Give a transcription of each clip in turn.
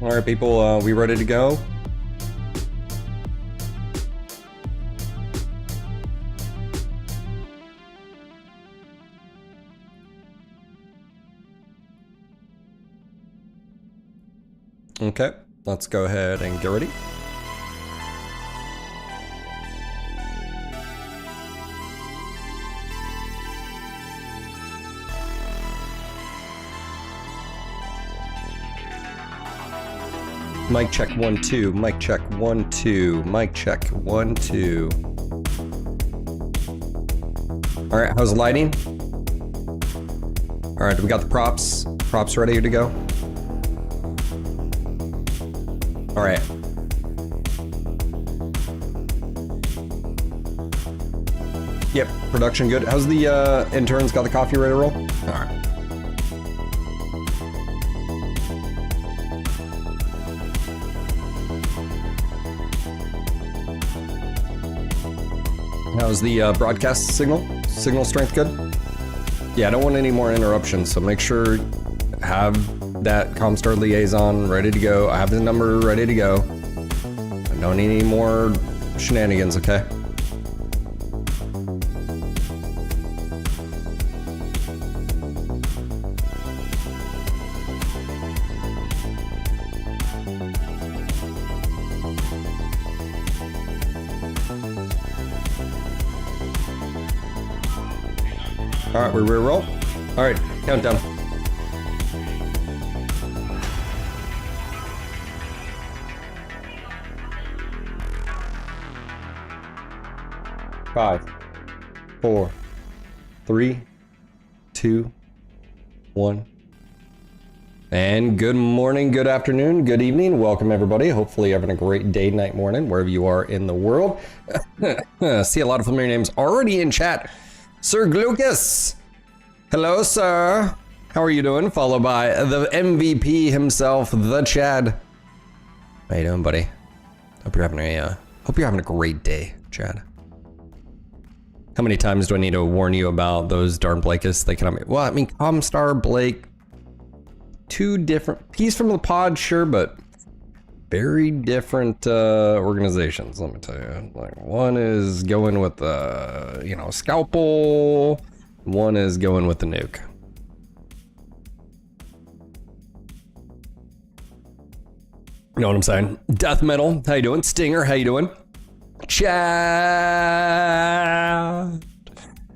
All right, people, we ready to go? Okay, let's go ahead and get ready. Mic check 1 2, mic check 1 2, mic check 1 2. All right, how's the lighting? All right, we got the props ready to go. All right. Yep, production good. How's the interns got the coffee ready to roll? All right. How's the broadcast signal? Signal strength good? Yeah, I don't want any more interruptions, so make sure have that Comstar liaison ready to go. I have the number ready to go. I don't need any more shenanigans, okay? All right, we're ready to roll. All right, countdown. Five, 4, 3, 2, 1. And good morning, good afternoon, good evening. Welcome everybody. Hopefully you're having a great day, night, morning, wherever you are in the world. See a lot of familiar names already in chat. Sir Glucas. Hello, sir. How are you doing? Followed by the MVP himself, the Chad. How you doing, buddy? Hope you're having a great day, Chad. How many times do I need to warn you about those darn Blakeists? They cannot be, well, I mean, Comstar, Blake, two different, Peace from the Pod, sure, but very different organizations, let me tell you. Like, one is going with the, you know, scalpel, one is going with the nuke. You know what I'm saying? Death Metal, how you doing? Stinger, how you doing? Chad.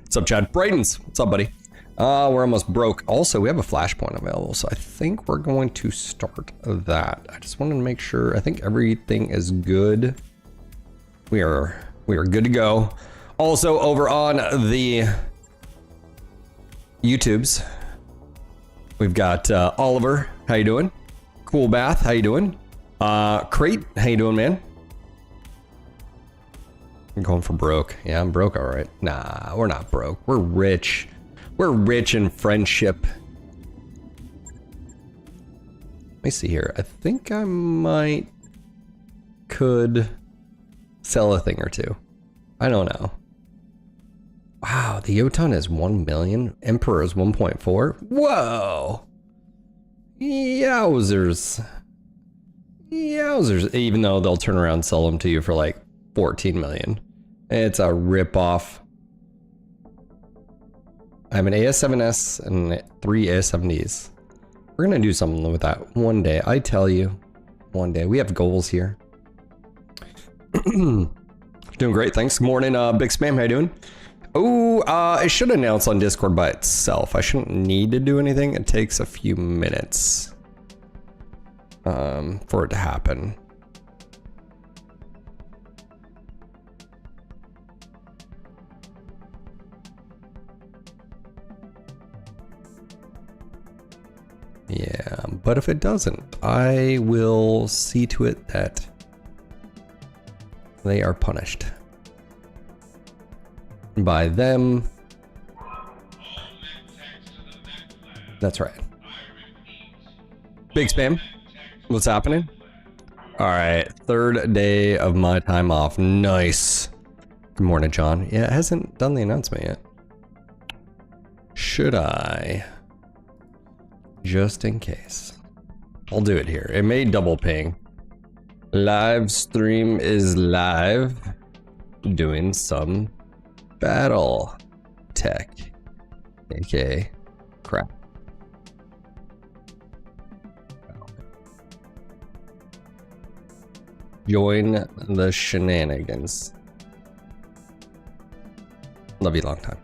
What's up, Chad? Braden's, what's up, buddy? We're almost broke. Also, we have a Flashpoint available, so I think we're going to start that. I just wanted to make sure. I think everything is good. We are good to go. Also, over on the YouTubes, we've got Oliver. How you doing? Cool Bath. How you doing? Crate. How you doing, man? I'm going for broke. Yeah, I'm broke, all right. Nah, we're not broke. We're rich. We're rich in friendship. Let me see here. I think I could sell a thing or two. I don't know. Wow, the Jotun is 1 million. Emperor is 1.4. Whoa. Yowzers. Yowzers. Even though they'll turn around and sell them to you for like 14 million. It's a ripoff. I have an AS7S and 3 AS7Ds. We're gonna do something with that one day. I tell you, one day. We have goals here. Doing great, thanks. Good morning, Big Spam, how you doing? Oh, it should announce on Discord by itself. I shouldn't need to do anything. It takes a few minutes for it to happen. Yeah, but if it doesn't, I will see to it that they are punished. By them. That's right. Big Spam, what's happening? All right, third day of my time off. Nice. Good morning, John. Yeah, it hasn't done the announcement yet. Should I? Just in case. I'll do it here. It may double ping. Live stream is live. Doing some BattleTech. Okay. Crap. Join the shenanigans. Love you long time.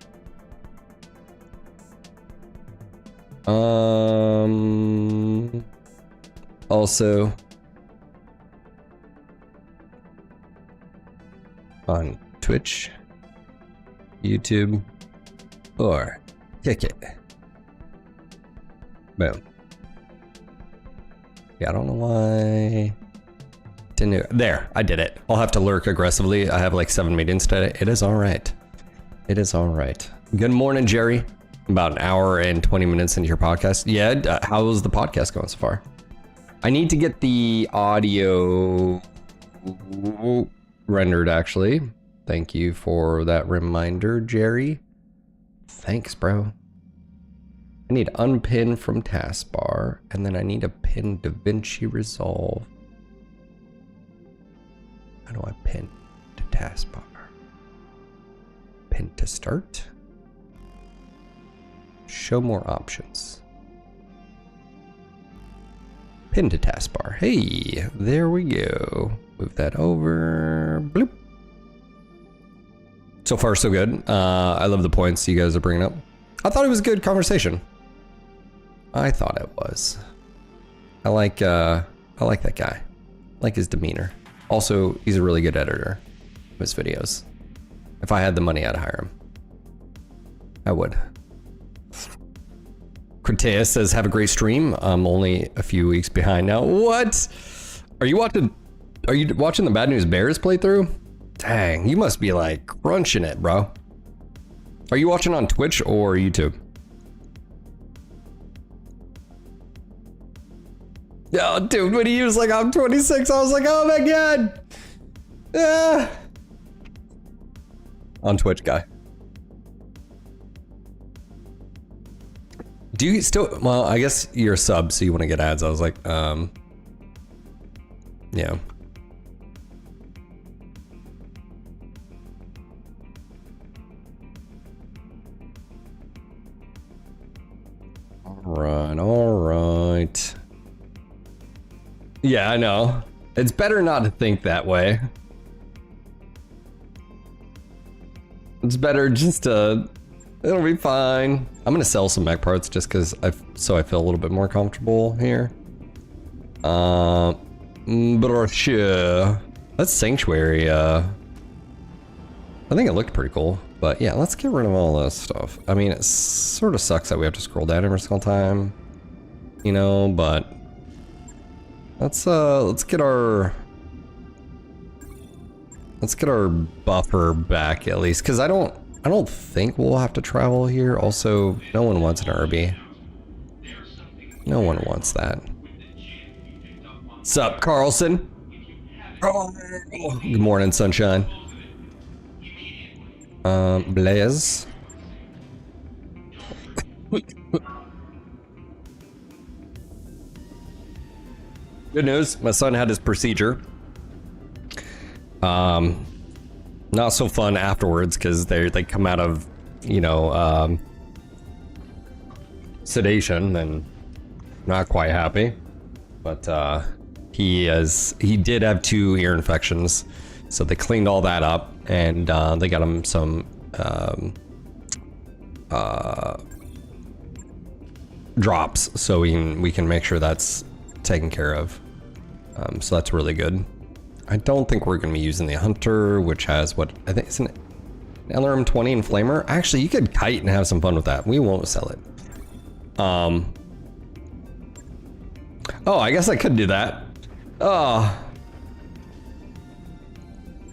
Also on Twitch, YouTube, or Kick It. Boom. Yeah, I don't know why. Didn't there, I did it. I'll have to lurk aggressively. I have like 7 meetings today. It is all right. It is all right. Good morning, Jerry. About an hour and 20 minutes into your podcast. Yeah, how's the podcast going so far? I need to get the audio rendered, actually. Thank you for that reminder, Jerry. Thanks, bro. I need unpin from taskbar, and then I need a pin DaVinci Resolve. How do I pin to taskbar? Pin to start? Show more options. Pin to taskbar. Hey, there we go. Move that over. Bloop. So far, so good. I love the points you guys are bringing up. I thought it was a good conversation. I thought it was. I like that guy. I like his demeanor. Also, he's a really good editor of his videos. If I had the money, I'd hire him. I would. Cortez says, have a great stream. I'm only a few weeks behind now. What? Are you watching the Bad News Bears playthrough? Dang, you must be like crunching it, bro. Are you watching on Twitch or YouTube? Oh, dude, when he was like, I'm 26, I was like, oh my God. Yeah. On Twitch, guy. Do you still, well, I guess you're a sub, so you want to get ads. I was like, yeah. All right. Yeah, I know. It's better not to think that way. It's better just to, it'll be fine. I'm gonna sell some mech parts just because I feel a little bit more comfortable here. But sure. That's Sanctuary. I think it looked pretty cool. But yeah, let's get rid of all this stuff. I mean, it sort of sucks that we have to scroll down every single time, you know, but let's get our buffer back at least, because I don't think we'll have to travel here. Also, no one wants an Irby. No one wants that. Sup, Carlson? Oh, good morning, sunshine. Blaze. Good news, my son had his procedure. Not so fun afterwards because they come out of, you know, sedation and not quite happy. But he did have 2 ear infections, so they cleaned all that up and they got him some drops so we can make sure that's taken care of. So that's really good. I don't think we're going to be using the Hunter, which has what I think is an LRM-20 and Flamer. Actually, you could kite and have some fun with that. We won't sell it. Oh, I guess I could do that. Oh,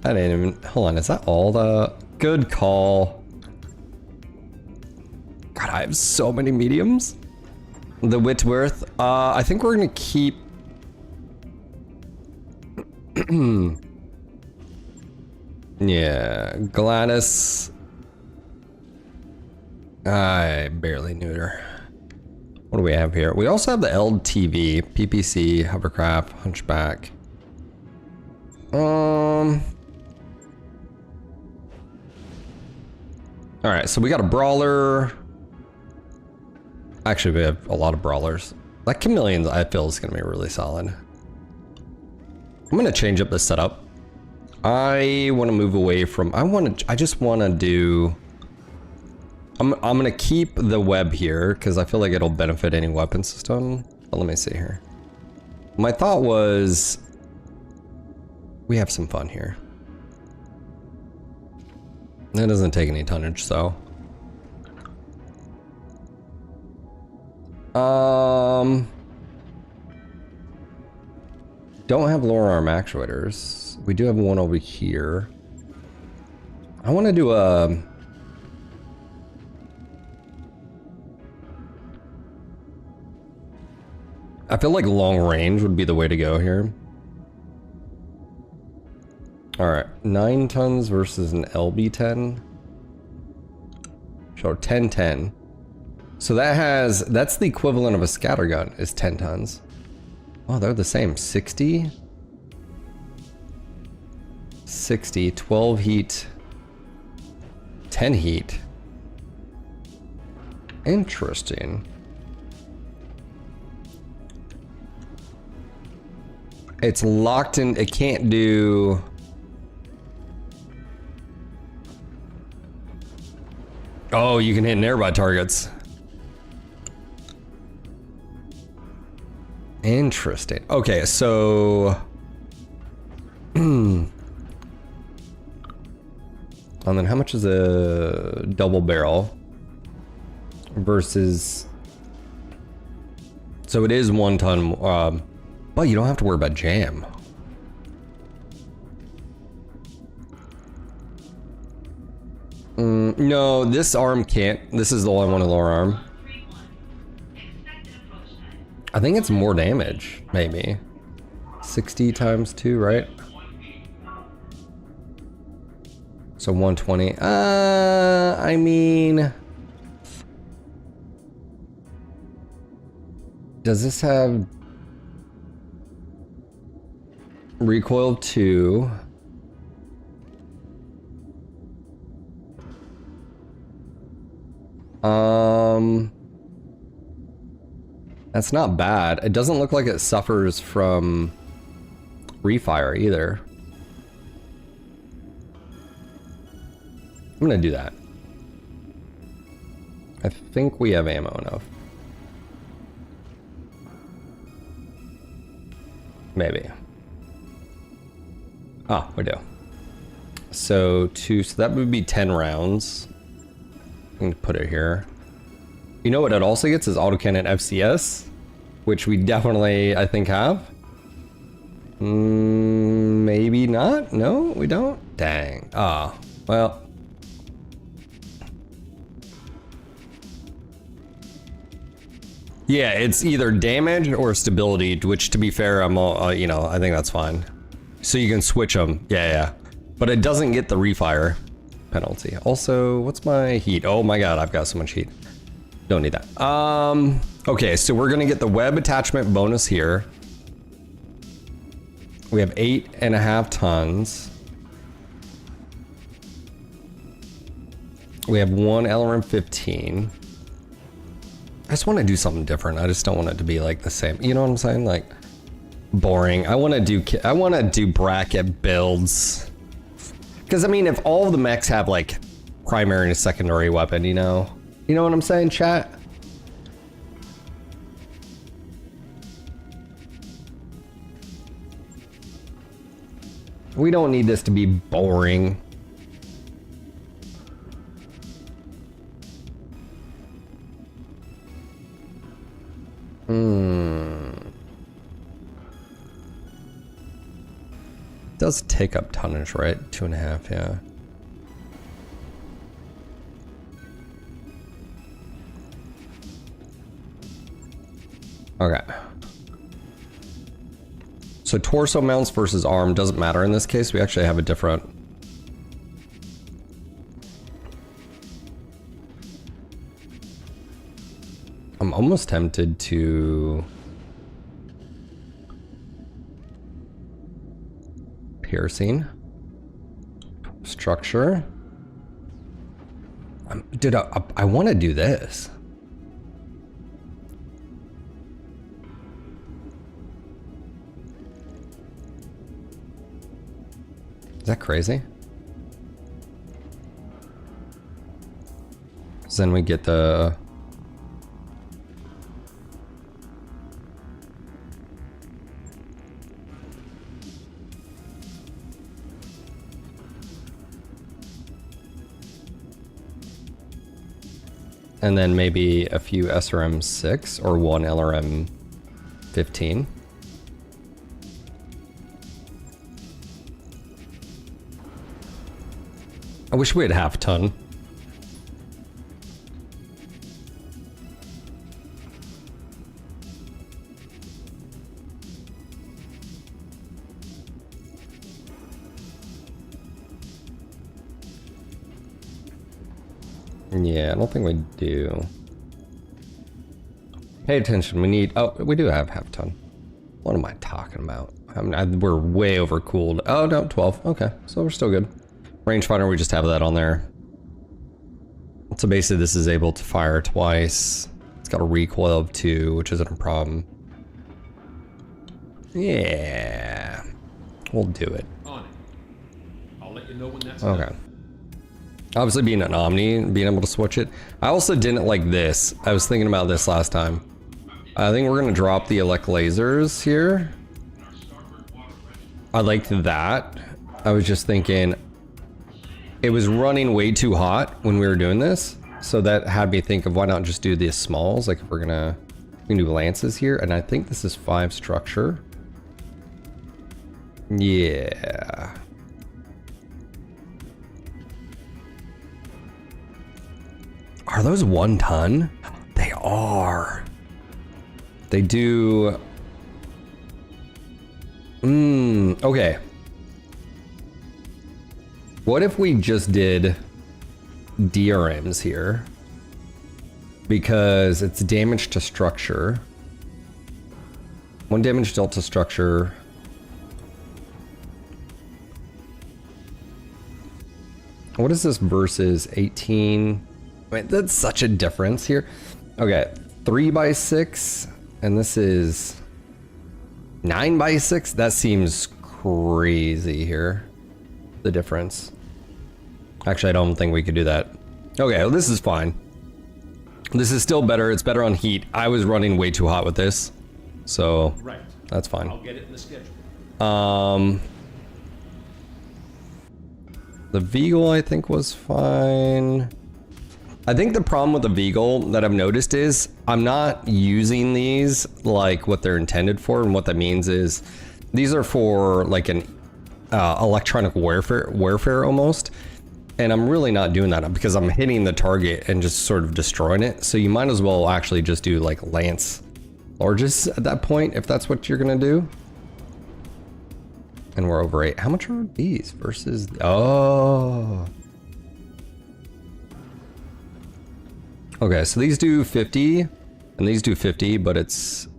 I didn't even, hold on, is that all the, good call. God, I have so many mediums. The Whitworth, I think we're going to keep, yeah, Gladys. I barely knew her. What do we have here? We also have the LTV, PPC, hovercraft, hunchback. All right, so we got a brawler. Actually, we have a lot of brawlers. That chameleon, I feel, is gonna be really solid. I'm gonna change up the setup. I want to move away from. I just want to do. I'm gonna keep the web here because I feel like it'll benefit any weapon system. But let me see here. My thought was we have some fun here. That doesn't take any tonnage, so. Don't have lower arm actuators. We do have one over here. I want to do a. I feel like long range would be the way to go here. All right, 9 tons versus an LB10. So 10-10. So that's the equivalent of a scattergun is 10 tons. Oh, they're the same. 60, 12 heat, 10 heat. Interesting. It's locked in, it can't do. Oh, you can hit nearby targets. Interesting. Okay, so. And then how much is a double barrel versus. So it is 1 ton. But you don't have to worry about jam. No, this arm can't. This is the only one with lower arm. I think it's more damage, maybe. 60 times 2, right? So 120. I mean, does this have recoil 2? That's not bad. It doesn't look like it suffers from refire either. I'm gonna do that. I think we have ammo enough. Maybe. Ah, we do. So that would be 10 rounds. I'm gonna put it here. You know what it also gets is autocannon FCS, which we definitely, I think, have. Maybe not. No, we don't. Dang. Ah, well. Yeah, it's either damage or stability, which, to be fair, I'm all, you know, I think that's fine. So you can switch them. Yeah. But it doesn't get the refire penalty. Also, what's my heat? Oh my god, I've got so much heat. Don't need that. Okay, so we're gonna get the web attachment bonus here. We have 8.5 tons. We have 1 LRM-15. I just want to do something different. I just don't want it to be like the same. You know what I'm saying? Like boring. I want to do bracket builds. Because I mean, if all of the mechs have like primary and a secondary weapon, you know what I'm saying, chat? We don't need this to be boring. It does take up tonnage, right? 2.5, yeah. Okay. So torso mounts versus arm doesn't matter in this case. We actually have a different. I'm almost tempted to piercing structure. Dude, I want to do this. Is that crazy? So then we get the and then maybe a few SRM 6 or one LRM 15. I wish we had half a ton. Yeah, I don't think we do. Pay attention, we need, oh, we do have half a ton. What am I talking about? We're way overcooled. Oh no, 12, okay, so we're still good. Rangefinder, we just have that on there. So basically this is able to fire twice. It's got a recoil of 2, which isn't a problem. Yeah, we'll do it. On it. I'll let you know when that's okay. done. Obviously being an Omni, being able to switch it. I also didn't like this. I was thinking about this last time. I think we're gonna drop the elect lasers here. I liked that. I was just thinking, it was running way too hot when we were doing this. So that had me think of why not just do the smalls, like if we can do lances here. And I think this is 5 structure. Yeah. Are those 1 ton? They are. They do. Okay. What if we just did DRMs here? Because it's damage to structure. 1 damage dealt to structure. What is this versus 18? Wait, that's such a difference here. Okay, 3x6, and this is 9x6. That seems crazy here. The difference. Actually, I don't think we could do that. Okay, well, this is fine. This is still better. It's better on heat. I was running way too hot with this, so right. That's fine. I'll get it in the schedule. The Veagle, I think, was fine. I think the problem with the Veagle that I've noticed is I'm not using these like what they're intended for, and what that means is these are for like an electronic warfare almost, and I'm really not doing that because I'm hitting the target and just sort of destroying it. So you might as well actually just do like lance larges at that point if that's what you're gonna do. And we're over 8. How much are these versus? Oh. Okay, so these do 50, and these do 50, but it's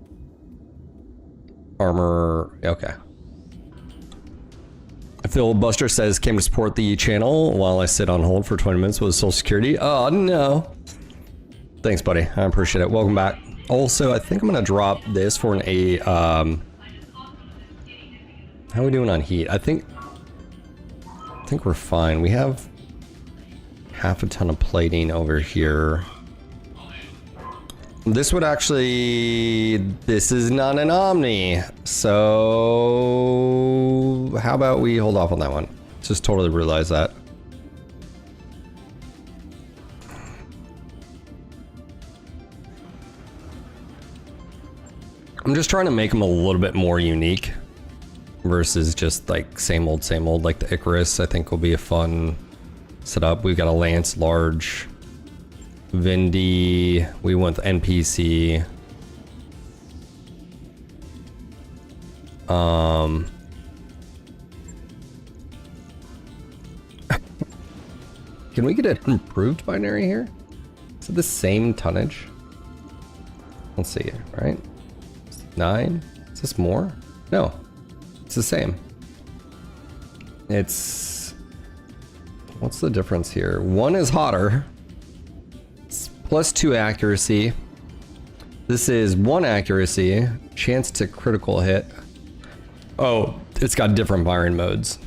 armor. Okay. Filibuster says, came to support the channel while I sit on hold for 20 minutes with Social Security. Oh, no. Thanks, buddy. I appreciate it. Welcome back. Also, I think I'm going to drop this for an A. How are we doing on heat? I think we're fine. We have half a ton of plating over here. This would actually, this is not an Omni, so how about we hold off on that one? Just totally realize that. I'm just trying to make them a little bit more unique versus just like same old, like the Icarus. I think will be a fun setup. We've got a Lance large. Vindy, we went with NPC. Can we get an improved binary here? Is it the same tonnage? Let's see, right? 9? Is this more? No, it's the same. It's, what's the difference here? One is hotter. It's +2 accuracy. This is 1 accuracy, chance to critical hit. Oh, it's got different firing modes.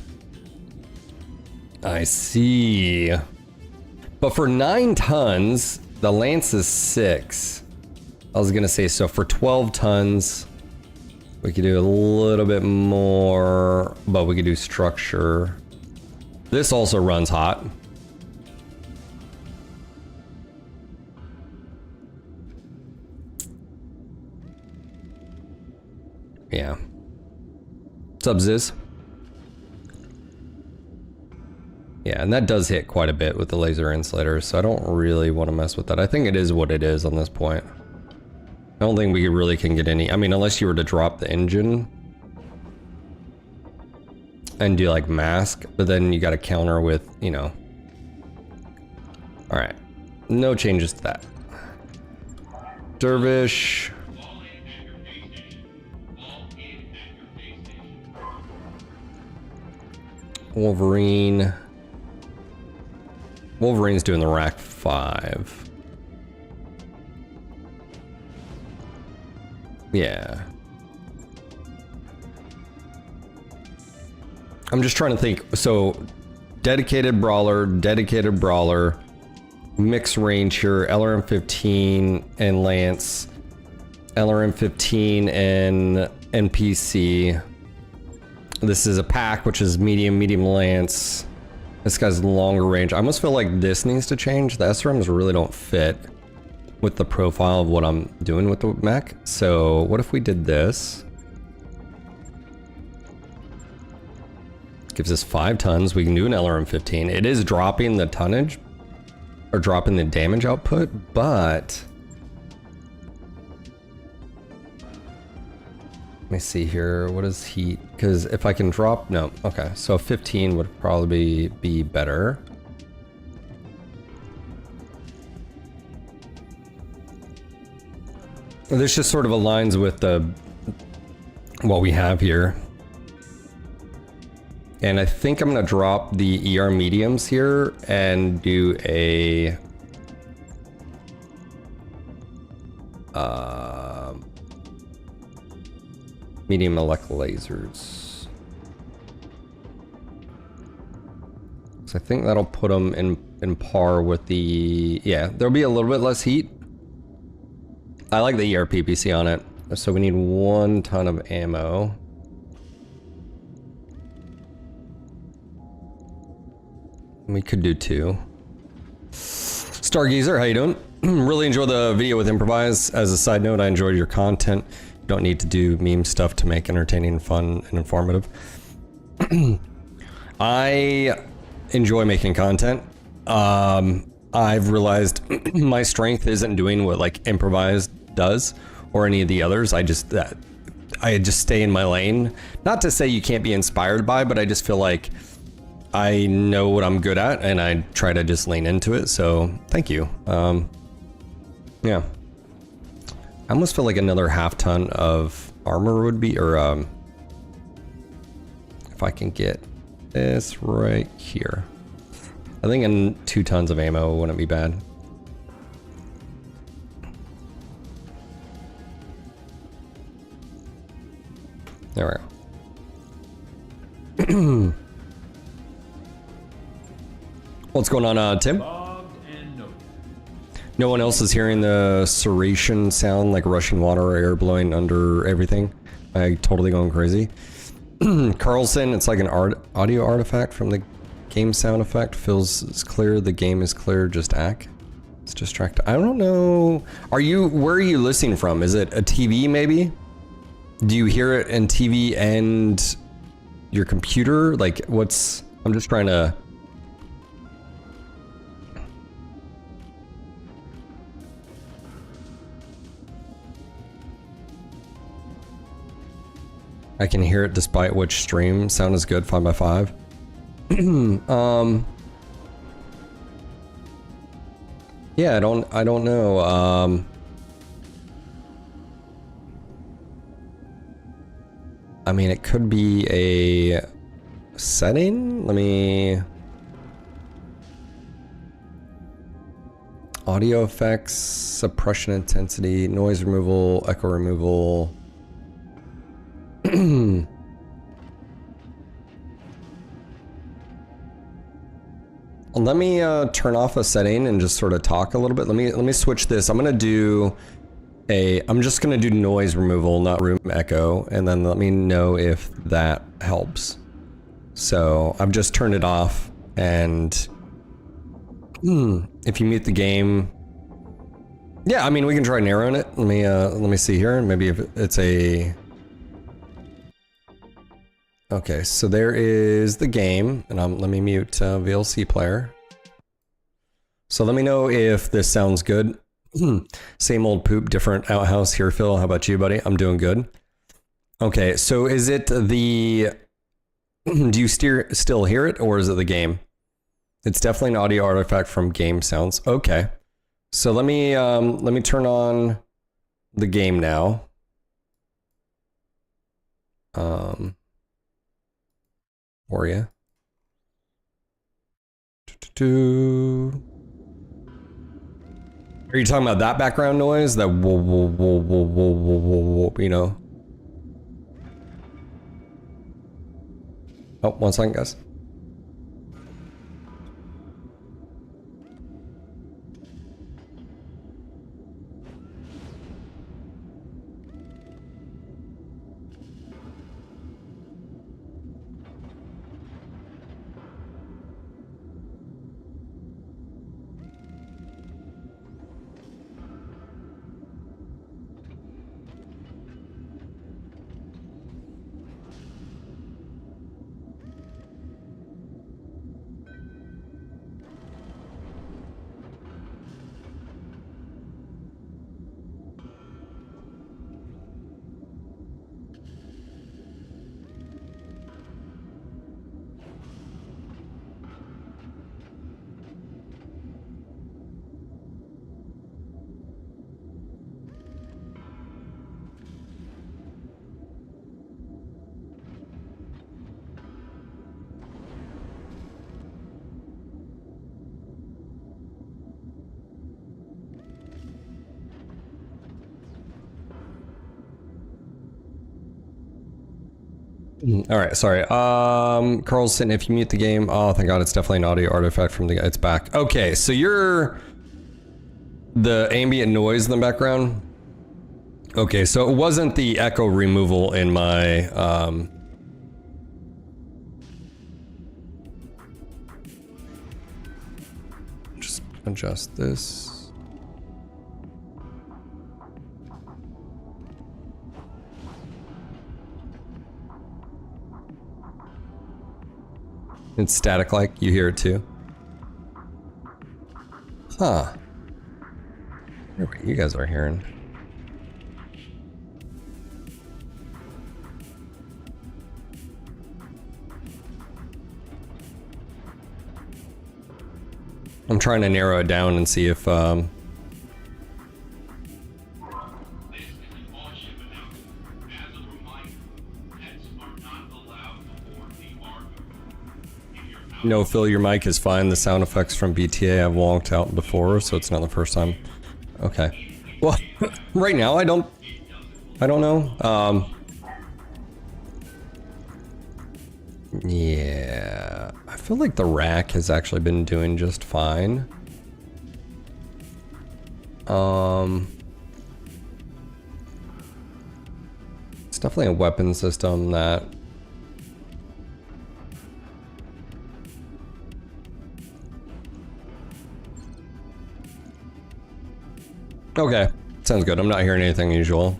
I see. But for 9 tons, the lance is 6. I was gonna say, so for 12 tons, we could do a little bit more, but we could do structure. This also runs hot. Yeah. What's up, Ziz? Yeah, and that does hit quite a bit with the laser insulator, so I don't really want to mess with that. I think it is what it is on this point. I don't think we really can get any, I mean, unless you were to drop the engine and do like mask, but then you got to counter with, you know. All right, no changes to that. Dervish. Wolverine. Wolverine's doing the rack 5. Yeah. I'm just trying to think. So, dedicated brawler, mixed range here, LRM-15 and Lance, LRM-15 and NPC. This is a pack, which is medium Lance. This guy's longer range. I almost feel like this needs to change. The SRMs really don't fit with the profile of what I'm doing with the mech. So what if we did this? Gives us 5 tons. We can do an LRM-15. It is dropping the tonnage, or dropping the damage output, but let me see here. What is heat? Because if I can drop, no, okay. So 15 would probably be better. This just sort of aligns with the what we have here. And I think I'm gonna drop the ER mediums here and do a medium molecular lasers. So I think that'll put them in par with the, yeah, there'll be a little bit less heat. I like the ER PPC on it. So we need 1 ton of ammo. We could do 2. Stargazer, how you doing? Really enjoy the video with Improvise. As a side note, I enjoyed your content. You don't need to do meme stuff to make entertaining, fun, and informative. I enjoy making content. I've realized my strength isn't doing what like Improvise does or any of the others. I just stay in my lane. Not to say you can't be inspired by, but I just feel like I know what I'm good at and I try to just lean into it. So thank you. Yeah. I almost feel like another half ton of armor would be, or if I can get this right here. I think 2 tons of ammo wouldn't be bad. There we go. What's going on, Tim? No one else is hearing the serration sound like rushing water or air blowing under everything. I totally going crazy. Carlson, it's like an audio artifact from the game sound effect. Feels clear, the game is clear, just act. It's distract. I don't know. Where are you listening from? Is it a TV maybe? Do you hear it in TV and your computer? Like I'm just trying to. I can hear it despite which stream. Sound is good, 5x5. Yeah, I don't know. I mean, it could be a setting. Let me... Audio effects, suppression intensity, noise removal, echo removal. Let me turn off a setting and just sort of talk a little bit. Let me switch this. I'm just gonna do noise removal, not room echo, and then let me know if that helps. So I've just turned it off, and if you mute the game, yeah, I mean, we can try narrowing it. Let me see here. Maybe if it's a... Okay, so there is the game, and let me mute VLC player. So let me know if this sounds good. Same old poop, different outhouse here, Phil. How about you, buddy? I'm doing good. Okay, so is it the... Do you still hear it, or is it the game? It's definitely an audio artifact from game sounds. Okay, so let me turn on the game now. For you. Are you talking about that background noise? That whoa, whoa, whoa, whoa, whoa, whoa, whoa, whoa, you know? Oh, 1 second, guys. All right, sorry. Carlson, if you mute the game, oh, thank God, it's definitely an audio artifact from the... It's back. Okay, so you're the ambient noise in the background. Okay, so it wasn't the echo removal in my... Just adjust this. It's static like, you hear it too. Huh. What you guys are hearing. I'm trying to narrow it down and see if No, Phil, your mic is fine. The sound effects from BTA I've walked out before, so it's not the first time. Okay. Well, right now I don't know. Yeah, I feel like the rack has actually been doing just fine. It's definitely a weapon system that okay, sounds good. I'm not hearing anything unusual.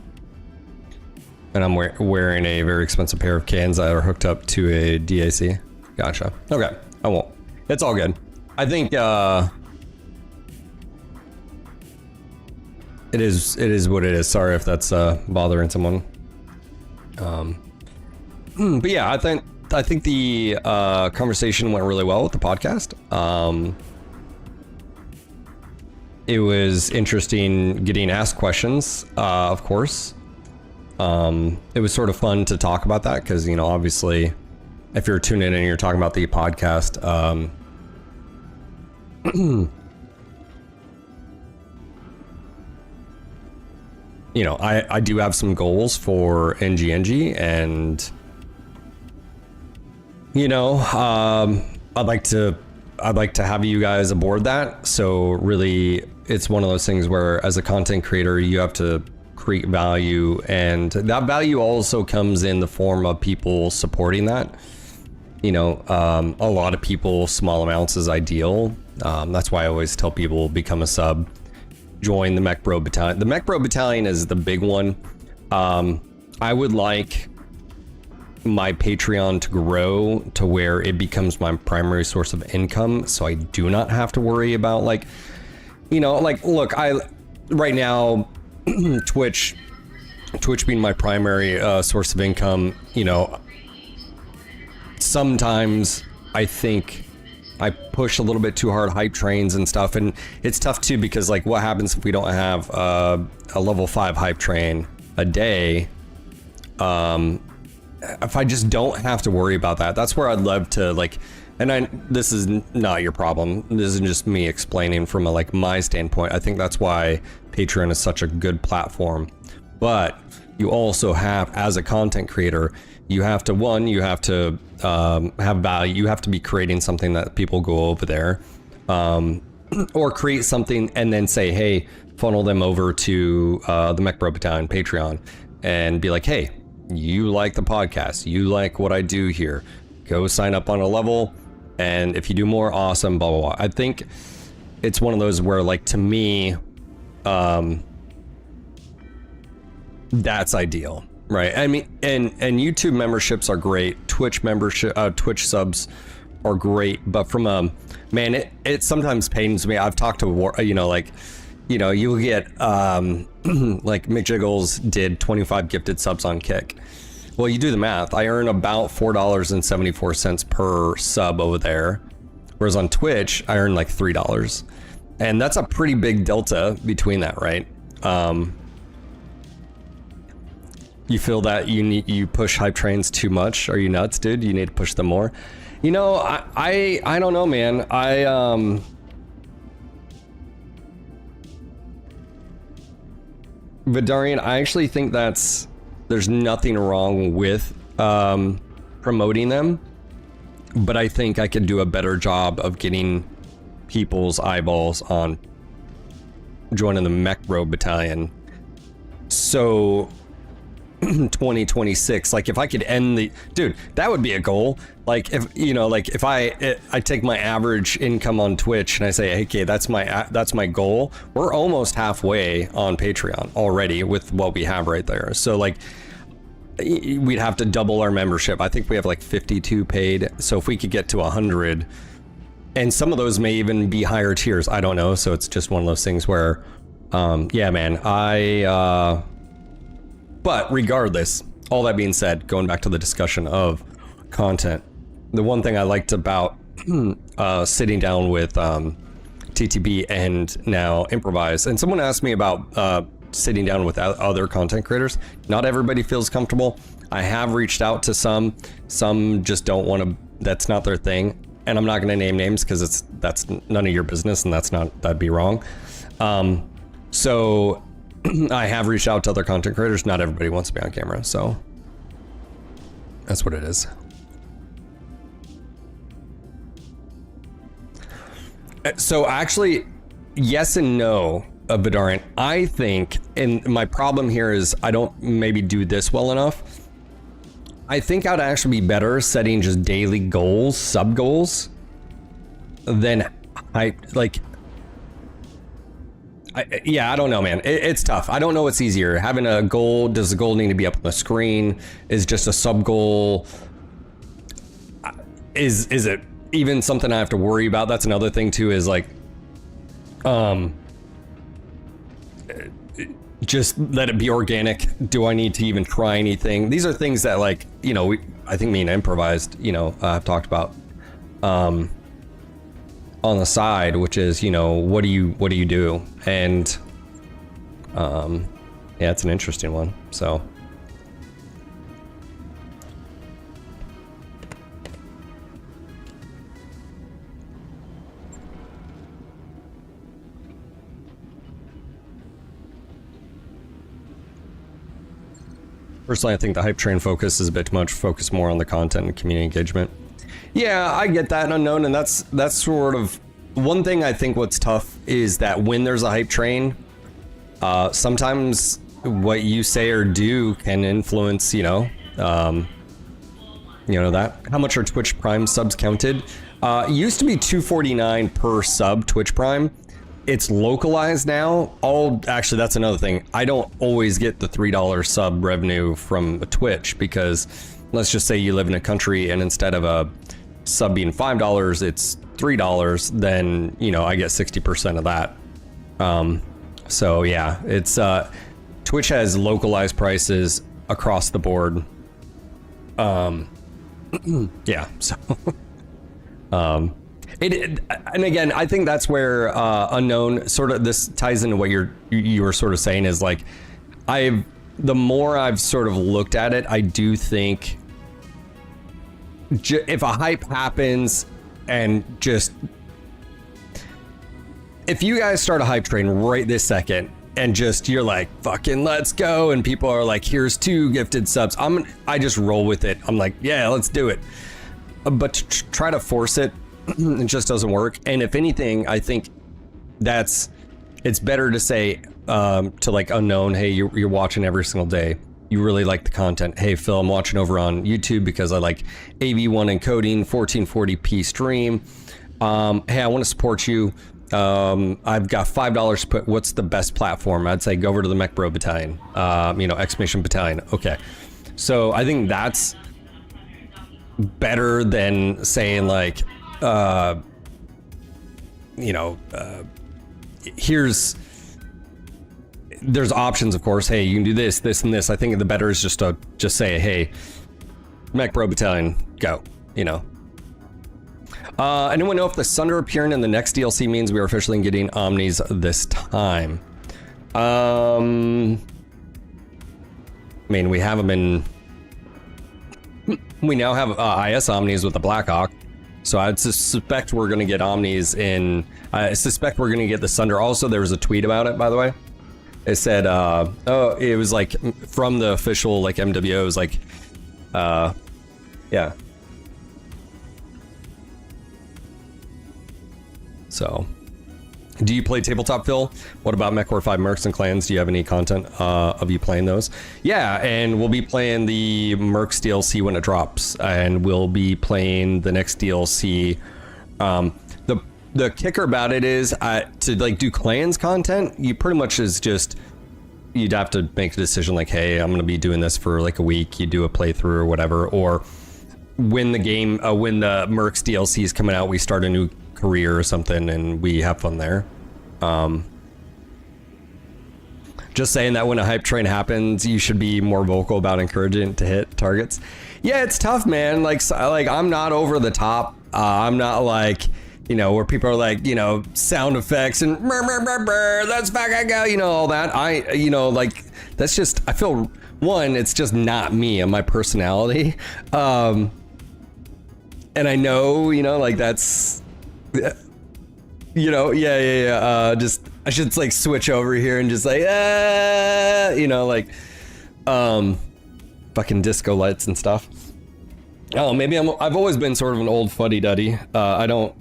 And I'm wearing a very expensive pair of cans that are hooked up to a DAC. Gotcha. Okay, I won't. It's all good. I think it is what it is. Sorry if that's bothering someone. But yeah, I think the conversation went really well with the podcast. It was interesting getting asked questions, of course. It was sort of fun to talk about that because, you know, obviously if you're tuning in and you're talking about the podcast, you know, I do have some goals for NGNG, and you know, I'd like to have you guys aboard that. So really, it's one of those things where as a content creator, you have to create value, and that value also comes in the form of people supporting that. You know, a lot of people, small amounts is ideal. That's why I always tell people become a sub. Join the Mech Bro Battalion. The Mech Bro Battalion is the big one. I would like my Patreon to grow to where it becomes my primary source of income, so I do not have to worry about, like, you know, like, look, right now Twitch being my primary source of income, you know, sometimes I think I push a little bit too hard hype trains and stuff, and it's tough too because, like, what happens if we don't have a level 5 hype train a day? If I just don't have to worry about that, that's where I'd love to, like, and this is not your problem, this is just me explaining from a, like, my standpoint. I think that's why Patreon is such a good platform. But you also have, as a content creator, you have to, one, you have to have value. You have to be creating something that people go over there, or create something and then say, hey, funnel them over to the Mech Bro Battalion Patreon and be like, hey, you like the podcast, you like what I do here, go sign up on a level, and if you do more, awesome, blah, blah, blah. I think it's one of those where, like, to me, that's ideal. Right. I mean, and YouTube memberships are great. Twitch membership, Twitch subs are great. But from man, it sometimes pains me. I've talked to, you know, like, you know, you'll get like McJiggles did 25 gifted subs on Kick. Well, you do the math. I earn about $4.74 per sub over there, whereas on Twitch I earn like $3, and that's a pretty big delta between that, right? You feel that you push hype trains too much? Are you nuts, dude? You need to push them more. You know, I don't know, man. Vidarian, I actually think there's nothing wrong with promoting them, but I think I could do a better job of getting people's eyeballs on joining the Mech Bro Battalion. So 2026, like, if I could end the, dude, that would be a goal. Like, if, you know, like, if I take my average income on Twitch and I say, hey, okay, that's my goal, we're almost halfway on Patreon already with what we have right there. So, like, we'd have to double our membership. I think we have like 52 paid, so if we could get to 100, and some of those may even be higher tiers, I don't know. So it's just one of those things where yeah, man, but regardless, all that being said, going back to the discussion of content, the one thing I liked about sitting down with TTB and now Improvise, and someone asked me about sitting down with other content creators. Not everybody feels comfortable. I have reached out to some just don't want to, that's not their thing. And I'm not going to name names because that's none of your business, and that'd be wrong. So I have reached out to other content creators. Not everybody wants to be on camera, so that's what it is. So actually, yes and no, Vidarian. I think, and my problem here is I don't maybe do this well enough. I think I'd actually be better setting just daily goals, sub goals, than yeah, I don't know, man. It's tough. I don't know what's easier. Having a goal, does the goal need to be up on the screen? Is just a sub goal? Is it even something I have to worry about? That's another thing too, is like, just let it be organic. Do I need to even try anything? These are things that, like, you know, I think me and Improvised, you know, I've talked about on the side, which is, you know, what do you do? And yeah, it's an interesting one. So Personally, I think the hype train focus is a bit too much. Focus more on the content and community engagement. Yeah, I get that, Unknown, and that's sort of one thing. I think what's tough is that when there's a hype train, sometimes what you say or do can influence, that. How much are Twitch Prime subs counted? It used to be $2.49 per sub Twitch Prime. It's localized now. Actually, that's another thing. I don't always get the $3 sub revenue from Twitch, because let's just say you live in a country and instead of a sub being $5, it's $3, then, I get 60% of that. So yeah, it's, Twitch has localized prices across the board. Yeah, so, and again, I think that's where Unknown sort of, this ties into what you were sort of saying, is like, the more I've sort of looked at it, I do think if a hype happens and just, if you guys start a hype train right this second and just, you're like, fucking let's go, and people are like, here's 2 gifted subs, I just roll with it. I'm like, yeah, let's do it. But to try to force it, it just doesn't work. And if anything, I think it's better to say to like Unknown, hey, you're watching every single day, you really like the content. Hey Phil, I'm watching over on YouTube because I like AV1 encoding, 1440p stream. Hey, I want to support you. I've got $5 to put. What's the best platform? I'd say go over to the Mech Bro Battalion, exclamation battalion. Okay, so I think that's better than saying like, there's options, of course. Hey, you can do this, this, and this. I think the better is just to say, hey, Mech Bro Battalion, go. Anyone know if the Sunder appearing in the next DLC means we are officially getting Omnis this time? I mean, we have them in. We now have IS Omnis with the Blackhawk, so I'd suspect we're going to get Omnis in. I suspect we're going to get the Sunder. Also, there was a tweet about it, by the way. It said, it was like from the official like MWO. It was like, yeah. So, do you play tabletop, Phil? What about MechWarrior 5 Mercs and Clans? Do you have any content of you playing those? Yeah, and we'll be playing the Mercs DLC when it drops, and we'll be playing the next DLC. The kicker about it is to like do Clans content, you pretty much is just, you'd have to make a decision like, hey, I'm gonna be doing this for like a week. You do a playthrough or whatever, or when the game, when the Mercs DLC is coming out, we start a new career or something and we have fun there. Just saying that when a hype train happens, you should be more vocal about encouraging it to hit targets. Yeah, it's tough, man. Like I'm not over the top. I'm not like, where people are like, sound effects and that's fucking go, all that. Like that's just, I feel, one, it's just not me and my personality. And I know, like that's, just, I should like switch over here and just like, fucking disco lights and stuff. Oh, maybe I've always been sort of an old fuddy-duddy. I don't,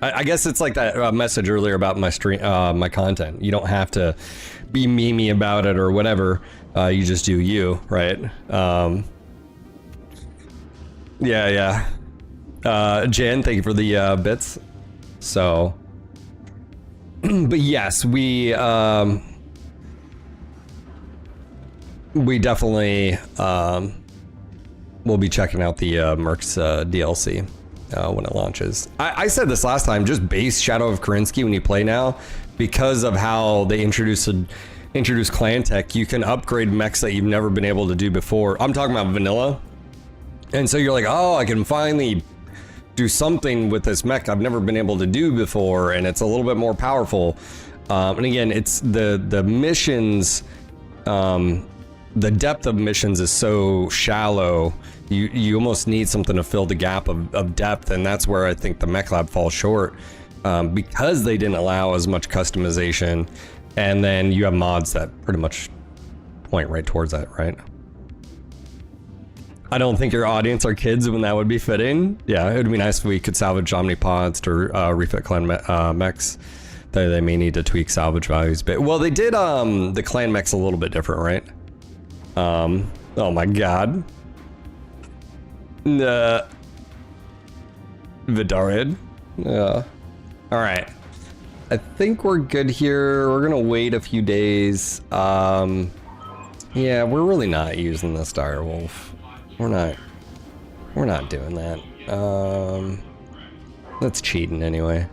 I guess it's like that message earlier about my stream, my content. You don't have to be memey about it or whatever. You just do you, right? Yeah. Jan, thank you for the bits. So, but yes, we definitely will be checking out the Mercs DLC when it launches. I said this last time, just base Shadow of Karinsky when you play now, because of how they introduce clan tech, you can upgrade mechs that you've never been able to do before. I'm talking about vanilla. And so you're like, oh, I can finally do something with this mech I've never been able to do before, and it's a little bit more powerful. And again, it's the missions, the depth of missions is so shallow. You almost need something to fill the gap of depth, and that's where I think the Mech Lab falls short, because they didn't allow as much customization, and then you have mods that pretty much point right towards that, right? I don't think your audience are kids when that would be fitting. Yeah, it would be nice if we could salvage omnipods to refit clan mechs. They may need to tweak salvage values a bit. Well, they did the clan mechs a little bit different, right? Oh my god. Vidarid. Yeah. Alright. I think we're good here. We're gonna wait a few days. Yeah, we're really not using the Direwolf. We're not doing that. That's cheating anyway.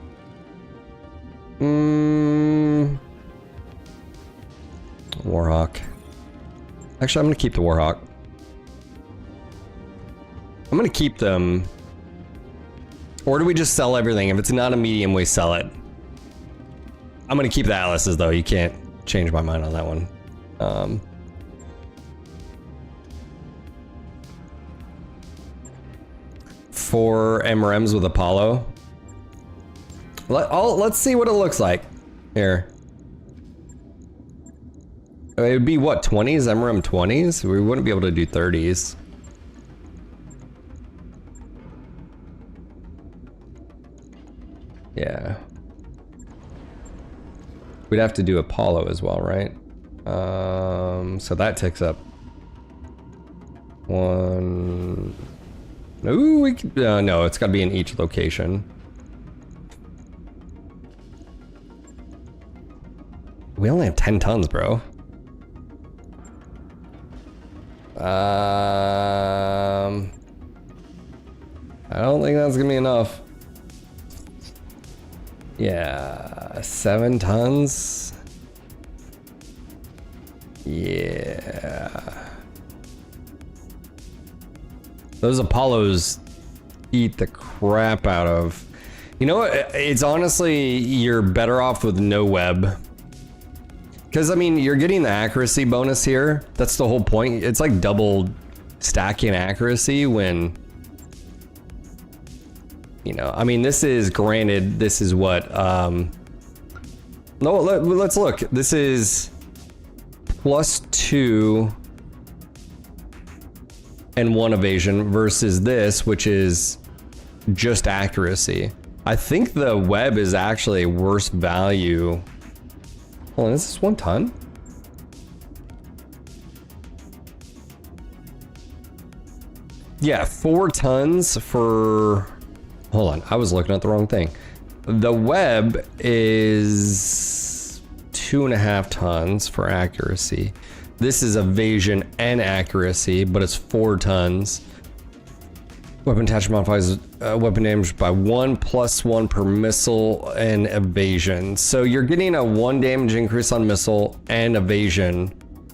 Warhawk. Actually, I'm gonna keep the Warhawk. I'm gonna keep them. Or do we just sell everything? If it's not a medium, we sell it. I'm gonna keep the Atlases though. You can't change my mind on that one. Four MRMs with Apollo. Let's see what it looks like. Here. It would be what, 20s? MRM 20s? We wouldn't be able to do 30s. Yeah. We'd have to do Apollo as well, right? So that takes up one. Ooh, we could, no, it's got to be in each location. We only have 10 tons, bro. I don't think that's gonna be enough. Yeah, 7 tons. Yeah. Those Apollos eat the crap out of. You know what? It's honestly, you're better off with no web. Because, I mean, you're getting the accuracy bonus here. That's the whole point. It's like double stacking accuracy when, you know, I mean, this is, granted, this is what, no, let's look. This is +2 and 1 evasion versus this, which is just accuracy. I think the web is actually worse value. Hold on, is this 1 ton? Yeah, 4 tons for, hold on, I was looking at the wrong thing. The web is 2.5 tons for accuracy. This is evasion and accuracy, but it's 4 tons. Weapon attachment modifies weapon damage by 1 + 1 per missile and evasion. So you're getting a 1 damage increase on missile and evasion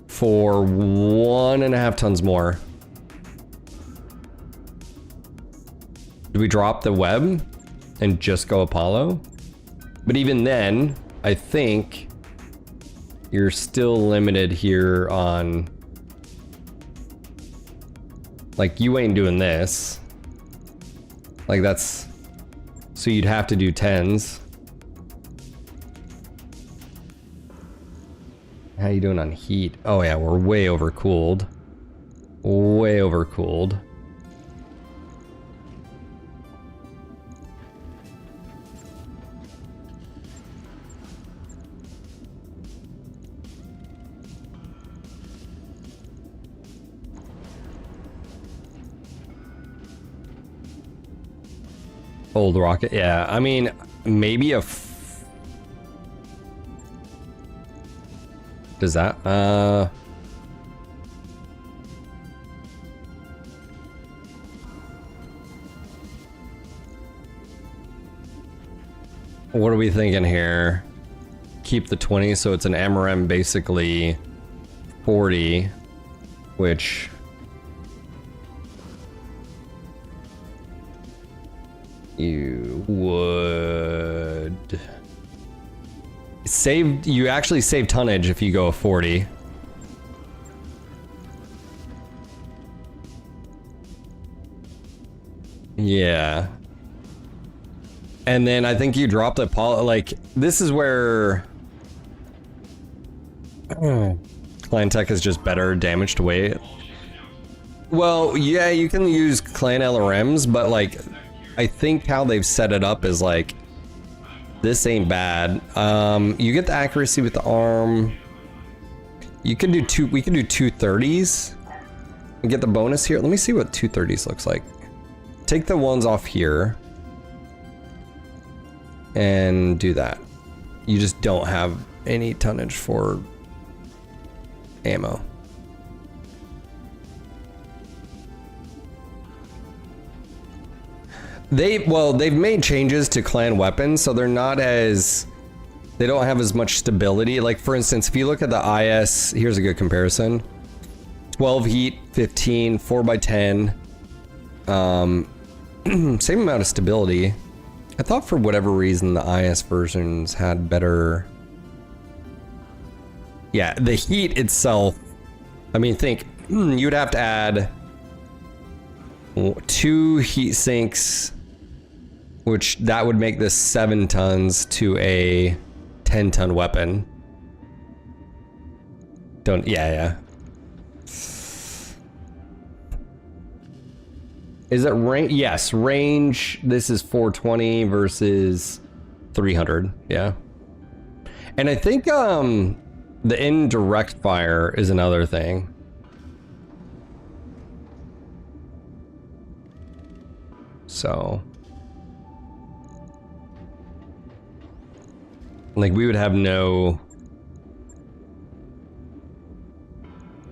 for 1.5 tons more. Do we drop the web and just go Apollo? But even then, I think you're still limited here on, like, you ain't doing this. Like, that's, so you'd have to do 10s. How you doing on heat? Oh yeah, we're way overcooled. Way overcooled. Old rocket, yeah. I mean, maybe a. Does that? What are we thinking here? Keep the 20, so it's an MRM basically 40, which. You would save, you actually save tonnage if you go a 40. Yeah. And then I think you drop the like, this is where Clan Tech is just better damage to weight. Well, yeah, you can use clan LRMs, but like, I think how they've set it up is like, this ain't bad. You get the accuracy with the arm. You can do we can do 230s and get the bonus here. Let me see what 230s looks like. Take the ones off here and do that. You just don't have any tonnage for ammo. They've made changes to clan weapons, so they're not as, they don't have as much stability. Like for instance, if you look at the IS, here's a good comparison. 12 heat, 15, 4x10. Same amount of stability. I thought for whatever reason the IS versions had better. Yeah, the heat itself, I mean, think you'd have to add 2 heat sinks, which that would make this 7 tons to a 10-ton weapon. Yeah. Is it range? Yes, range. This is 420 versus 300. Yeah. And I think the indirect fire is another thing. So, like, we would have no.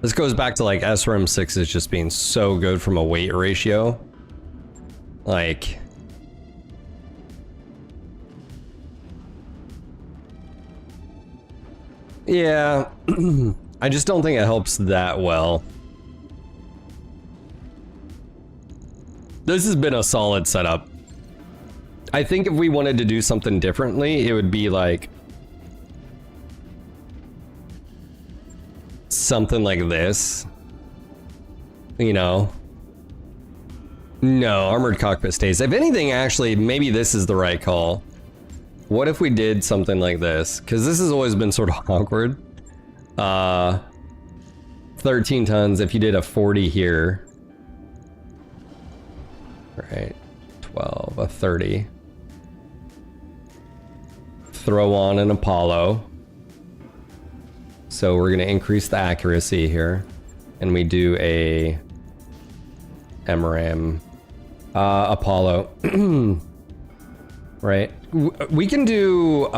This goes back to like SRM 6s just being so good from a weight ratio. Like, yeah, I just don't think it helps that well. This has been a solid setup. I think if we wanted to do something differently, it would be like something like this, you know. No, armored cockpit stays. If anything, actually, maybe this is the right call. What if we did something like this? Because this has always been sort of awkward. 13 tons if you did a 40 here. Right, 12, a 30. Throw on an Apollo. So we're gonna increase the accuracy here. And we do a MRAM Apollo. Right, we can do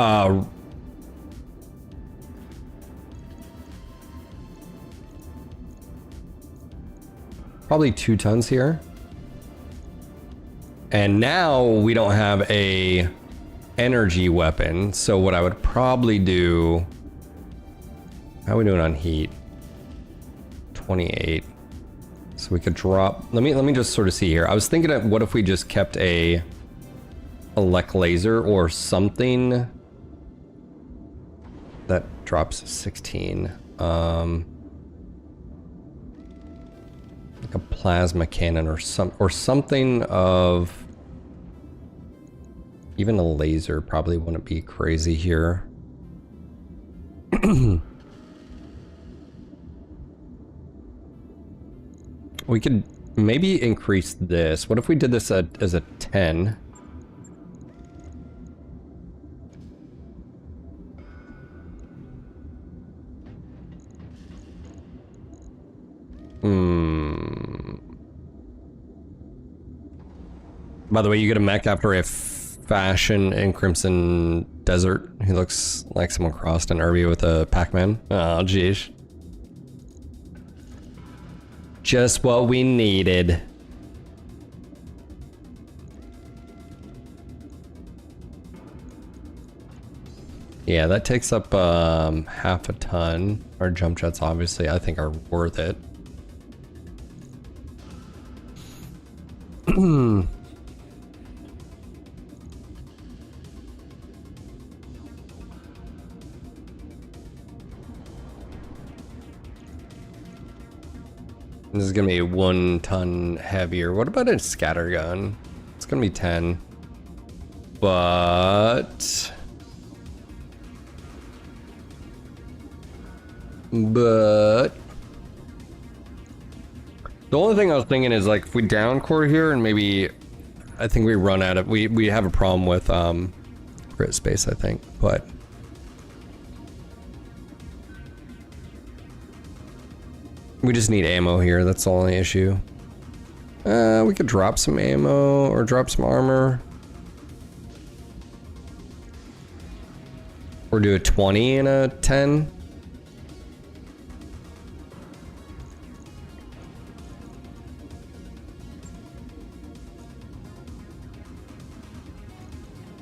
probably 2 tons here. And now we don't have a energy weapon, so what I would probably do, how are we doing on heat? 28. So we could drop, let me just sort of see here. I was thinking of what if we just kept a elect laser or something that drops 16. Like a plasma cannon or something of, even a laser probably wouldn't be crazy here. We could maybe increase this. What if we did this as a 10? By the way, you get a mech after a fashion in Crimson Desert. He looks like someone crossed an Irby with a Pac-Man. Oh, geez. Just what we needed. Yeah, that takes up half a ton. Our jump jets, obviously, I think are worth it. This is gonna be 1 ton heavier. What about a scatter gun? It's gonna be 10. But The only thing I was thinking is like if we down core here and maybe I think we run out of we have a problem with crit space, I think, but we just need ammo here. That's the only issue. We could drop some ammo or drop some armor. Or do a 20 and a 10.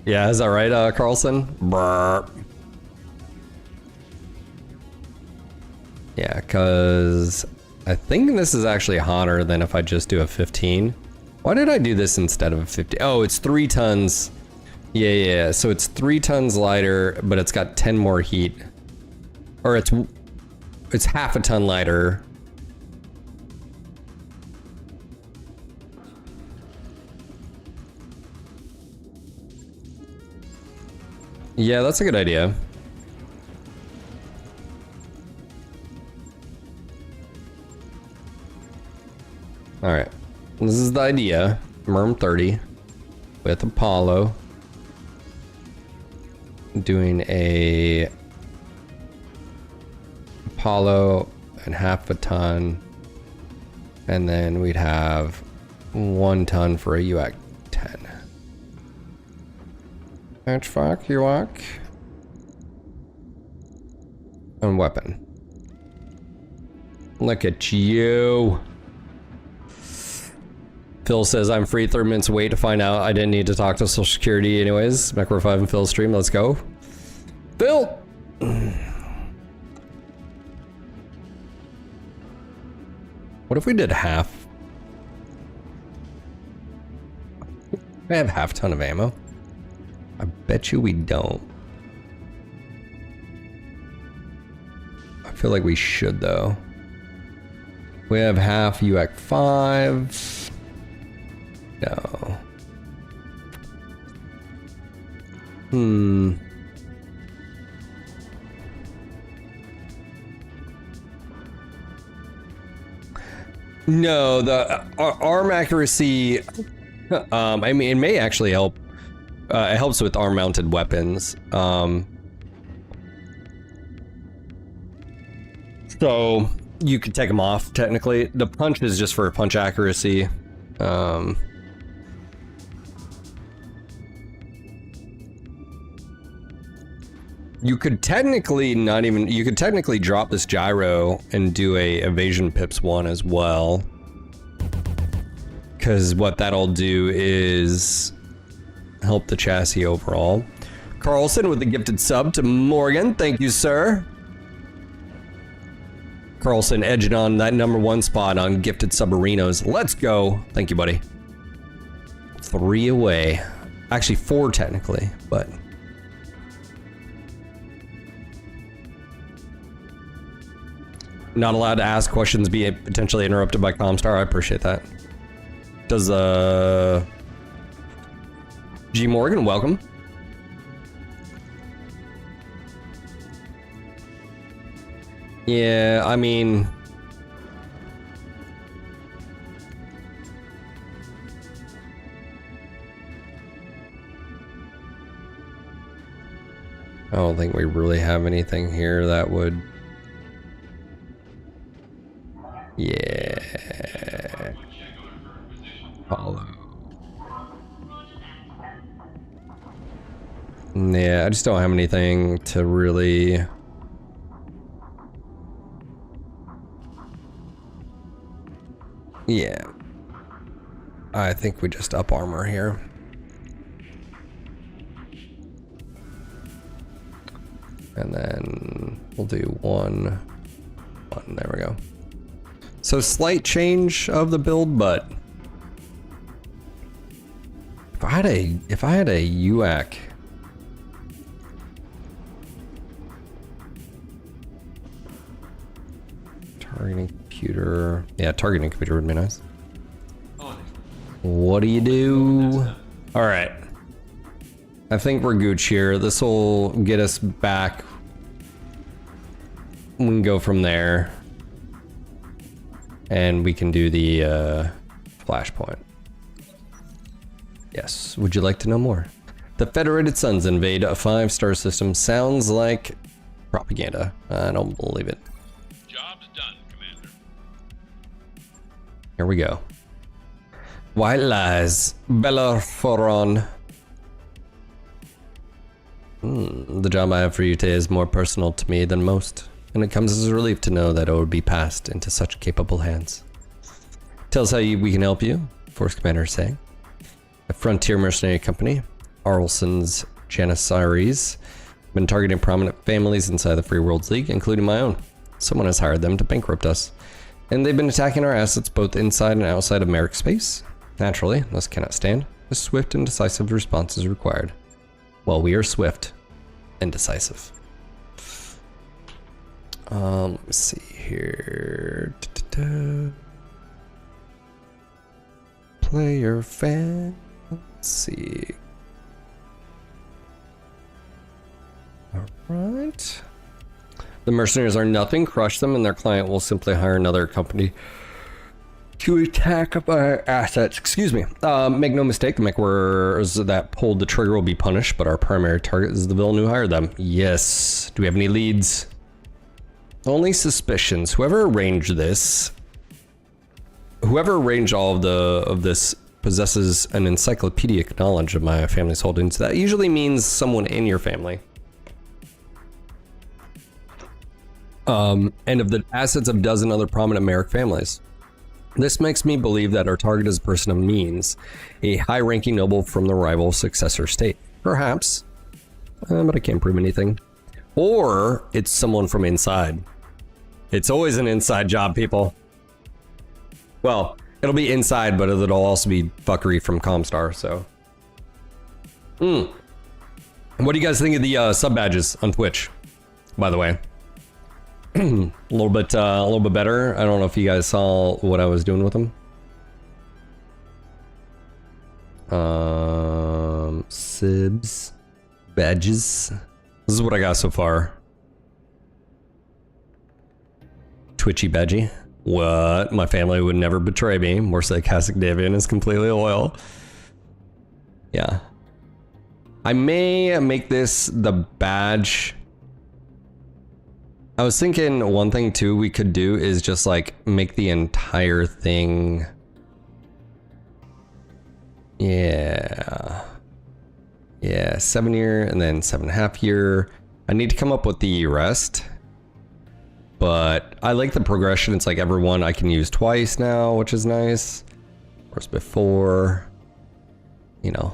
Yeah, is that right, Carlson? Brr. Yeah, because I think this is actually hotter than if I just do a 15. Why did I do this instead of a 50? Oh, it's 3 tons. Yeah, so it's 3 tons lighter, but it's got 10 more heat. Or it's half a ton lighter. Yeah, that's a good idea. All right, this is the idea. Merm 30 with Apollo. Doing a Apollo and half a ton. And then we'd have 1 ton for a UAC 10. Match fuck, UAC. And weapon. Look at you. Phil says, I'm free 30 minutes wait to find out. I didn't need to talk to Social Security anyways. MechWarrior 5 and Phil's stream, let's go. Phil! What if we did half? I have half ton of ammo. I bet you we don't. I feel like we should though. We have half UAC 5. No. No, the arm accuracy, I mean, it may actually help. It helps with arm mounted weapons. So you could take them off technically. The punch is just for punch accuracy. You could technically you could technically drop this gyro and do a evasion pips one as well. Cause what that'll do is help the chassis overall. Carlson with the gifted sub to Morgan, thank you, sir. Carlson edging on that #1 spot on gifted submarinos. Let's go. Thank you, buddy. 3 away. Actually 4 technically, but not allowed to ask questions, be potentially interrupted by Comstar. I appreciate that. Does G Morgan, welcome. Yeah, I mean, I don't think we really have anything here that would. Yeah. Follow. Yeah, I just don't have anything to really. Yeah. I think we just up armor here. And then we'll do one. There we go. So slight change of the build, but if I had a UAC, targeting computer, yeah, targeting computer would be nice. What do you do? All right, I think we're good here. This will get us back. We can go from there. And we can do the Flashpoint. Yes, would you like to know more? The Federated Suns invade a 5-star system. Sounds like propaganda. I don't believe it. Job's done, Commander. Here we go. White lies. Bellerophon. The job I have for you today is more personal to me than most, and it comes as a relief to know that it will be passed into such capable hands. Tell us how we can help you, Force Commander is saying. A frontier mercenary company, Arlson's Janissaries, been targeting prominent families inside the Free Worlds League, including my own. Someone has hired them to bankrupt us, and they've been attacking our assets both inside and outside of Merrick space. Naturally, this cannot stand. A swift and decisive response is required. Well, we are swift and decisive. Let me see here. Player fan. Let's see. Alright. The mercenaries are nothing. Crush them and their client will simply hire another company to attack our assets. Excuse me. Make no mistake, the MechWarriors that pulled the trigger will be punished, but our primary target is the villain who hired them. Yes. Do we have any leads? Only suspicions. Whoever arranged all of this possesses an encyclopedic knowledge of my family's holdings. That usually means someone in your family. And of the assets of a dozen other prominent Merrick families. This makes me believe that our target is a person of means, a high-ranking noble from the rival successor state. Perhaps, but I can't prove anything. Or it's someone from inside. It's always an inside job, people. Well, it'll be inside, but it'll also be fuckery from Comstar, so. What do you guys think of the sub badges on Twitch, by the way? a little bit better. I don't know if you guys saw what I was doing with them. Sibs, badges. This is what I got so far. Twitchy badgie. What? My family would never betray me. More sarcastic Davian is completely loyal. Yeah. I may make this the badge. I was thinking one thing too we could do is just like make the entire thing. Yeah. Yeah, 7 year and then 7.5 year. I need to come up with the rest. But I like the progression. It's like everyone I can use twice now, which is nice. Whereas before, you know.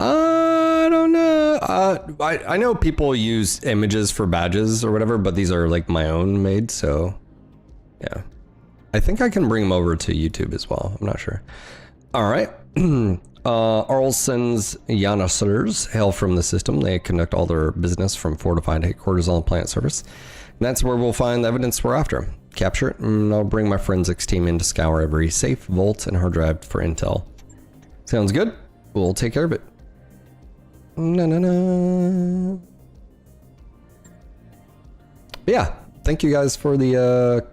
I don't know. I know people use images for badges or whatever, but these are like my own made, so yeah. I think I can bring them over to YouTube as well. I'm not sure. All right. Arlson's Janissaries hail from the system. They conduct all their business from fortified headquarters on the planet surface. And that's where we'll find the evidence we're after. Capture it, and I'll bring my forensics team in to scour every safe, vault, and hard drive for intel. Sounds good? We'll take care of it. No. Yeah, thank you guys for the,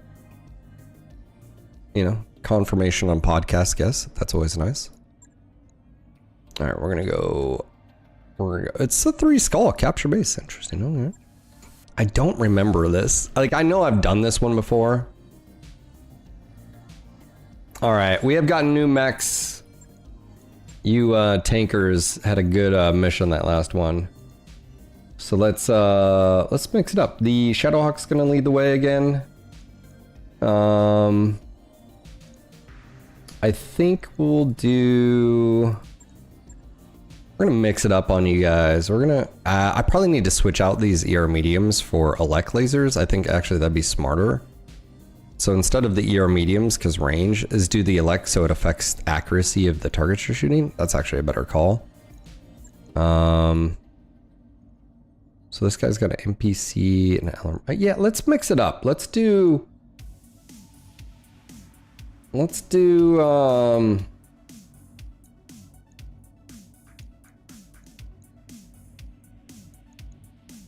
confirmation on podcast guests. That's always nice. All right, we're gonna go. It's the 3 skull capture base. Interesting. Okay. I don't remember this. Like, I know I've done this one before. All right, we have gotten new mechs. You tankers had a good mission that last one. So let's mix it up. The Shadowhawk's gonna lead the way again. I think we'll do. We're gonna mix it up on you guys. We're gonna. I probably need to switch out these ER mediums for elect lasers. I think actually that'd be smarter. So instead of the ER mediums, because range, is do the elect so it affects accuracy of the targets you're shooting. That's actually a better call. So this guy's got an NPC and an LM. Yeah, let's mix it up. Let's do. We'll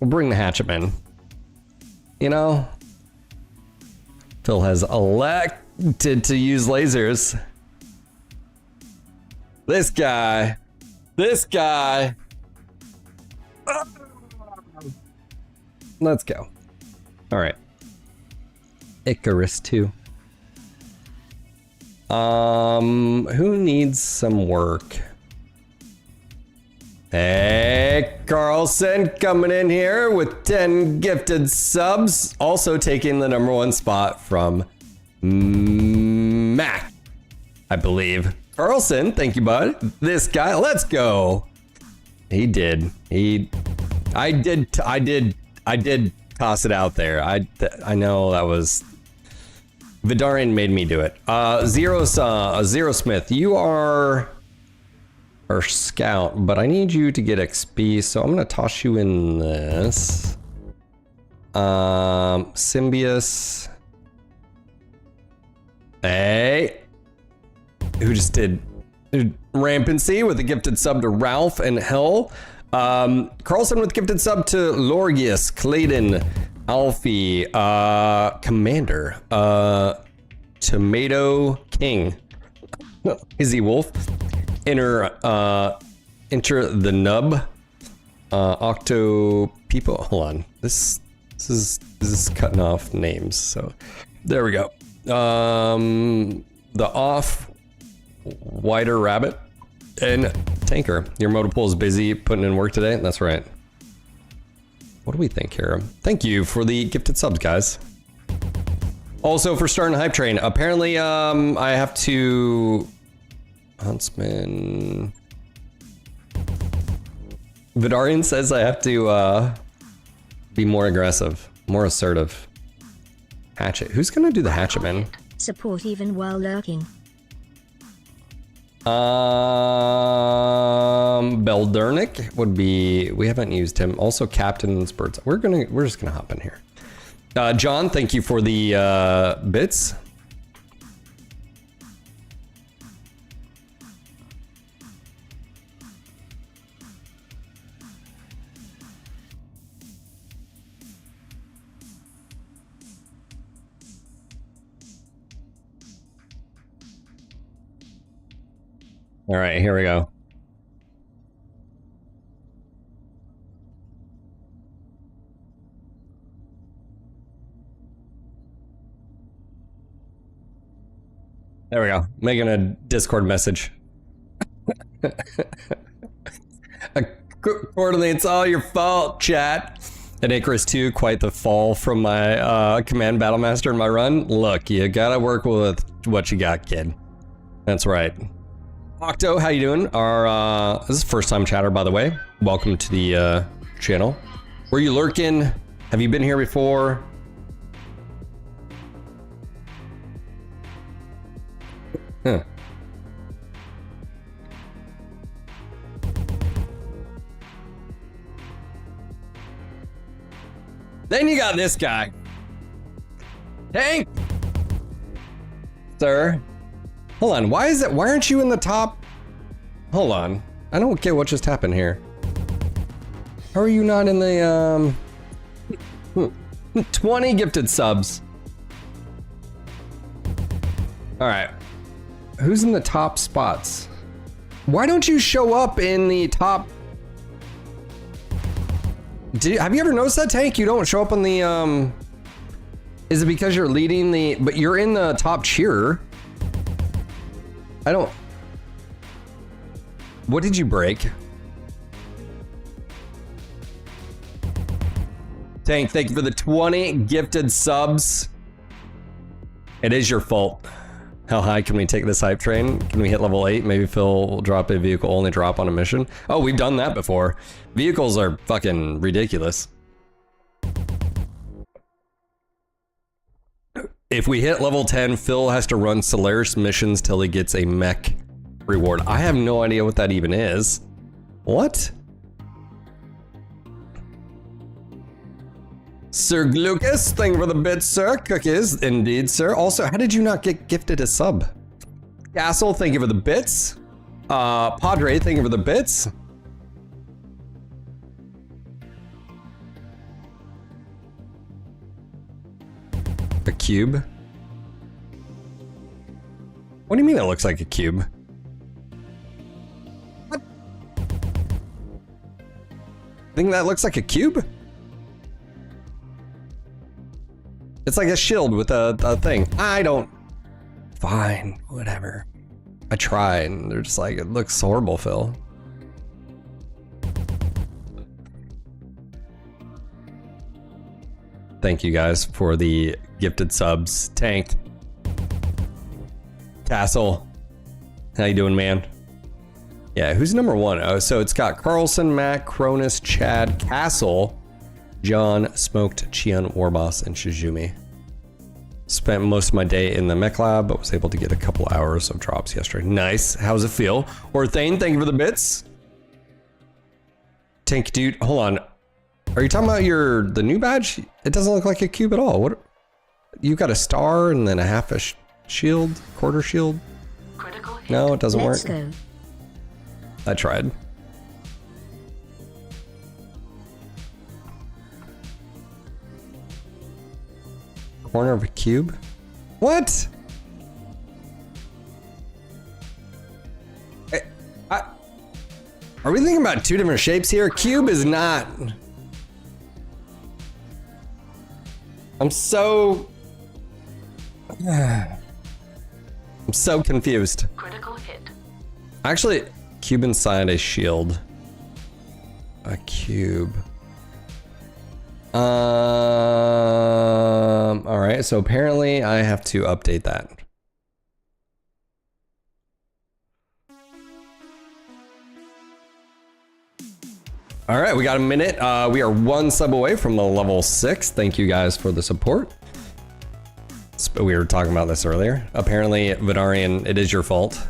bring the hatchetman. You know? Phil has elected to use lasers. This guy. Let's go. All right. Icarus 2. Who needs some work? Hey, Carlson coming in here with 10 gifted subs. Also taking the #1 spot from Mech, I believe. Carlson, thank you, bud. This guy, let's go. He did. I did toss it out there. I know that was... Vidarian made me do it. Zero Smith, you are our scout, but I need you to get XP, so I'm gonna toss you in this. Symbius. Hey. Who just did rampancy with a gifted sub to Ralph and Hell. Carlson with gifted sub to Lorgius, Clayton, Alfie, Commander, Tomato King, Izzy Wolf, Enter the Nub, Octo People. Hold on, this is cutting off names. So there we go. The Off, Wider Rabbit, and Tanker. Your motor pool is busy putting in work today. That's right. What do we think here? Thank you for the gifted subs, guys. Also for starting a hype train. Apparently, I have to... Huntsman... Vidarian says I have to be more aggressive, more assertive. Hatchet. Who's gonna do the hatchet, man? Support even while lurking. Beldernick would be, we haven't used him. Also Captain Spurts. We're just gonna hop in here. John, thank you for the bits. All right, here we go. There we go. Making a Discord message. Accordingly, it's all your fault, chat. And Icarus 2, quite the fall from my command battlemaster in my run. Look, you gotta work with what you got, kid. That's right. Octo, how you doing? This is first time chatter, by the way. Welcome to the channel. Were you lurking? Have you been here before? Huh. Then you got this guy. Tank! Sir. Hold on, why aren't you in the top? Hold on, I don't get what just happened here. How are you not in the, 20 gifted subs. All right, who's in the top spots? Why don't you show up in the top? Have you ever noticed that, Tank? You don't show up on the, is it because you're leading the, but you're in the top cheer? I don't... What did you break? Tank, thank you for the 20 gifted subs. It is your fault. How high can we take this hype train? Can we hit level 8? Maybe Phil will drop a vehicle only drop on a mission. Oh, we've done that before. Vehicles are fucking ridiculous. If we hit level 10, Phil has to run Solaris missions till he gets a mech reward. I have no idea what that even is. What? Sir Glucas, thank you for the bits, sir. Cookies, indeed, sir. Also, how did you not get gifted a sub? Castle, thank you for the bits. Padre, thank you for the bits. A cube. What do you mean it looks like a cube? What? Think that looks like a cube? It's like a shield with a thing. I don't... Fine, whatever. I try and they're just like, it looks horrible, Phil. Thank you guys for the gifted subs. Tank. Castle. How you doing, man? Yeah, who's number one? Oh, so it's got Carlson, Mac, Cronus, Chad, Castle, John, Smoked, Chian, Warboss, and Shizumi. Spent most of my day in the mech lab, but was able to get a couple hours of drops yesterday. Nice. How's it feel? Orthane, thank you for the bits. Tank dude, hold on. Are you talking about the new badge? It doesn't look like a cube at all. What? You got a star and then a half a shield, quarter shield? No, it doesn't work. Go. I tried. Corner of a cube? What? Are we thinking about two different shapes here? Cube is not. I'm so confused. Critical hit. Actually, cube inside a shield. A cube. All right, so apparently I have to update that. All right, we got a minute. We are one sub away from the level 6. Thank you guys for the support. We were talking about this earlier. Apparently, Vidarian, it is your fault.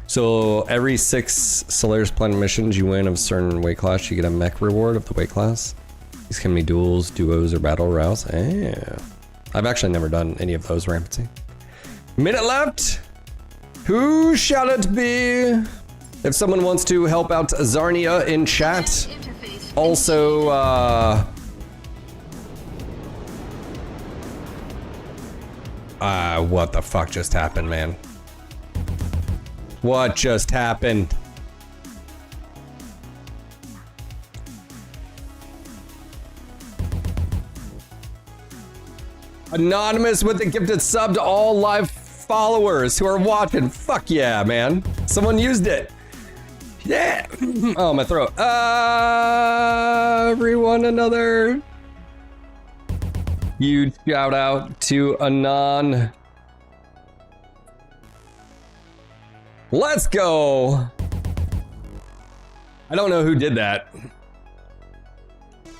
So every 6 Solaris Planet missions you win of a certain weight class, you get a mech reward of the weight class. These can be duels, duos, or battle routes. Yeah. I've actually never done any of those, Rampancy. Minute left. Who shall it be? If someone wants to help out Zarnia in chat. Also, what the fuck just happened, man? What just happened? Anonymous with the gifted sub to all live followers who are watching. Fuck yeah, man. Someone used it. Yeah. Oh, my throat. Everyone, another huge shout out to Anon. Let's go. I don't know who did that.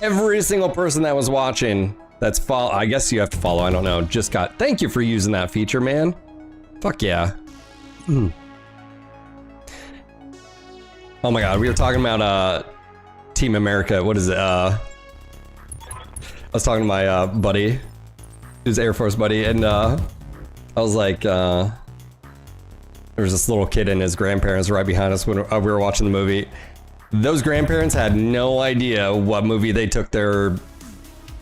Every single person that was watching that's follow, I guess you have to follow, I don't know, just got, thank you for using that feature, man. Fuck yeah. Oh my god, we were talking about Team America. What is it? I was talking to my buddy, who's Air Force buddy, and I was like, there was this little kid and his grandparents right behind us when we were watching the movie. Those grandparents had no idea what movie they took their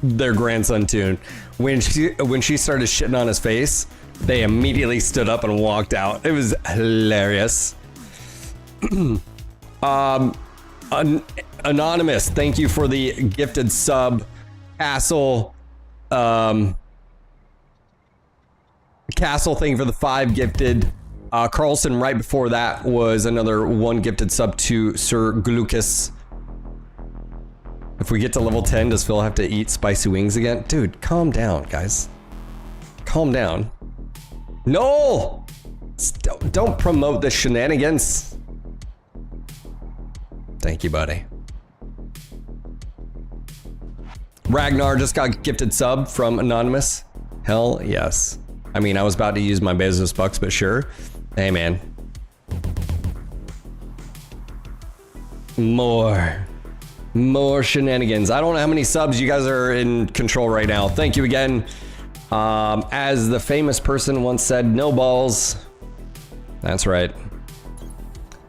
grandson to. When she started shitting on his face, they immediately stood up and walked out. It was hilarious. Anonymous, thank you for the gifted sub. Castle, Castle, thank you for the 5 gifted. Carlson, right before that, was another 1 gifted sub to Sir Glucas. If we get to level 10, does Phil have to eat spicy wings again? Dude, calm down, guys. Calm down. No! Don't promote the shenanigans. Thank you, buddy. Ragnar just got gifted sub from Anonymous. Hell yes. I mean, I was about to use my Bezos bucks, but sure. Hey, man. More shenanigans. I don't know how many subs you guys are in control right now. Thank you again. As the famous person once said, no balls. That's right.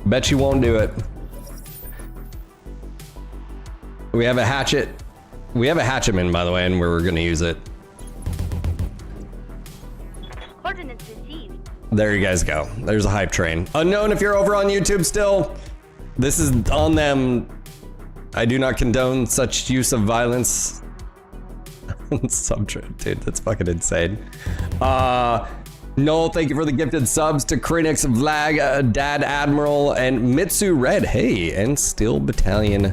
Bet you won't do it. We have a hatchet. We have a hatchetman, by the way, and we're gonna use it. Coordinates received. There you guys go. There's a hype train. Unknown if you're over on YouTube still. This is on them. I do not condone such use of violence. Dude, that's fucking insane. Noel, thank you for the gifted subs to Krenix, Vlag, Dad Admiral, and Mitsu Red. Hey, and Steel Battalion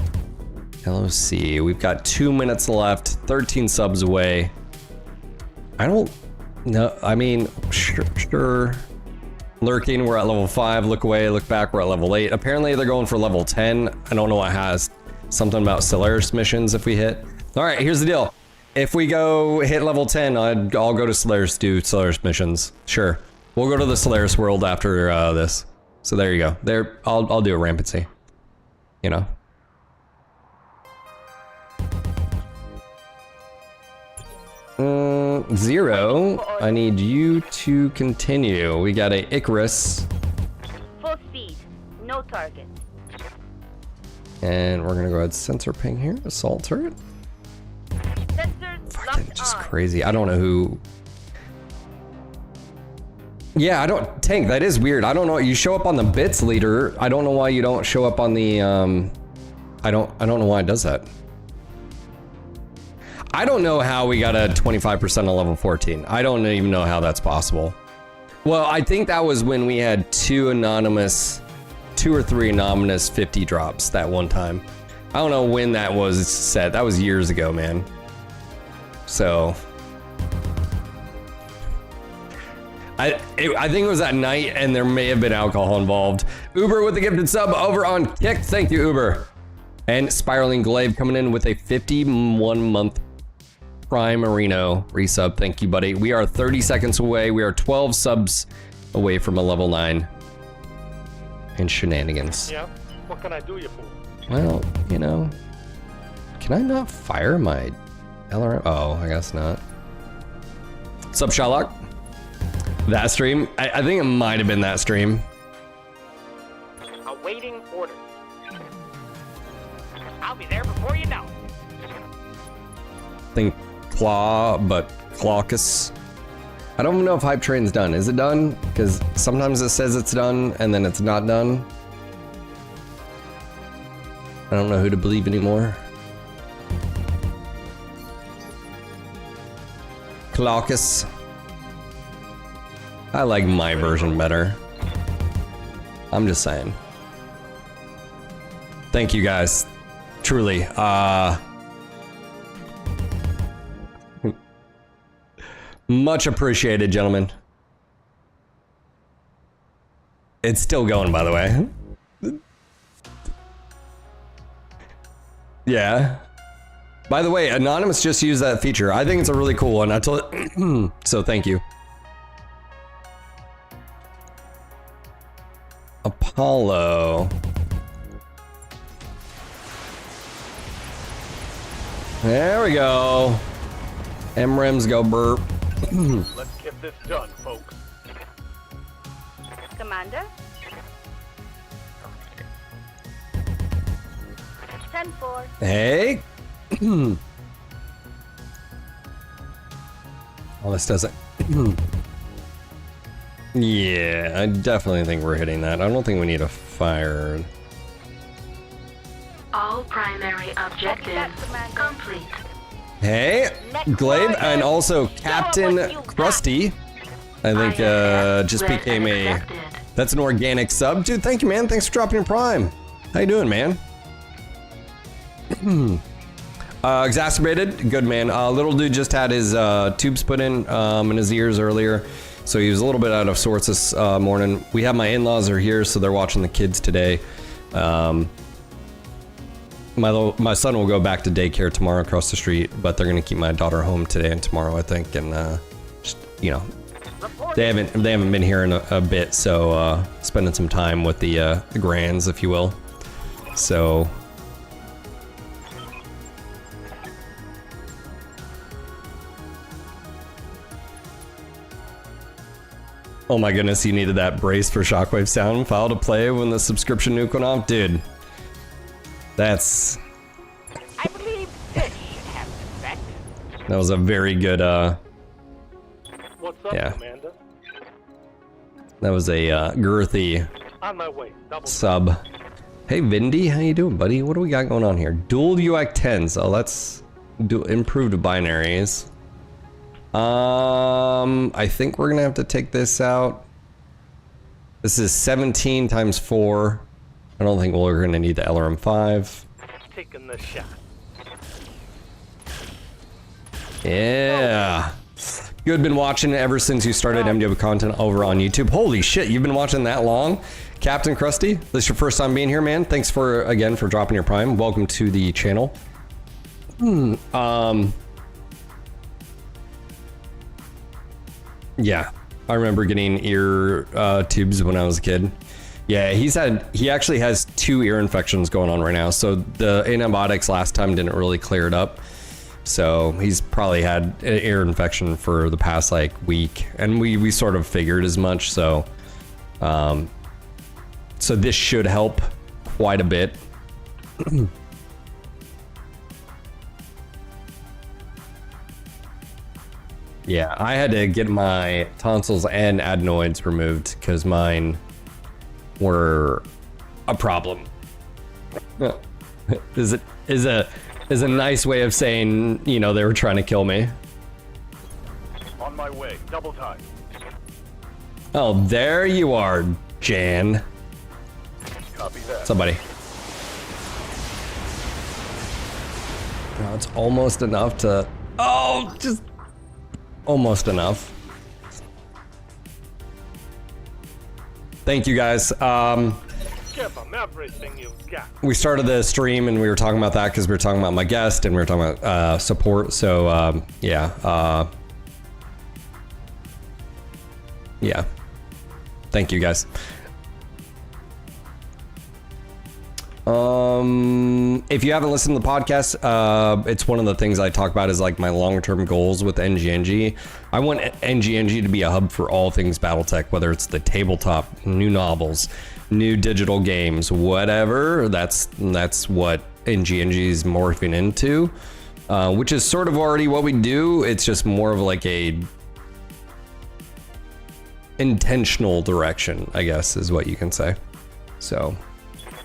LOC. We've got 2 minutes left, 13 subs away. I don't know. I mean, sure. Lurking, we're at level 5. Look away, look back, we're at level 8. Apparently, they're going for level 10. I don't know what has. Something about Solaris missions if we hit. All right, here's the deal. If we go hit level 10, I'll go to Solaris, do Solaris missions. Sure. We'll go to the Solaris world after this. So there you go. There, I'll do a rampancy. You know. Zero, I need you to continue. We got a Icarus. Full speed, no target. And we're gonna go ahead sensor ping here. Assault turret. Sensors Fucking locked just on. crazy. I don't know who. Yeah, I don't. Tank, that is weird. I don't know. You show up on the bits leader. I don't know why you don't show up on the. I don't know why it does that. I don't know how we got a 25% on level 14. I don't even know how that's possible. Well, I think that was when we had 2 or 3 anonymous 50 drops that one time. I don't know when that was set. That was years ago, man. So I think it was at night and there may have been alcohol involved. Uber with the gifted sub over on Kick. Thank you, Uber. And Spiraling Glaive coming in with a 51-month Prime Marino resub. Thank you, buddy. We are 30 seconds away. We are 12 subs away from a level 9. And shenanigans. Yeah, what can I do you for? Well, you know, can I not fire my LRM? Oh, I guess not. Sub Shylock. That stream? I think it might have been that stream. Awaiting orders. I'll be there before you know. I think Claw, but Clawcus. I don't know if Hype Train's done. Is it done? Because sometimes it says it's done and then it's not done. I don't know who to believe anymore. Clawcus. I like my version better. I'm just saying. Thank you guys. Truly. Much appreciated, gentlemen. It's still going, by the way. Yeah. By the way, Anonymous just used that feature. I think it's a really cool one. I told it. So thank you. Apollo. There we go. MREMs go burp. Let's get this done, folks. Commander? 10-4. Hey. Oh, this doesn't. Yeah, I definitely think we're hitting that. I don't think we need a fire. All primary objectives complete. Hey, Glaive, and also Captain Krusty. I think just became a. That's an organic sub, dude. Thank you, man. Thanks for dropping your prime. How you doing, man? Exacerbated, good man. Little dude just had his tubes put in his ears earlier, so he was a little bit out of sorts this morning. We have my in-laws are here, so they're watching the kids today. My son will go back to daycare tomorrow across the street, but they're gonna keep my daughter home today and tomorrow, I think. And just, you know, they haven't been here in a bit, so spending some time with the grands, if you will. So. Oh my goodness, you needed that brace for shockwave sound file to play when the subscription nuke went off? Dude, that's... I believe this should have an effect. That was a very good, What's up, yeah. Commander? That was a girthy On my way. Double. sub. Hey Vindy, how you doing, buddy? What do we got going on here? Dual UX 10s. Oh, that's improved binaries. I think we're gonna have to take this out. This is 17 times 4. I don't think we're gonna need the LRM5. Taking the shot. Yeah. You had been watching ever since you started MW content over on YouTube. Holy shit, you've been watching that long? Captain Krusty, this is your first time being here, man. Thanks for dropping your prime. Welcome to the channel. Yeah, I remember getting ear tubes when I was a kid. Yeah, he actually has 2 ear infections going on right now. So the antibiotics last time didn't really clear it up. So he's probably had an ear infection for the past like week, and we sort of figured as much. So, so this should help quite a bit. Yeah, I had to get my tonsils and adenoids removed because mine were a problem. Is a nice way of saying, you know, they were trying to kill me. On my way. Double time. Oh, there you are, Jan. Copy that. Somebody. Oh, it's almost enough to... Oh, just... Almost enough. Thank you, guys. Give them everything you've got. We started the stream and we were talking about that because we were talking about my guest and we were talking about support. So yeah. Yeah. Thank you, guys. If you haven't listened to the podcast, it's one of the things I talk about is like my long-term goals with NGNG. I want NGNG to be a hub for all things BattleTech, whether it's the tabletop, new novels, new digital games, whatever. That's what NGNG is morphing into, which is sort of already what we do. It's just more of like a intentional direction, I guess, is what you can say. So.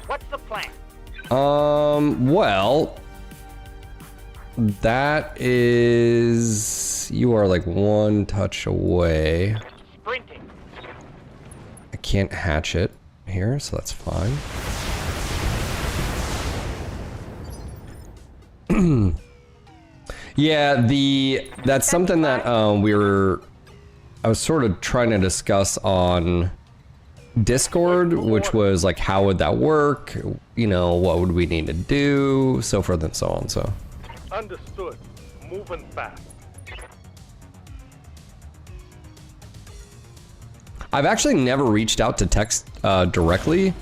What's the plan? Well, that is, you are like one touch away. Sprinting. I can't hatch it here, so that's fine. Yeah, that's something that I was sort of trying to discuss on Discord, which was like, how would that work? You know, what would we need to do? So forth and so on, so. Understood. Moving fast. I've actually never reached out to text directly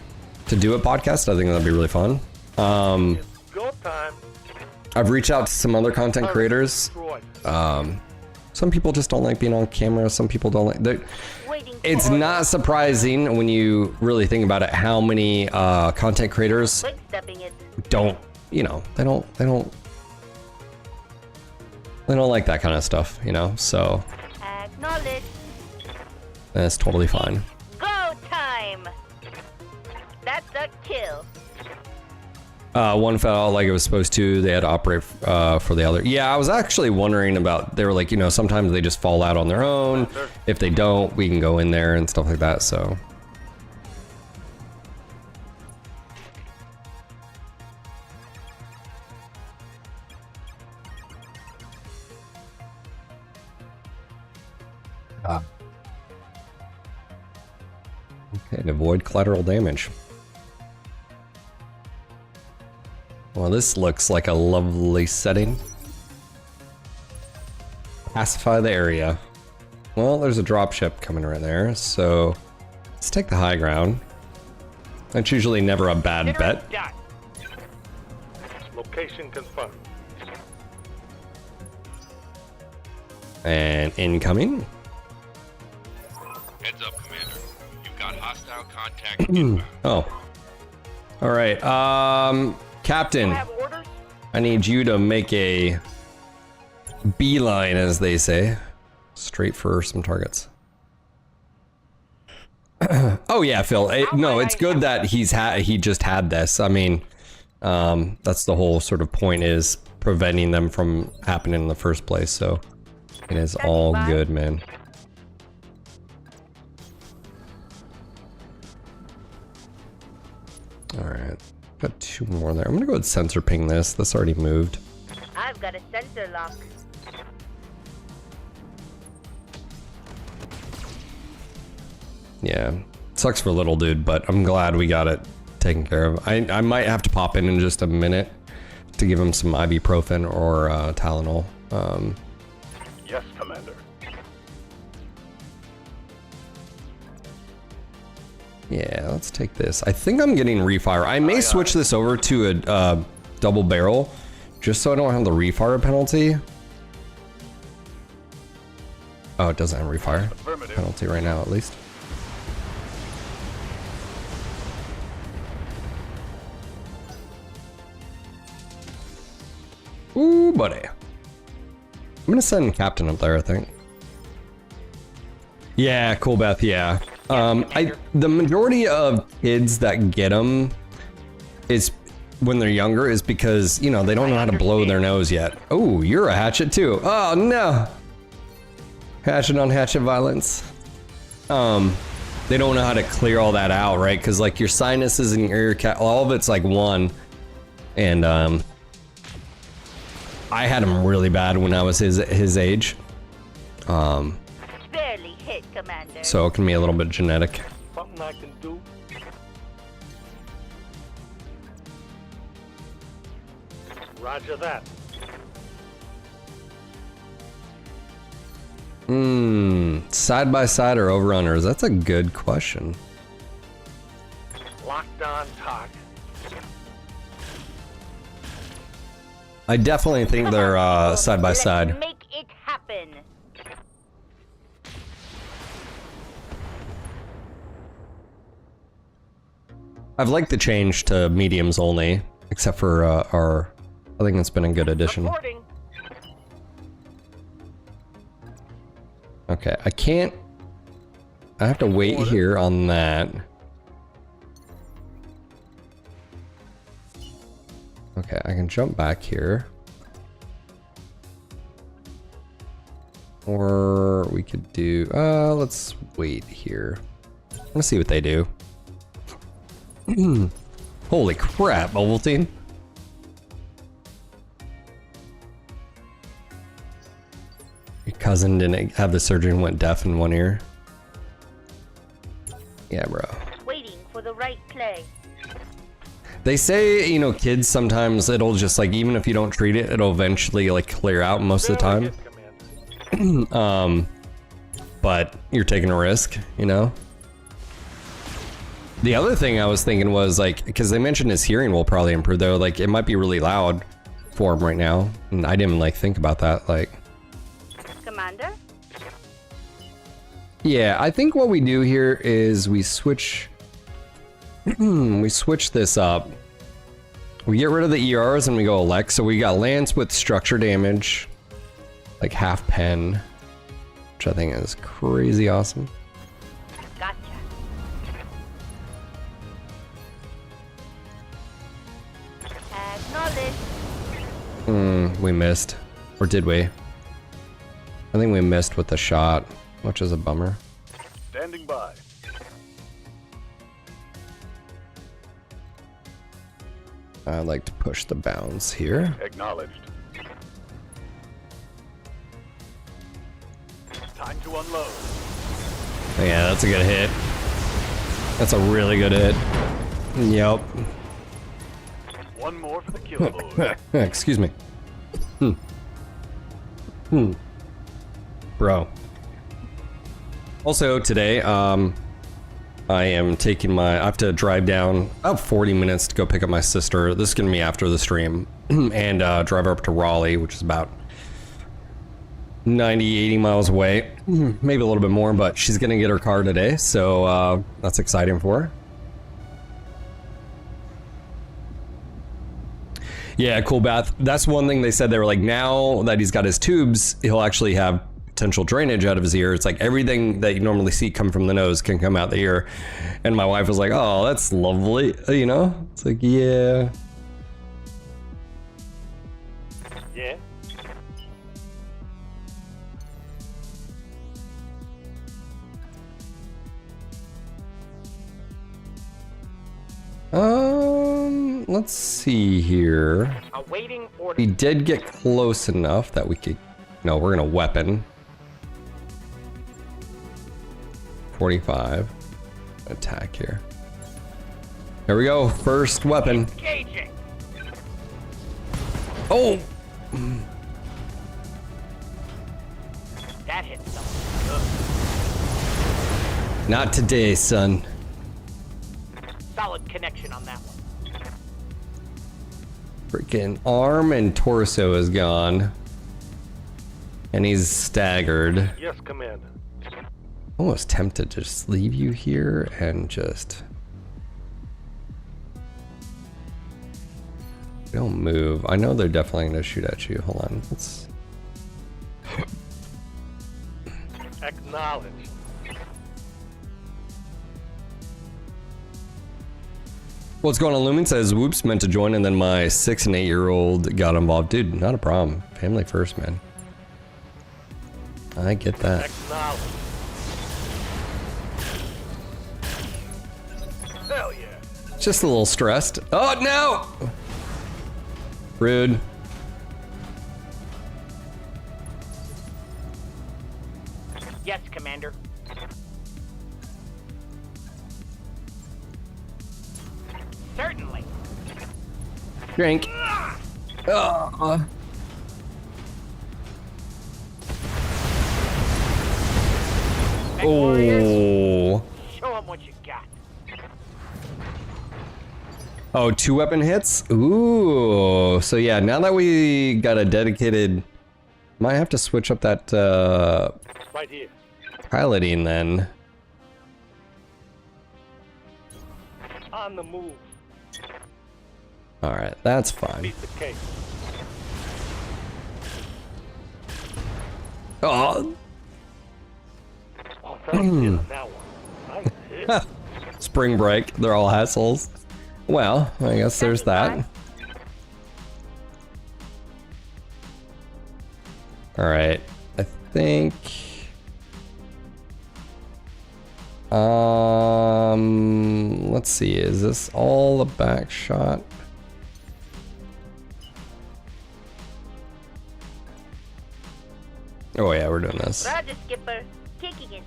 to do a podcast. I think that'd be really fun. It's go time. I've reached out to some other content creators. Some people just don't like being on camera. Some people don't like... It's not surprising when you really think about it how many content creators don't, you know, they don't like that kind of stuff, you know, so Acknowledge. that's totally fine. Go time. That's a kill. One fell out like it was supposed to. They had to operate for the other. Yeah, I was actually wondering about, they were like, you know, sometimes they just fall out on their own. If they don't, we can go in there and stuff like that, so. Okay, avoid collateral damage. Well, this looks like a lovely setting. Pacify the area. Well, there's a dropship coming right there, so let's take the high ground. That's usually never a bad bet. Location confirmed. And incoming. Heads up, Commander. You've got hostile contact inbound. Oh. All right. Captain, I need you to make a beeline, as they say, straight for some targets. Oh yeah, Phil. No, it's good that he just had this. I mean, that's the whole sort of point, is preventing them from happening in the first place. So it is all good, man. All right, got 2 more there. I'm gonna go with sensor ping this. That's already moved. I've got a sensor lock. Yeah, sucks for little dude, but I'm glad we got it taken care of. I might have to pop in just a minute to give him some ibuprofen or Tylenol. Yes, Commander. Yeah, let's take this. I think I'm getting refire. I may switch this over to a double barrel, just so I don't have the refire penalty. Oh, it doesn't have refire penalty right now, at least. Ooh, buddy. I'm gonna send Captain up there, I think. Yeah, cool, Beth, yeah. The majority of kids that get them is when they're younger is because, you know, they don't know how to blow their nose yet. Oh, you're a hatchet too. Oh no. Hatchet on hatchet violence. They don't know how to clear all that out, right? Because like your sinuses and your ear cat, all of it's like one. And I had him really bad when I was his age. Barely hit, Commander. So it can be a little bit genetic. Something I can do? Roger that. Side by side or overrunners? That's a good question. Locked on talk. I definitely think they're side by side. Let's make it happen. I've liked the change to mediums only, except for our. I think it's been a good addition. Reporting. Okay, I can't. I have to wait here on that. Okay, I can jump back here. Or we could do, let's wait here. I want to see what they do. Holy crap, Ovaltine. Your cousin didn't have the surgery and went deaf in one ear. Yeah, bro. Waiting for the right play. They say, you know, kids sometimes it'll just like, even if you don't treat it, it'll eventually like clear out most of the time. But you're taking a risk, you know? The other thing I was thinking was like, because they mentioned his hearing will probably improve though, like it might be really loud for him right now. And I didn't like think about that, like. Commander? Yeah, I think what we do here is we switch we switch this up. We get rid of the ERs and we go elect. So we got Lance with structure damage, like half pen, which I think is crazy awesome. Gotcha. Acknowledge. We missed. Or did we? I think we missed with the shot, which is a bummer. Standing by. I'd like to push the bounds here. Acknowledged. Time to unload. Yeah, that's a good hit. That's a really good hit. Yep. One more for the kill board. Excuse me. Bro. Also today, I am taking I have to drive down about 40 minutes to go pick up my sister. This is gonna be after the stream. And drive her up to Raleigh, which is about 90, 80 miles away. Maybe a little bit more, but she's gonna get her car today. So that's exciting for her. Yeah, cool, Bath. That's one thing they said. They were like, now that he's got his tubes, he'll actually have potential drainage out of his ear. It's like everything that you normally see come from the nose can come out the ear. And my wife was like, oh, that's lovely. You know, it's like, yeah. Yeah. Let's see here. Awaiting order. We did get close enough that we could, no, we're gonna weapon. 45. Attack here. Here we go, first weapon. Engaging. Oh! That hit something. Not today, son. Solid connection on that one. Freaking arm and torso is gone. And he's staggered. Yes, Commander. Almost tempted to just leave you here and just... Don't move. I know they're definitely gonna shoot at you. Hold on. Let's... Acknowledge. What's going on, Lumen? Says, whoops, meant to join, and then my 6 and 8 year old got involved. Dude, not a problem. Family first, man. I get that. Acknowledge. Hell yeah. Just a little stressed. Oh, no! Rude. Yes, Commander. Certainly. Drink. MechWarriors, Oh. show 'em what you got. Oh, 2 weapon hits? Ooh. So yeah, now that we got a dedicated... Might have to switch up that Right here. piloting then. On the move. Alright, that's fine. Beat the case. Oh, Oh, thank you on that one. Nice hit. spring break. They're all hassles. Well, I guess there's that. Alright, I think... let's see, is this all a back shot? Oh yeah, we're doing this. Roger, Skipper. Kicking it.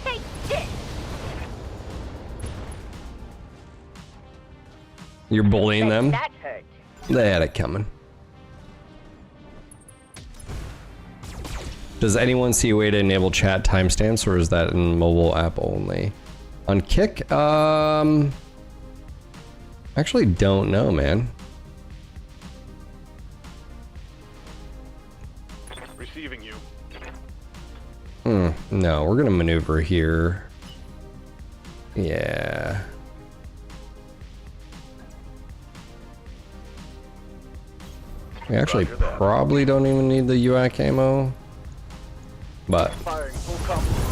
Take this. You're bullying them? That hurt. They had it coming. Does anyone see a way to enable chat timestamps, or is that in mobile app only? On Kick, actually don't know, man. Receiving you. No, we're gonna maneuver here. Yeah. We actually probably don't even need the UAC ammo. But Firing full combat.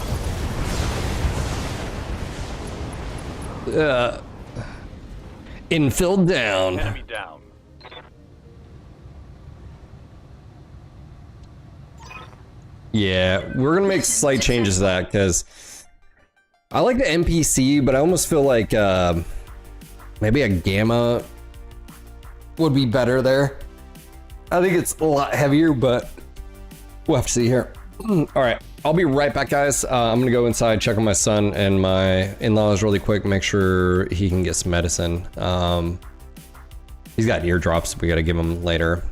infill down. Enemy down. Yeah, we're gonna make slight changes to that because I like the NPC, but I almost feel like maybe a gamma would be better there. I think it's a lot heavier, but we'll have to see here. All right, I'll be right back, guys. I'm gonna go inside, check on my son and my in-laws really quick, make sure he can get some medicine. He's got eardrops we gotta give him later.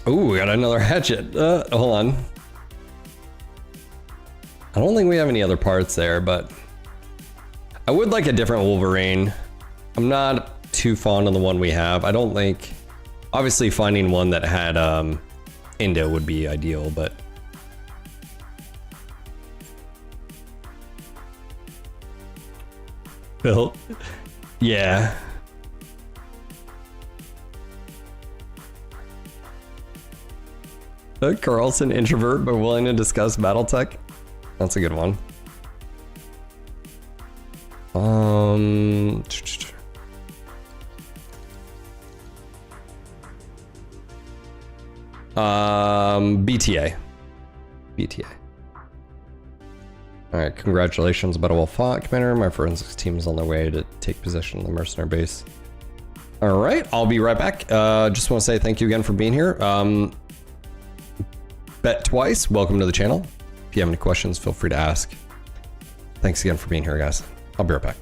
Ooh, we got another hatchet. Hold on. I don't think we have any other parts there, but I would like a different Wolverine. I'm not too fond of the one we have. I don't think, obviously finding one that had Indo would be ideal, but Bill, yeah. Carlson, introvert but willing to discuss BattleTech. That's a good one. BTA. Alright, congratulations, Battle well fought, Commander. My forensics team is on their way to take possession of the mercenary base. Alright, I'll be right back. Just want to say thank you again for being here. Bet Twice, welcome to the channel. If you have any questions, feel free to ask. Thanks again for being here, guys. I'll be right back.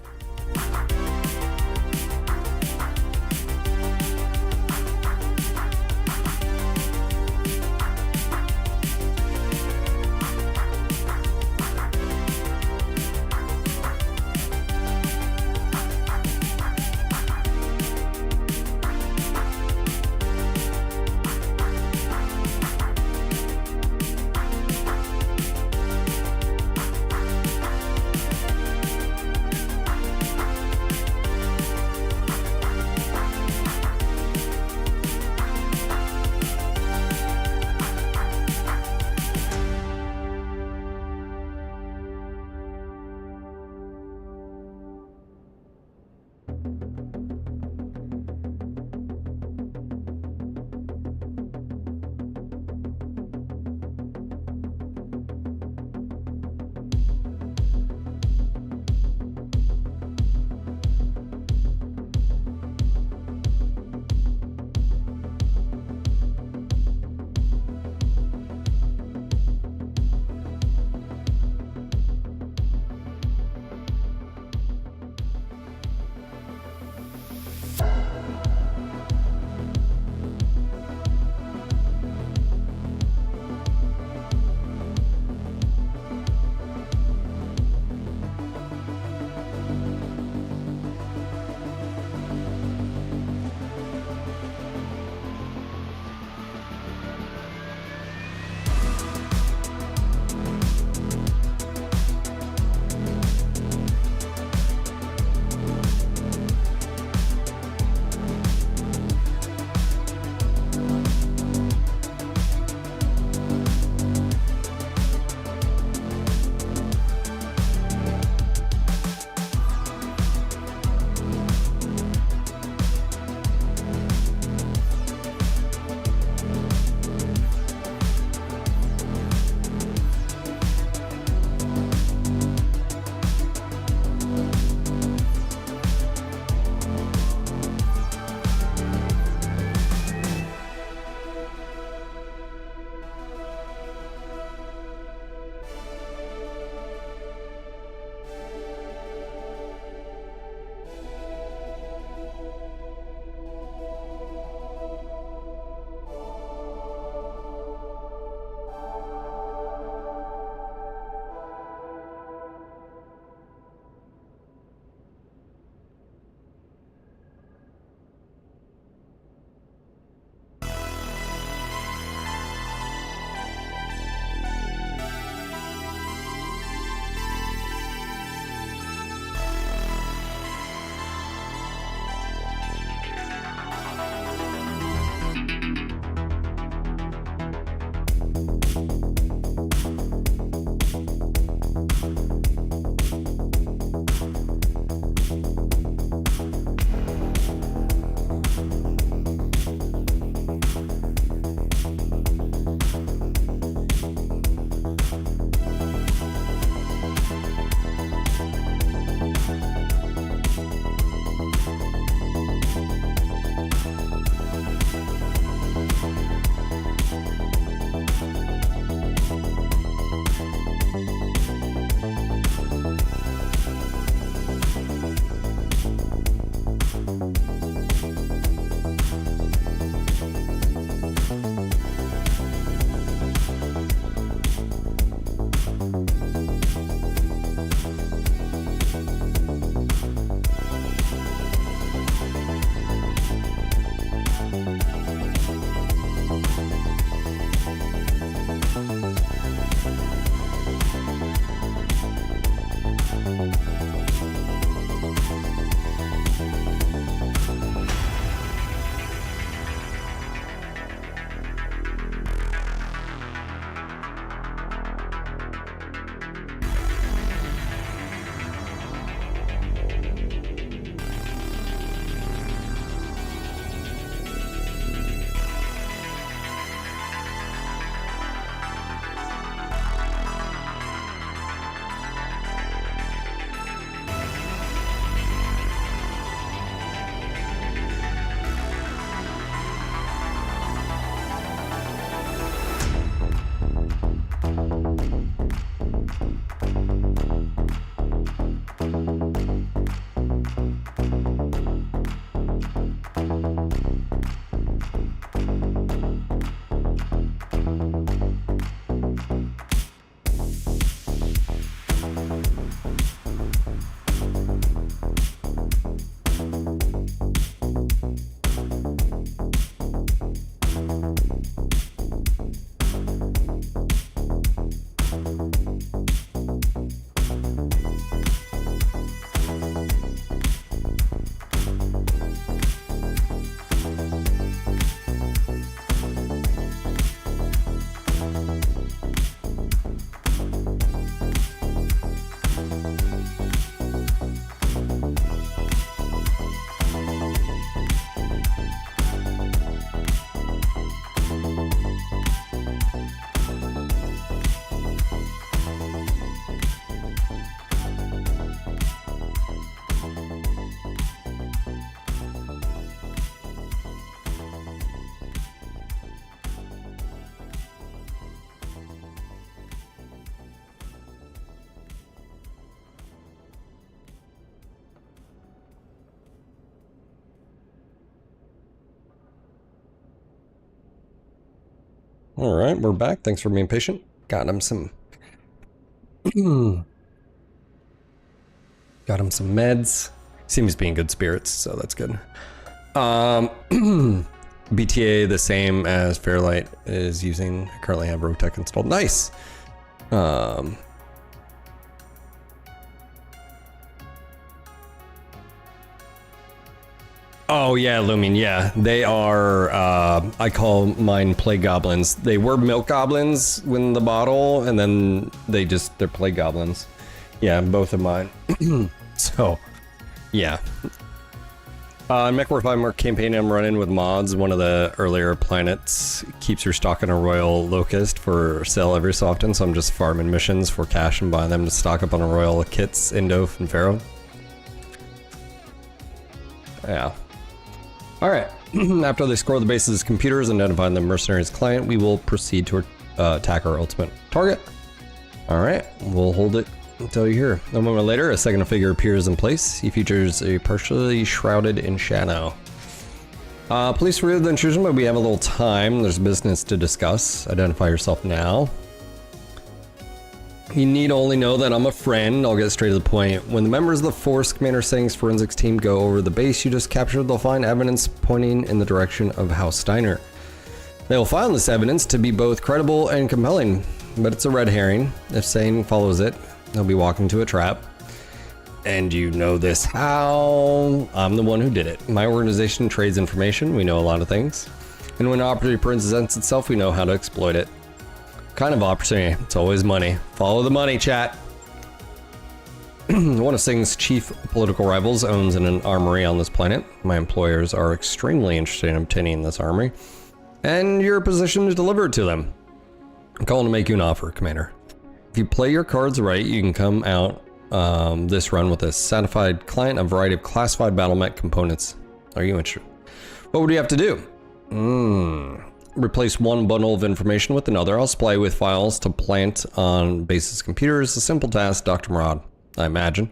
All right, we're back. Thanks for being patient. Got him some got him some meds. Seems to be in good spirits, so that's good. BTA the same as Fairlight is using. I currently have RoTech installed. Nice. Oh yeah, Lumion, yeah. They are, I call mine plague goblins. They were milk goblins when the bottle, and then they're plague goblins. Yeah, both of mine. So, yeah. MechWarrior 5 Mark campaign I'm running with mods. One of the earlier planets keeps your stock on a Royal Locust for sale every so often, so I'm just farming missions for cash and buying them to stock up on a Royal Kits, Indof, and Pharaoh. Yeah. Alright, after they score the base's computers and identify the mercenary's client, we will proceed to attack our ultimate target. Alright, we'll hold it until you're here. A moment later, a second figure appears in place. He features a partially shrouded in shadow. Please forgive the intrusion, but we have a little time. There's business to discuss. Identify yourself now. You need only know that I'm a friend. I'll get straight to the point. When the members of the Force Commander Sing's forensics team go over the base you just captured, they'll find evidence pointing in the direction of House Steiner. They'll find this evidence to be both credible and compelling, but it's a red herring. If Singh follows it, they'll be walking into a trap. And you know this how? I'm the one who did it. My organization trades information. We know a lot of things. And when an opportunity presents itself, we know how to exploit it. Kind of opportunity. It's always money. Follow the money, chat. One of Singh's chief political rivals owns an armory on this planet. My employers are extremely interested in obtaining this armory, and you're positioned to deliver it to them. I'm calling to make you an offer, Commander. If you play your cards right, you can come out this run with a satisfied client, a variety of classified battle mech components. Are you interested? What would you have to do? Replace one bundle of information with another. I'll supply you with files to plant on base's computers. A simple task, Dr. Murad, I imagine.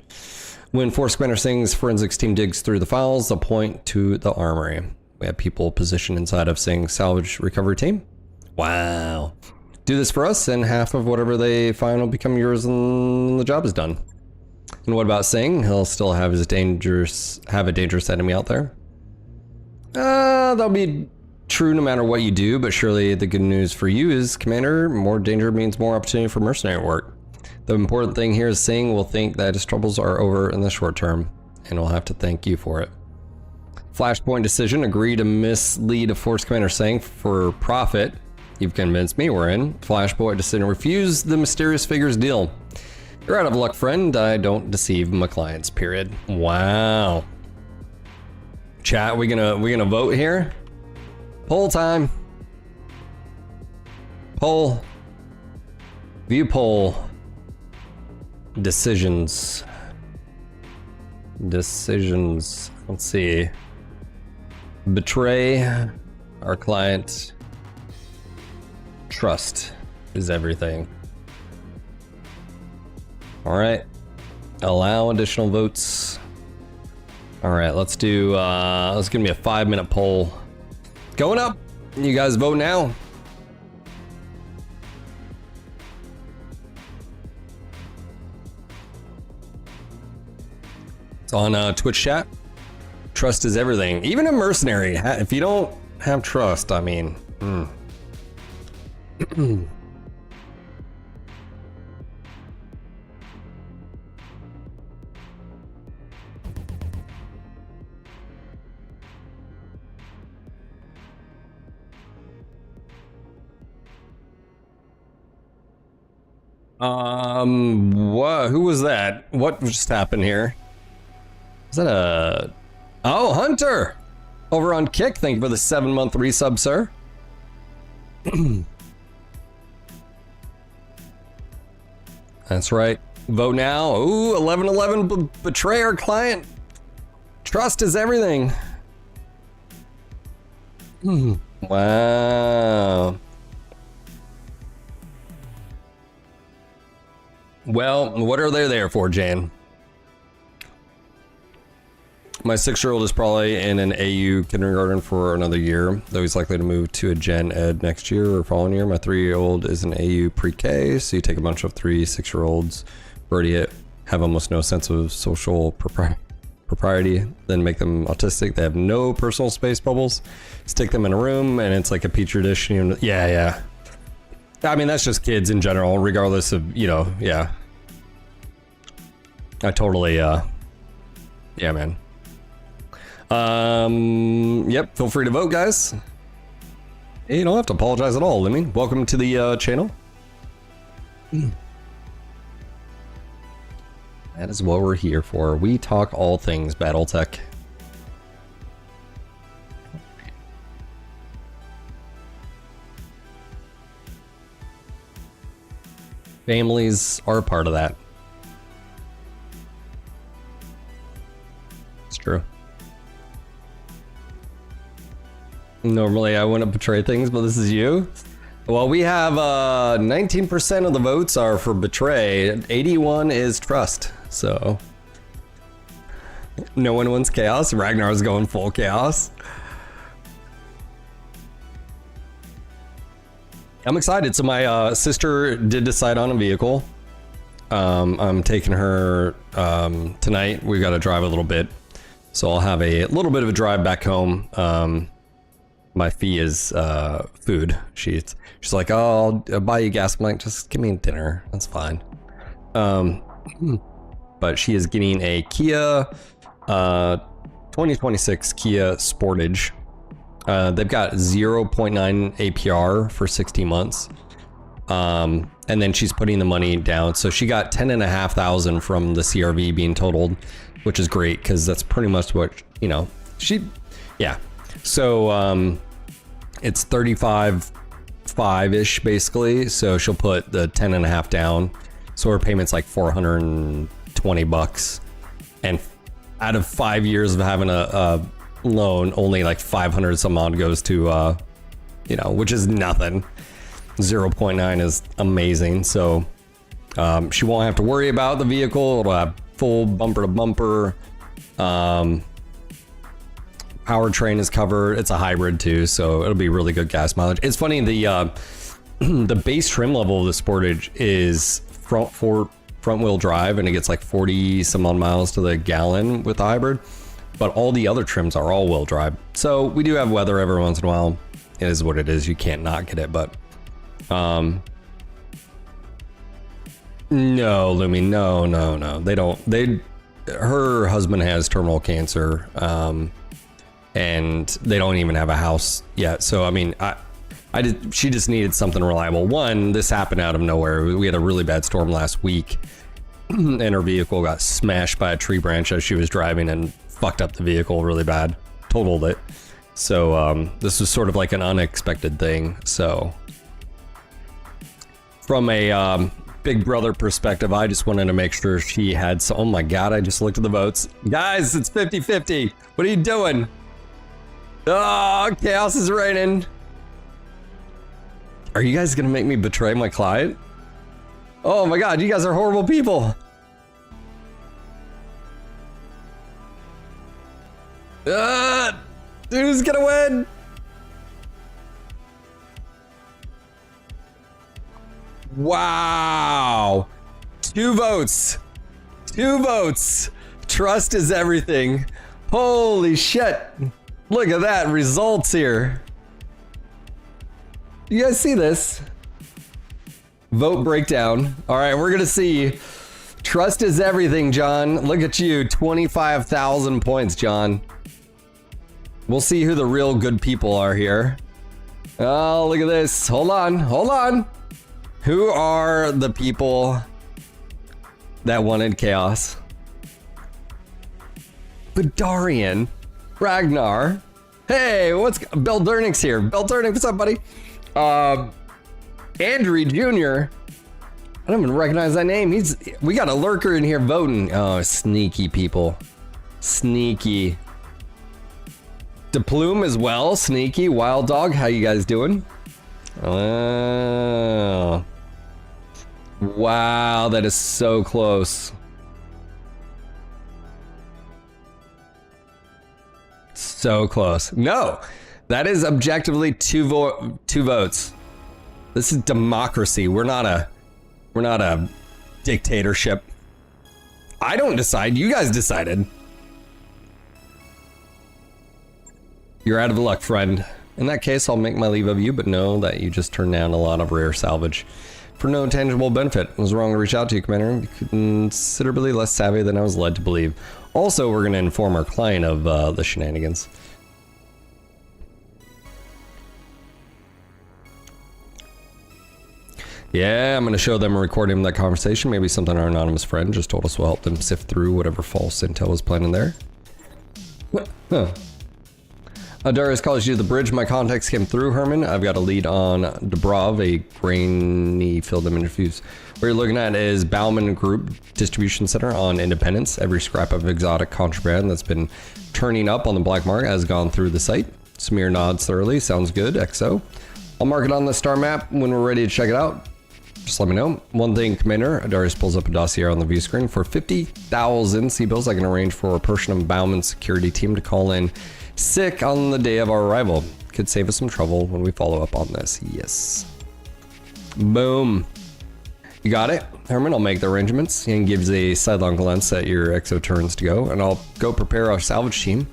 When Force Commander Singh's forensics team digs through the files, they'll point to the armory. We have people positioned inside of Singh's salvage recovery team. Wow. Do this for us, and half of whatever they find will become yours and the job is done. And what about Singh? He'll still have a dangerous enemy out there. That'll be true no matter what you do, but surely the good news for you is, Commander, more danger means more opportunity for mercenary work. The important thing here is Singh will think that his troubles are over in the short term, and will have to thank you for it. Flashpoint decision, agree to mislead a Force Commander Singh for profit. You've convinced me we're in. Flashpoint decision, refuse the mysterious figures deal. You're out of luck, friend. I don't deceive my clients, period. Wow. Chat, we gonna vote here? Poll time. Poll. View poll. Decisions. Decisions. Let's see. Betray our client. Trust is everything. All right. Allow additional votes. All right, let's do, it's gonna be a 5-minute poll. Going up. You guys vote now. It's on Twitch chat. Trust is everything. Even a mercenary, if you don't have trust, I mean, who was that? What just happened here? Is that a... Oh, Hunter! Over on Kick, thank you for the 7-month resub, sir. That's right. Vote now. Ooh, 1111 betray our client. Trust is everything. Wow. Well, what are they there for, Jan? My 6-year-old is probably in an AU kindergarten for another year, though he's likely to move to a gen ed next year or following year. My 3-year-old is an AU pre-K, so you take a bunch of 3-6-year-olds who already have almost no sense of social propriety, then make them autistic. They have no personal space bubbles. Stick them in a room, and it's like a petri dish. Yeah. I mean, that's just kids in general, regardless of, yeah. I totally, yeah, man. Yep, feel free to vote, guys. Hey, you don't have to apologize at all, Lemmy. Welcome to the channel. That is what we're here for. We talk all things BattleTech. Families are a part of that. It's true. Normally I wouldn't betray things, but this is you. Well, we have 19% of the votes are for betray. 81 is trust. So no one wants chaos. Ragnar's going full chaos. I'm excited. So my sister did decide on a vehicle. I'm taking her tonight. We've got to drive a little bit, so I'll have a little bit of a drive back home. My fee is food. She's like, oh, I'll buy you gas. I'm like, just give me dinner. That's fine. But she is getting a Kia 2026 Kia Sportage. They've got 0.9 APR for 60 months. And then she's putting the money down. So she got 10,500 from the CRV being totaled, which is great because that's pretty much what, yeah. So it's 35.5-ish basically. So she'll put the 10.5 down. So her payment's like $420. And out of 5 years of having a loan, only like 500 some odd goes to which is nothing. 0.9 is amazing. So she won't have to worry about the vehicle. It'll have full bumper to bumper. Powertrain is covered. It's a hybrid too, so it'll be really good gas mileage. It's funny, the the base trim level of the Sportage is front wheel drive, and it gets like 40 some odd miles to the gallon with the hybrid. But all the other trims are all wheel drive. So we do have weather every once in a while. It is what it is. You can't not get it, but no, Lumi, no. They don't. Her husband has terminal cancer, and they don't even have a house yet. So I mean, she just needed something reliable. One, this happened out of nowhere. We had a really bad storm last week, and her vehicle got smashed by a tree branch as she was driving and fucked up the vehicle really bad, totaled it. So this was sort of like an unexpected thing. So from a big brother perspective, I just wanted to make sure she had oh my god, I just looked at the votes. Guys, it's 50-50. What are you doing? Oh, chaos is reigning. Are you guys gonna make me betray my client? Oh my god, you guys are horrible people. Who's gonna win? Wow. 2 votes. 2 votes. Trust is everything. Holy shit. Look at that. Results here. You guys see this? Vote breakdown. All right, we're gonna see. Trust is everything, John. Look at you. 25,000 points, John. We'll see who the real good people are here. Oh, look at this. Hold on. Hold on. Who are the people that wanted chaos? Bedarian, Ragnar. Hey, what's Bill Dernick's here? Bill Dernick, what's up, buddy? Andrew Jr. I don't even recognize that name. We got a lurker in here voting. Oh, sneaky people. Sneaky. DePlume as well. Sneaky. Wild Dog, how you guys doing? Oh. Wow, that is so close. So close. No, that is objectively two votes. This is democracy. We're not a dictatorship. I don't decide. You guys decided. You're out of luck, friend. In that case, I'll make my leave of you, but know that you just turned down a lot of rare salvage for no tangible benefit. It was wrong to reach out to you, Commander. You're considerably less savvy than I was led to believe. Also, we're going to inform our client of the shenanigans. Yeah, I'm going to show them a recording of that conversation. Maybe something our anonymous friend just told us will help them sift through whatever false intel was planning there. Huh. Darius calls you to the bridge. My contacts came through, Herman. I've got a lead on Dubrov, a grainy field interviews. What you're looking at is Bauman Group Distribution Center on Independence. Every scrap of exotic contraband that's been turning up on the black market has gone through the site. Samir nods thoroughly. Sounds good, XO. I'll mark it on the star map when we're ready to check it out. Just let me know. One thing, Commander, Darius pulls up a dossier on the view screen. For 50,000 cbills, I can arrange for a portion of Bauman's security team to call in sick on the day of our arrival. Could save us some trouble when we follow up on this. Yes. Boom. You got it, Herman. I'll make the arrangements and gives a sidelong glance at your exo turns to go, and I'll go prepare our salvage team.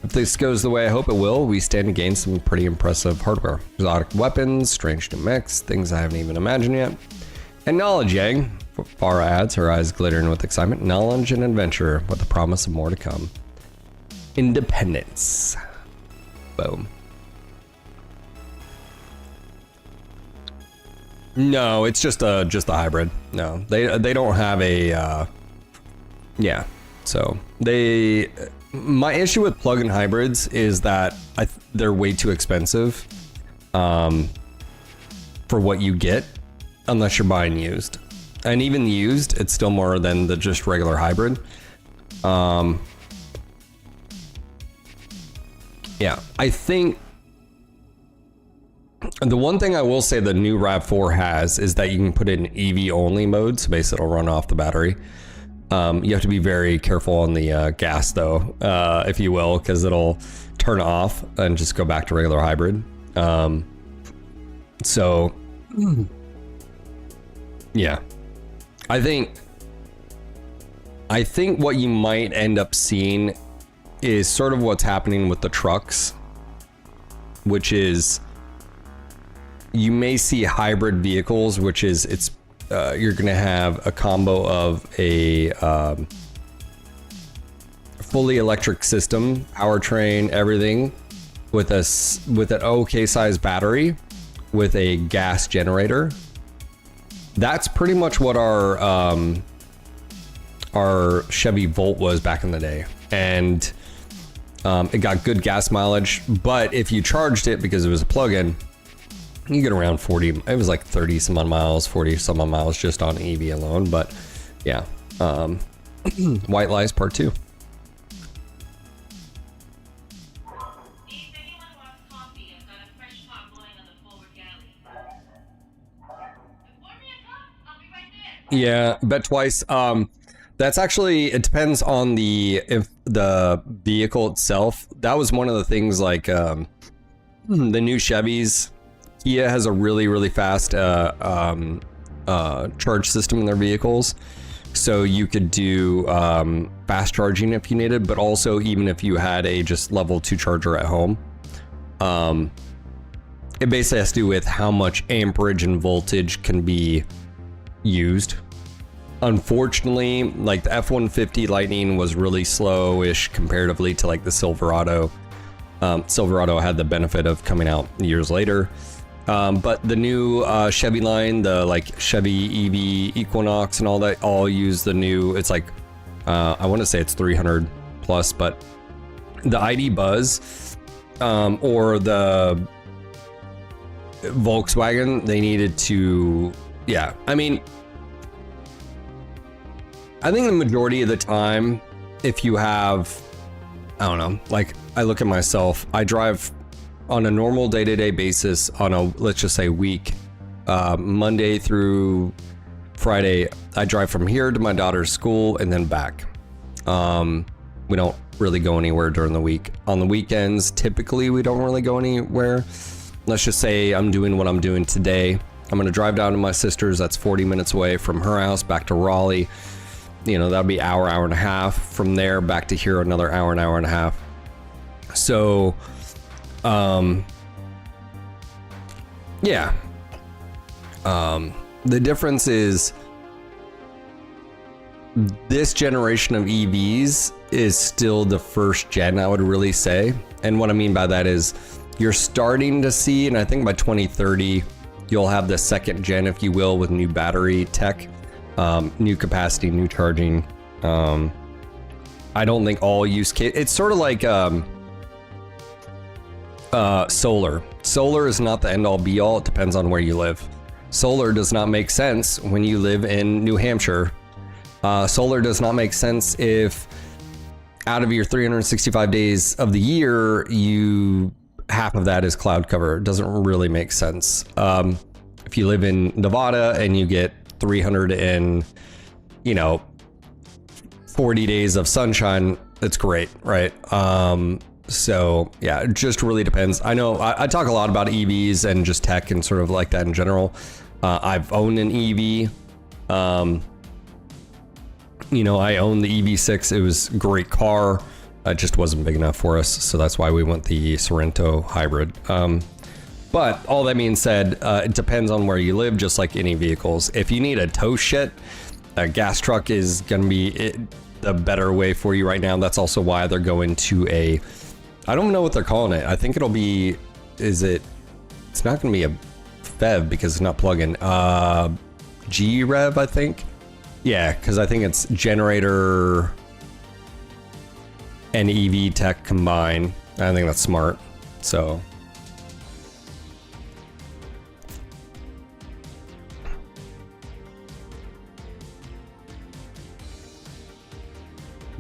If this goes the way I hope it will, we stand to gain some pretty impressive hardware. Exotic weapons, strange new mechs, things I haven't even imagined yet. And knowledge, Yang. Farah adds, her eyes glittering with excitement. Knowledge and adventure with the promise of more to come. Independence. Boom. No, it's just a hybrid. No, they don't have a yeah. So my issue with plug-in hybrids is that they're way too expensive for what you get unless you're buying used. And even used, it's still more than the just regular hybrid. Yeah, I think the one thing I will say the new RAV4 has is that you can put it in EV only mode, so basically it'll run off the battery. You have to be very careful on the gas though, if you will, because it'll turn off and just go back to regular hybrid. So, yeah, I think what you might end up seeing is sort of what's happening with the trucks, which is you may see hybrid vehicles, which is you're going to have a combo of a fully electric system, powertrain, everything, with an okay sized battery, with a gas generator. That's pretty much what our Chevy Volt was back in the day, and it got good gas mileage. But if you charged it because it was a plug-in, you get around 40. It was like 30 some odd miles, 40 some odd miles just on EV alone. But yeah, White Lies Part 2. Yeah, bet twice. That's actually, it depends on if the vehicle itself, that was one of the things, like the new Chevys. Kia has a really fast charge system in their vehicles, so you could do fast charging if you needed, but also even if you had a just level 2 charger at home. It basically has to do with how much amperage and voltage can be used. Unfortunately, like the F-150 Lightning was really slow-ish comparatively to like the Silverado. Silverado had the benefit of coming out years later. But the new Chevy line, the like Chevy EV Equinox and all that, all use the new, it's like, I want to say it's 300 plus, but the ID Buzz or the Volkswagen, they needed to, yeah, I mean, I think the majority of the time, if you have, I don't know, like I look at myself, I drive on a normal day-to-day basis on a, let's just say week, Monday through Friday, I drive from here to my daughter's school and then back. We don't really go anywhere during the week. On the weekends, typically we don't really go anywhere. Let's just say I'm doing what I'm doing today. I'm gonna drive down to my sister's, that's 40 minutes away from her house, back to Raleigh. You know, that'll be hour and a half. From there back to here, another hour and a half. So, yeah. The difference is this generation of EVs is still the first gen, I would really say. And what I mean by that is you're starting to see, and I think by 2030, you'll have the second gen, if you will, with new battery tech. New capacity, new charging. I don't think all use case. It's sort of like solar. Solar is not the end all be all. It depends on where you live. Solar does not make sense when you live in New Hampshire. Solar does not make sense if out of your 365 days of the year, half of that is cloud cover. It doesn't really make sense. If you live in Nevada and you get 40 days of sunshine, it's great, right? So yeah, it just really depends. I know I talk a lot about EVs and just tech and sort of like that in general. I've owned an EV. I owned the EV6. It was a great car. It just wasn't big enough for us, so that's why we went the Sorento hybrid. But all that being said, it depends on where you live, just like any vehicles. If you need a tow shit, a gas truck is going to be the better way for you right now. That's also why they're going to I don't know what they're calling it. I think it'll be, it's not going to be a FEV because it's not plug-in. G-Rev, I think. Yeah, because I think it's generator and EV tech combined. I think that's smart. So...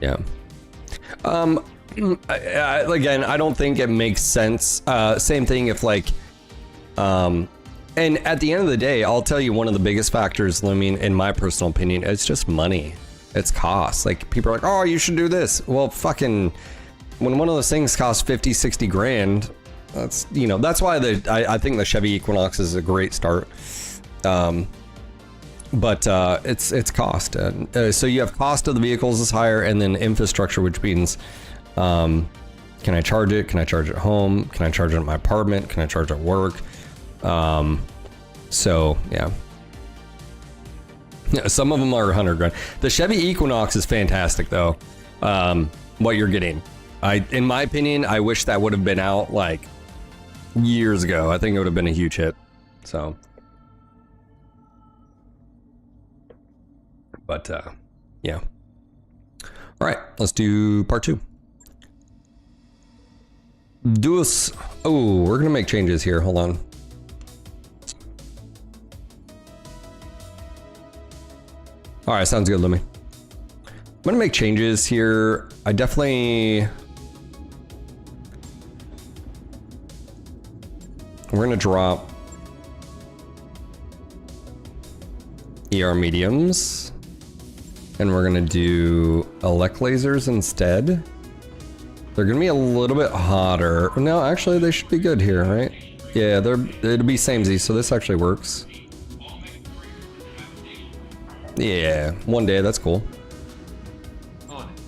yeah. Again, I don't think it makes sense. Same thing if like, and at the end of the day, I'll tell you one of the biggest factors, I mean, in my personal opinion, it's just money. It's cost. Like people are like, oh, you should do this. Well, fucking, when one of those things costs 50, 60 grand, that's, that's why I think the Chevy Equinox is a great start. But it's cost. So you have cost of the vehicles is higher, and then infrastructure, which means can I charge it? Can I charge it at home? Can I charge it at my apartment? Can I charge it at work? So yeah. Some of them are 100 grand. The Chevy Equinox is fantastic though. What you're getting. In my opinion, I wish that would have been out like years ago. I think it would have been a huge hit. So. But yeah. All right, let's do part 2. Oh, we're gonna make changes here. Hold on. All right, sounds good, Lemmy. I'm gonna make changes here. I definitely... We're gonna drop ER mediums. and we're gonna do elect lasers instead. They're gonna be a little bit hotter. No, actually they should be good here, right? Yeah, it'll be samey, so this actually works. Yeah, 1 day, that's cool. On it.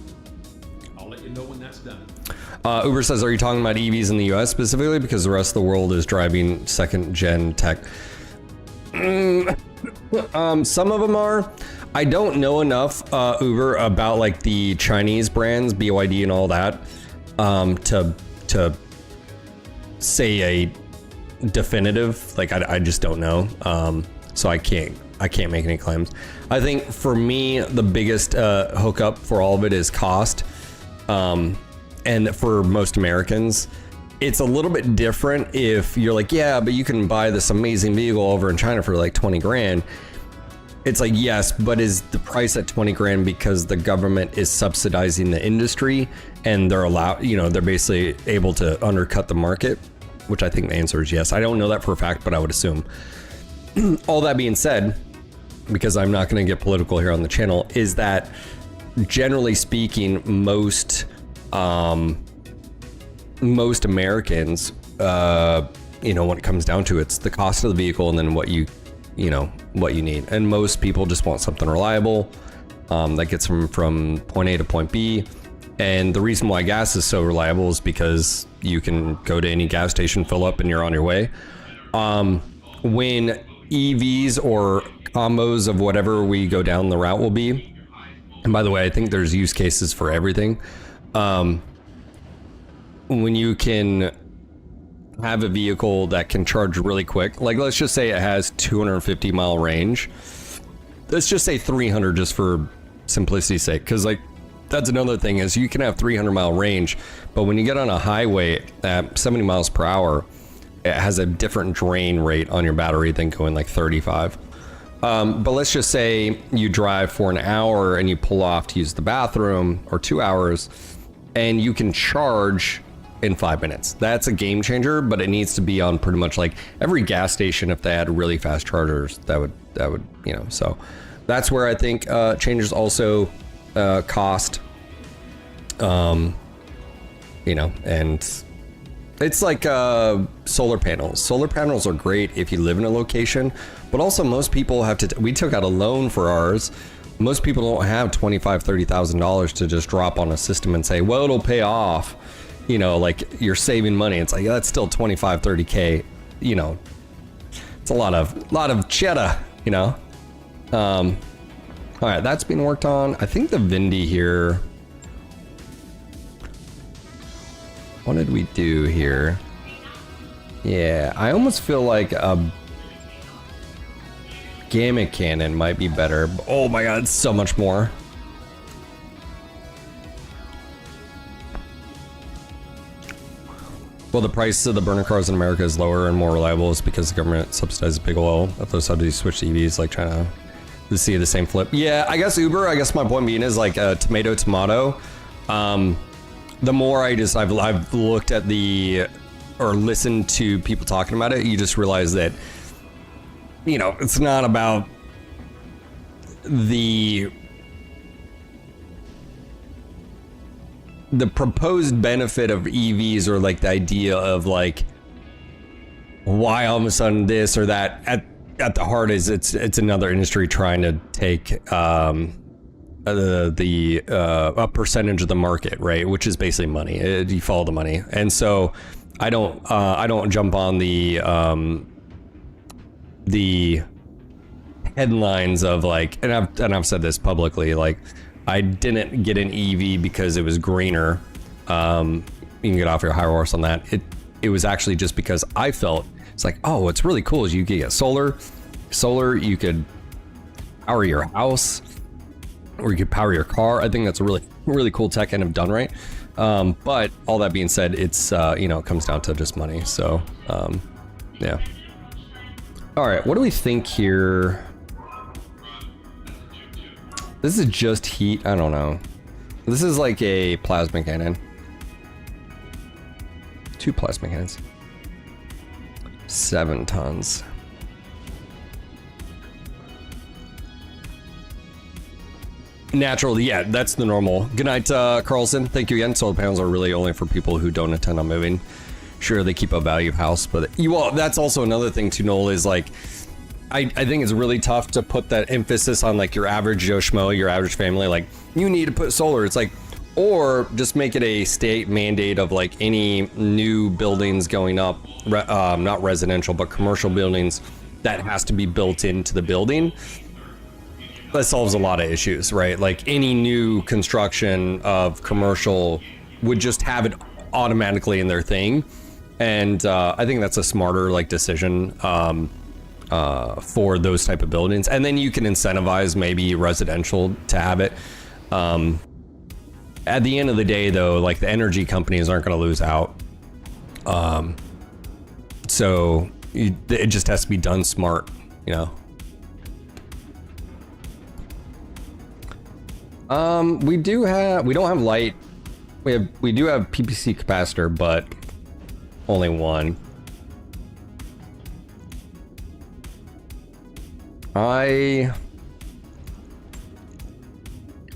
I'll let you know when that's done. Uber says, are you talking about EVs in the US specifically? Because the rest of the world is driving second gen tech. Some of them are. I don't know enough, Uber, about like the Chinese brands, BYD and all that, to say a definitive, like I just don't know. So I can't make any claims. I think for me, the biggest hookup for all of it is cost. And for most Americans, it's a little bit different if you're like, yeah, but you can buy this amazing vehicle over in China for like 20 grand. It's like, yes, but is the price at 20 grand because the government is subsidizing the industry and they're allowed, you know, they're basically able to undercut the market, which I think the answer is yes. I don't know that for a fact, but I would assume. All that being said, because I'm not going to get political here on the channel, is that generally speaking, most Americans, you know, when it comes down to it, it's the cost of the vehicle and then what you need. And most people just want something reliable that gets them from point A to point B. And the reason why gas is so reliable is because you can go to any gas station, fill up, and you're on your way. When EVs or combos of whatever we go down the route will be, and by the way, I think there's use cases for everything. When you can have a vehicle that can charge really quick, like let's just say it has 250 mile range. Let's just say 300 just for simplicity's sake, because like that's another thing is you can have 300 mile range, but when you get on a highway at 70 miles per hour, it has a different drain rate on your battery than going like 35. But let's just say you drive for an hour and you pull off to use the bathroom, or 2 hours, and you can charge in 5 minutes. That's a game changer, but it needs to be on pretty much like every gas station. If they had really fast chargers, that would, you know, so that's where I think changes also cost, you know, and it's like solar panels. Solar panels are great if you live in a location, but also most people have to, we took out a loan for ours. Most people don't have $25,000, $30,000 to just drop on a system and say, well, it'll pay off. You know, like you're saving money. It's like, yeah, that's still 25, 30K, you know, it's a lot of cheddar, you know? All right, that's being worked on. I think the Vindy here, what did we do here? Yeah, I almost feel like a gamma cannon might be better. Oh my God, it's so much more. Well, the price of the burner cars in America is lower and more reliable is because the government subsidizes big oil. If those subsidies switch to EVs, like China, to see the same flip. Yeah, I guess Uber, I guess my point being is like a tomato. The more I've looked at or listened to people talking about it, you just realize that, you know, it's not about the proposed benefit of EVs, or like the idea of like why all of a sudden this or that. At the heart is it's another industry trying to take a percentage of the market, right? Which is basically money. You follow the money, and so I don't jump on the headlines of like, and I've said this publicly, like, I didn't get an EV because it was greener. You can get off your high horse on that. It was actually just because I felt it's like, oh, what's really cool is you could get solar, you could power your house, or you could power your car. I think that's a really, really cool tech, and have done right. But all that being said, it's you know, it comes down to just money. So yeah. All right, what do we think here? This is just heat. I don't know. This is like a plasma cannon. 2 plasma cannons. 7 tons. Natural, yeah, that's the normal. Good night, Carlson. Thank you again. Solar panels are really only for people who don't intend on moving. Sure, they keep a value of house, but that's also another thing too, Noel, is like, I think it's really tough to put that emphasis on like your average Joe Schmo, your average family, like you need to put solar. It's like, or just make it a state mandate of like any new buildings going up, not residential, but commercial buildings, that has to be built into the building. That solves a lot of issues, right? Like any new construction of commercial would just have it automatically in their thing. And I think that's a smarter like decision for those type of buildings. And then you can incentivize maybe residential to have it. At the end of the day though, like the energy companies aren't going to lose out. So it just has to be done smart, you know? We don't have light. We do have PPC capacitor, but only one. I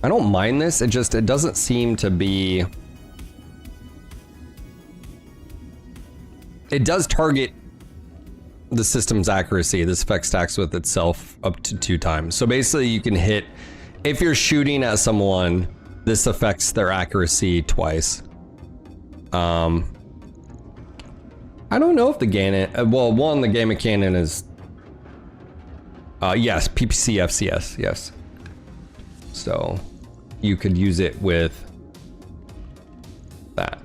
don't mind this. It doesn't seem to be. It does target the system's accuracy. This effect stacks with itself up to 2 times. So basically you can hit, if you're shooting at someone, this affects their accuracy twice. I don't know if the Gannon, well, one, the Gamma Cannon is, yes, PPC FCS, yes. So you could use it with that.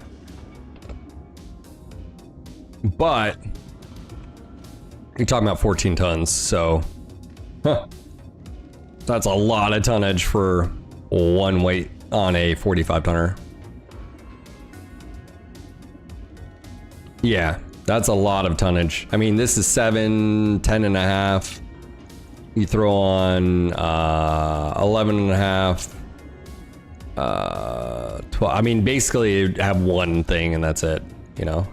But you're talking about 14 tons, so that's a lot of tonnage for one weight on a 45 tonner. Yeah, that's a lot of tonnage. I mean, this is 7, 10 and a half. You throw on 11 and a half, 12. I mean, basically you have one thing and that's it, you know?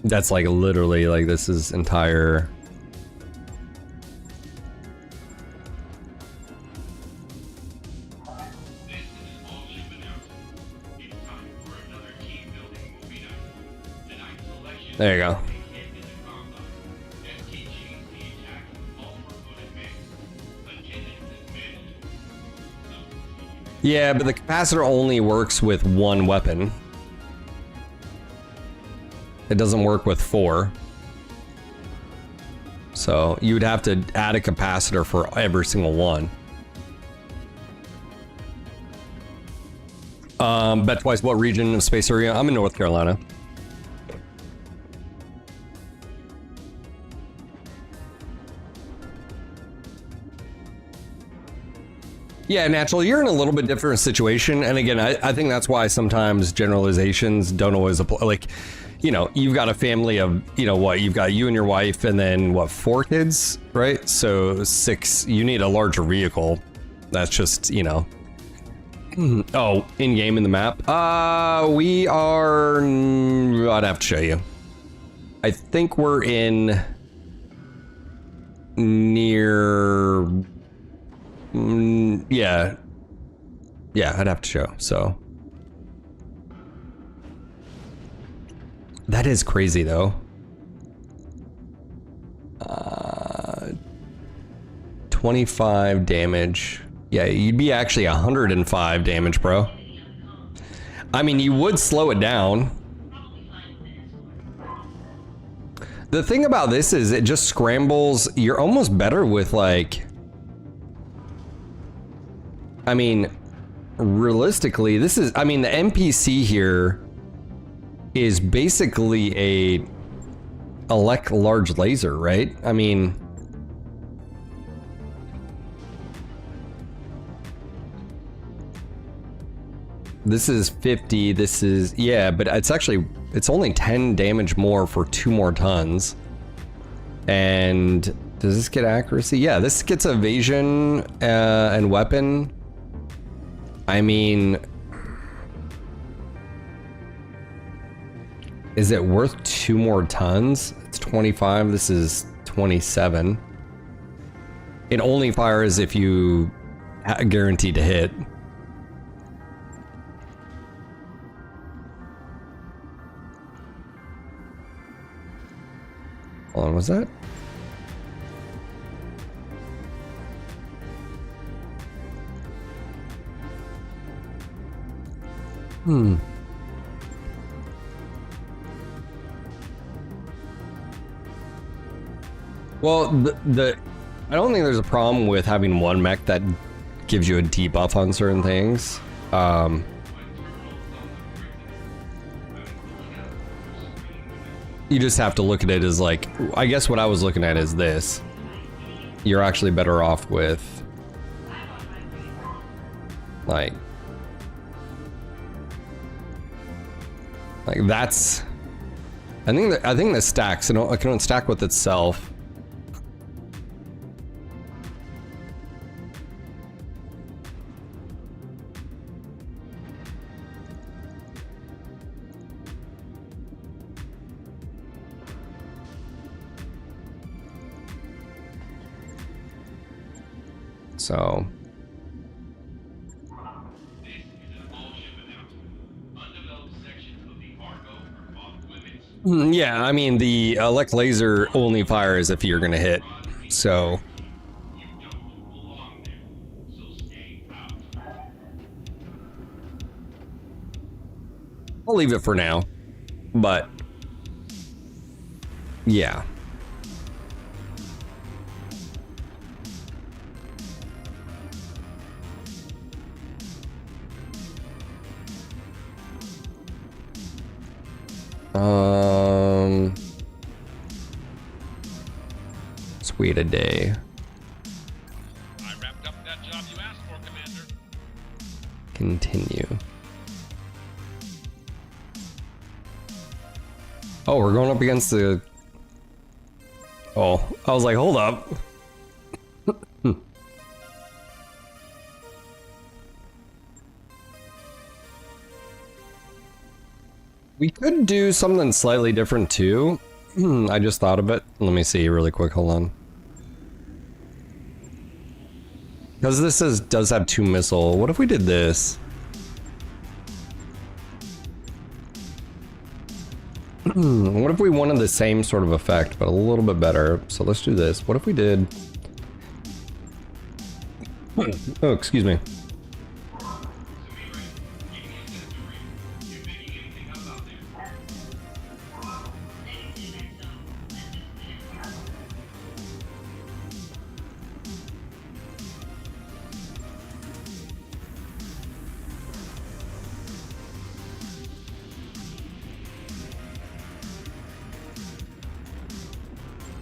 That's like literally like this is entire. There you go. Yeah, but the capacitor only works with one weapon. It doesn't work with 4. So you would have to add a capacitor for every single one. Bet twice, what region of space area? I'm in North Carolina. Yeah, Natural, you're in a little bit different situation. And again, I think that's why sometimes generalizations don't always apply. Like, you know, you've got a family of, you know what, you've got you and your wife and then what, 4 kids, right? So 6, you need a larger vehicle. That's just, you know. Oh, in game in the map. We are, I'd have to show you. I think we're in near, yeah, I'd have to show. So that is crazy though. 25 damage. Yeah, you'd be actually 105 damage, bro. I mean, you would slow it down. The thing about this is it just scrambles. You're almost better with like, I mean, realistically, this is, I mean, the NPC here is basically a large laser, right? I mean, this is 50, this is, yeah, but it's actually, it's only 10 damage more for 2 more tons. And does this get accuracy? Yeah, this gets evasion and weapon. I mean, is it worth 2 more tons? It's 25. This is 27. It only fires if you guaranteed to hit. Hold on, was that? Well, I don't think there's a problem with having one mech that gives you a debuff on certain things. You just have to look at it as like, I guess what I was looking at is this. You're actually better off with like that's, I think the stacks, it can stack with itself. So yeah, I mean the elect laser only fires if you're gonna hit, so I'll leave it for now, but yeah. Sweet a day. I wrapped up that job you asked for, Commander. Continue. Oh, we're going up against the... Oh, I was like, hold up. We could do something slightly different too. I just thought of it. Let me see really quick, hold on. Because this does have 2 missile. What if we did this? What if we wanted the same sort of effect, but a little bit better? So let's do this. What if we did... Oh, excuse me.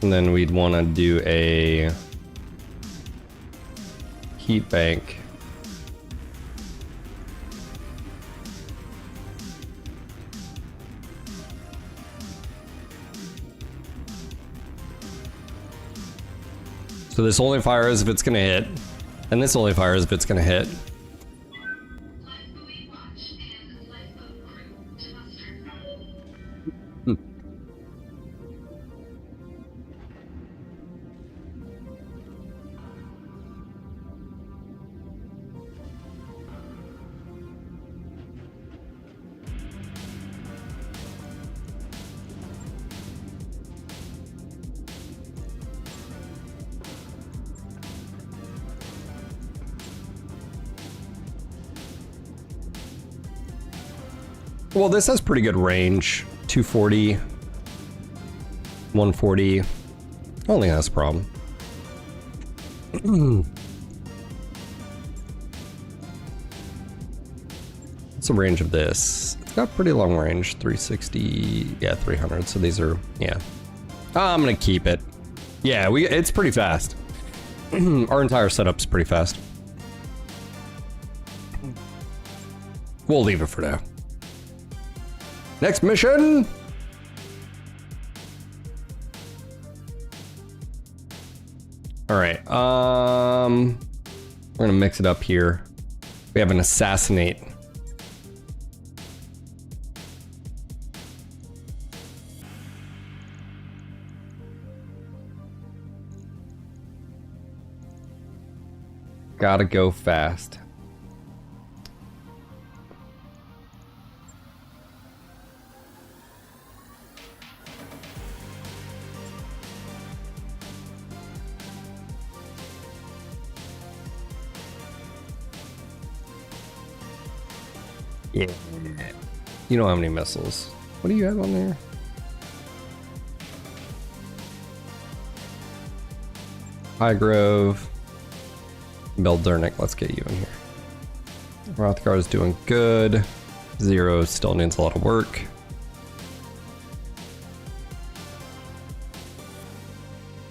And then we'd want to do a heat bank. So this only fires if it's going to hit, and this only fires if it's going to hit. Well, this has pretty good range. 240, 140. I don't think that's a problem. What's the range of this? It's got pretty long range. 360, yeah, 300. So these are, yeah. I'm gonna keep it. Yeah, it's pretty fast. Our entire setup's pretty fast. We'll leave it for now. Next mission! Alright, we're gonna mix it up here. We have an assassinate. Gotta go fast. Yeah. You don't have any missiles. What do you have on there? High Grove. Beldernick, let's get you in here. Rothgard is doing good. Zero still needs a lot of work.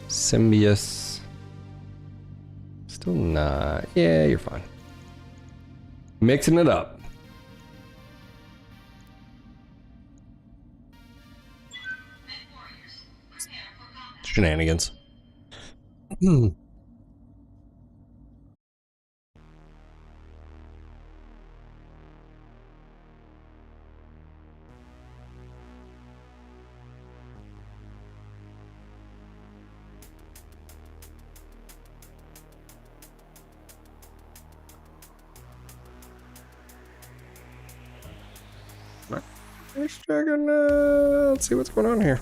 Symbius. Still not. Yeah, you're fine. Mixing it up. Shenanigans. Just checking, let's see what's going on here.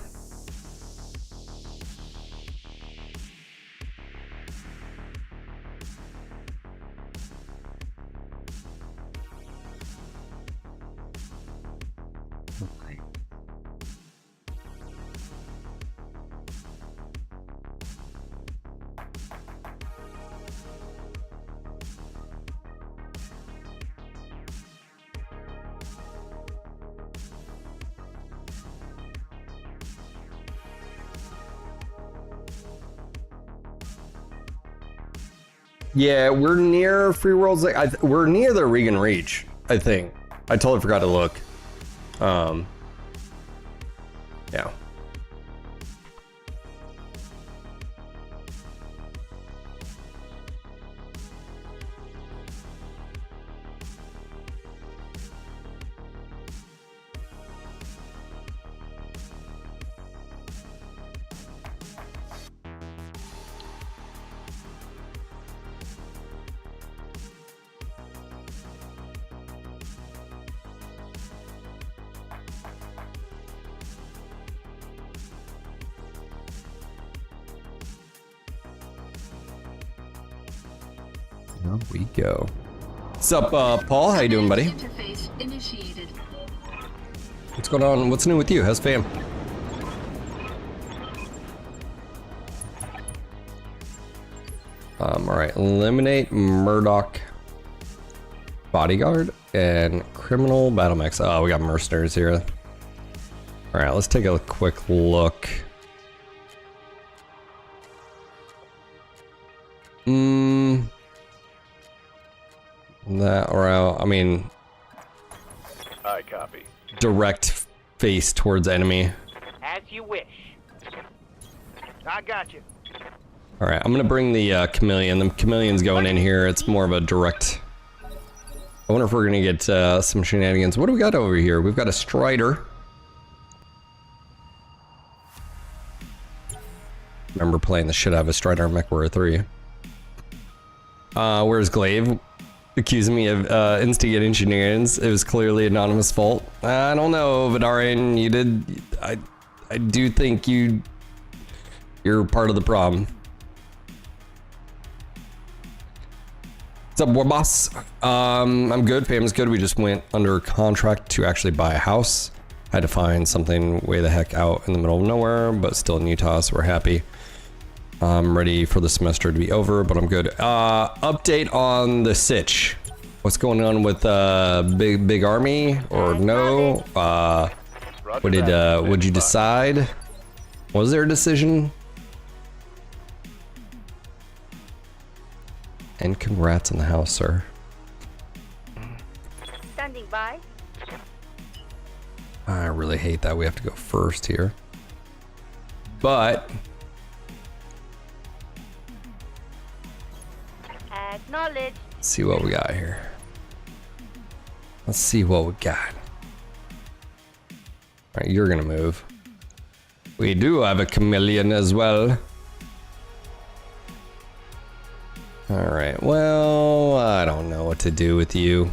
Yeah, we're near Free Worlds. We're near the Regan Reach, I think. I totally forgot to look. Yeah. There we go. What's up, Paul? How you doing, buddy? Interface initiated. What's going on? What's new with you? How's fam? All right. Eliminate Murdoch bodyguard and criminal battle mechs. Oh, we got mercenaries here. All right. Let's take a quick look. That route, I mean, I copy. direct face towards enemy. As you wish. I got you. All right, I'm gonna bring the chameleon. The chameleon's going in here. It's more of a direct. I wonder if we're gonna get some shenanigans. What do we got over here? We've got a Strider. Remember playing the shit out of a Strider in MechWarrior 3. Where's Glaive? Accusing me of instigating shenanigans. It was clearly anonymous fault. I don't know, Vidarian. You did. I do think you're part of the problem. What's up, war boss? I'm good. Fam's good. We just went under contract to actually buy a house. Had to find something way the heck out in the middle of nowhere, but still in Utah, so we're happy. I'm ready for the semester to be over, but I'm good. Update on the sitch. What's going on with big army or no? What'd you decide? Was there a decision? And congrats on the house, sir. Standing by. I really hate that we have to go first here, but Acknowledge. let's see what we got here. Let's see what we got. All right, you're gonna move. We do have a chameleon as well. Alright, well, I don't know what to do with you.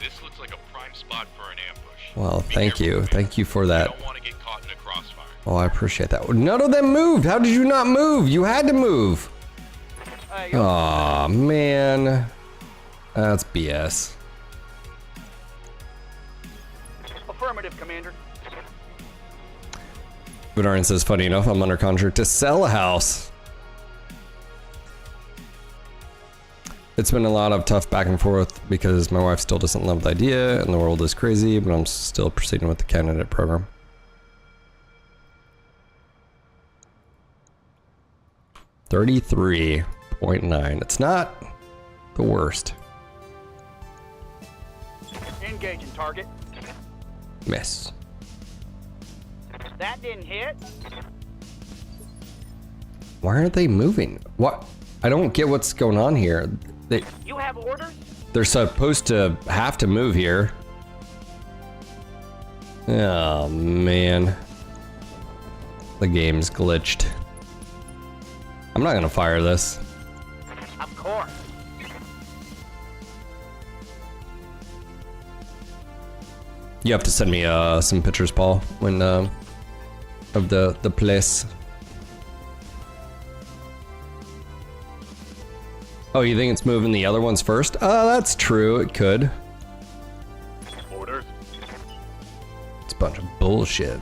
This looks like a prime spot for an ambush. Well, Be thank careful, you. man. Thank you for You that. don't want to get caught in a crossfire. Oh, I appreciate that. None of them moved. How did you not move? You had to move. Aw, man. That's BS. Affirmative, Commander. Benarin says, funny enough, I'm under contract to sell a house. It's been a lot of tough back and forth because my wife still doesn't love the idea and the world is crazy, but I'm still proceeding with the candidate program. $33.9. It's not the worst. Engaging target. Miss. That didn't hit. Why aren't they moving? What? I don't get what's going on here. You have orders? They're supposed to have to move here. Oh, man. The game's glitched. I'm not gonna fire this. Of course. You have to send me some pictures, Paul, when of the place. Oh, you think it's moving the other ones first? That's true. It could. Orders. It's a bunch of bullshit.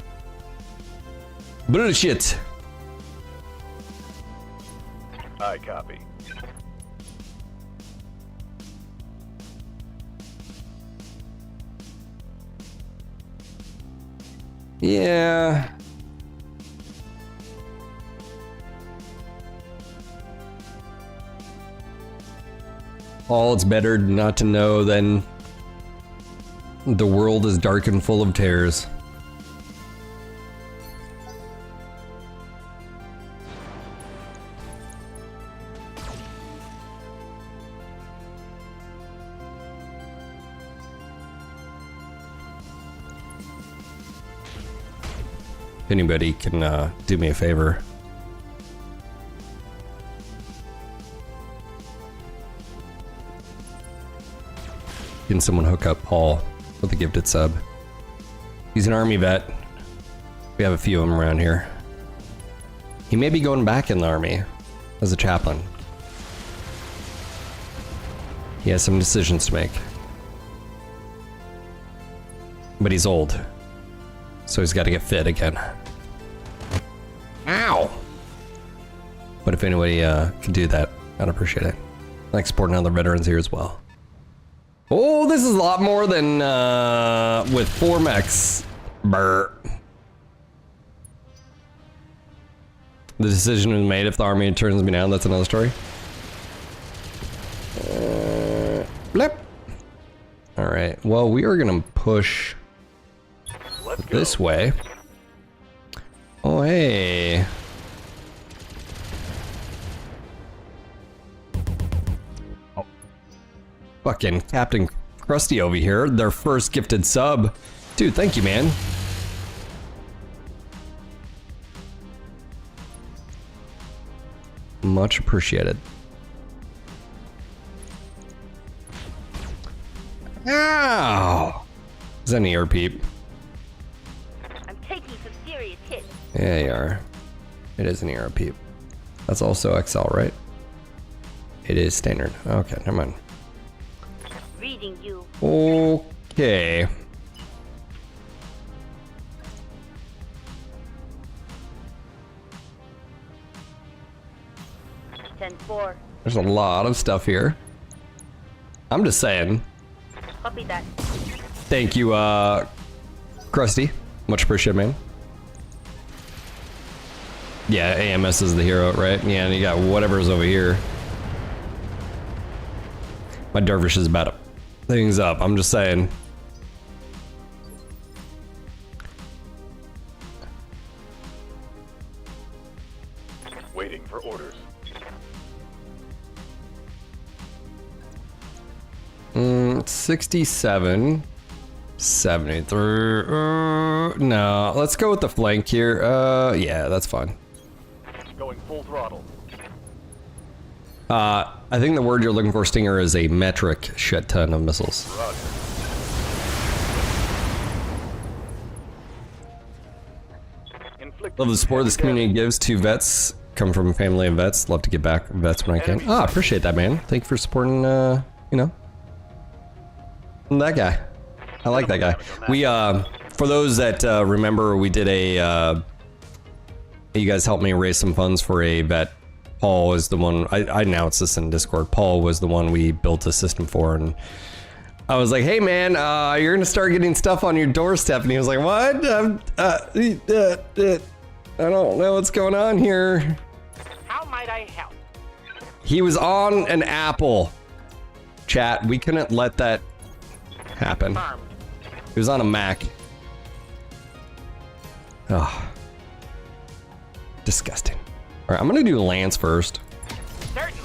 Bullshit. I copy. Yeah. All it's better not to know than the world is dark and full of terrors. If anybody can do me a favor. Can someone hook up Paul with a gifted sub? He's an army vet. We have a few of them around here. He may be going back in the army as a chaplain. He has some decisions to make. But he's old. So he's got to get fit again. Ow! But if anybody could do that, I'd appreciate it. I like supporting other veterans here as well. Oh, this is a lot more than with 4 mechs. Brr. The decision was made. If the army turns me down, that's another story. Blip. All right. Well, we are gonna push this way. Oh, hey. Fucking Captain Krusty over here, their first gifted sub. Dude, thank you, man. Much appreciated. Ow! Is that an ear peep? I'm taking some serious hits. Yeah, you are. It is an ear peep. That's also XL, right? It is standard. Okay, never mind. Reading you. Okay. Ten-4. There's a lot of stuff here. I'm just saying. Copy that. Thank you, Krusty. Much appreciated, man. Yeah, AMS is the hero, right? Yeah, and you got whatever's over here. My dervish is about to things up. I'm just saying. Waiting for orders. 67, 73. No, let's go with the flank here. Yeah, that's fine. Going full throttle. I think the word you're looking for, Stinger, is a metric shit ton of missiles. Love the support this community gives to vets. Come from a family of vets. Love to get back vets when I can. Ah, appreciate that, man. Thank you for supporting, you know, that guy. I like that guy. We, for those that remember, we did a, you guys helped me raise some funds for a vet. Paul is the one, I announced this in Discord. Paul was the one we built a system for, and I was like, hey man, you're gonna start getting stuff on your doorstep. And he was like, what? I don't know what's going on here. How might I help? He was on an Apple. Chat, we couldn't let that happen. Confirmed. He was on a Mac. Oh. Disgusting. All right, I'm gonna do Lance first. Certainly.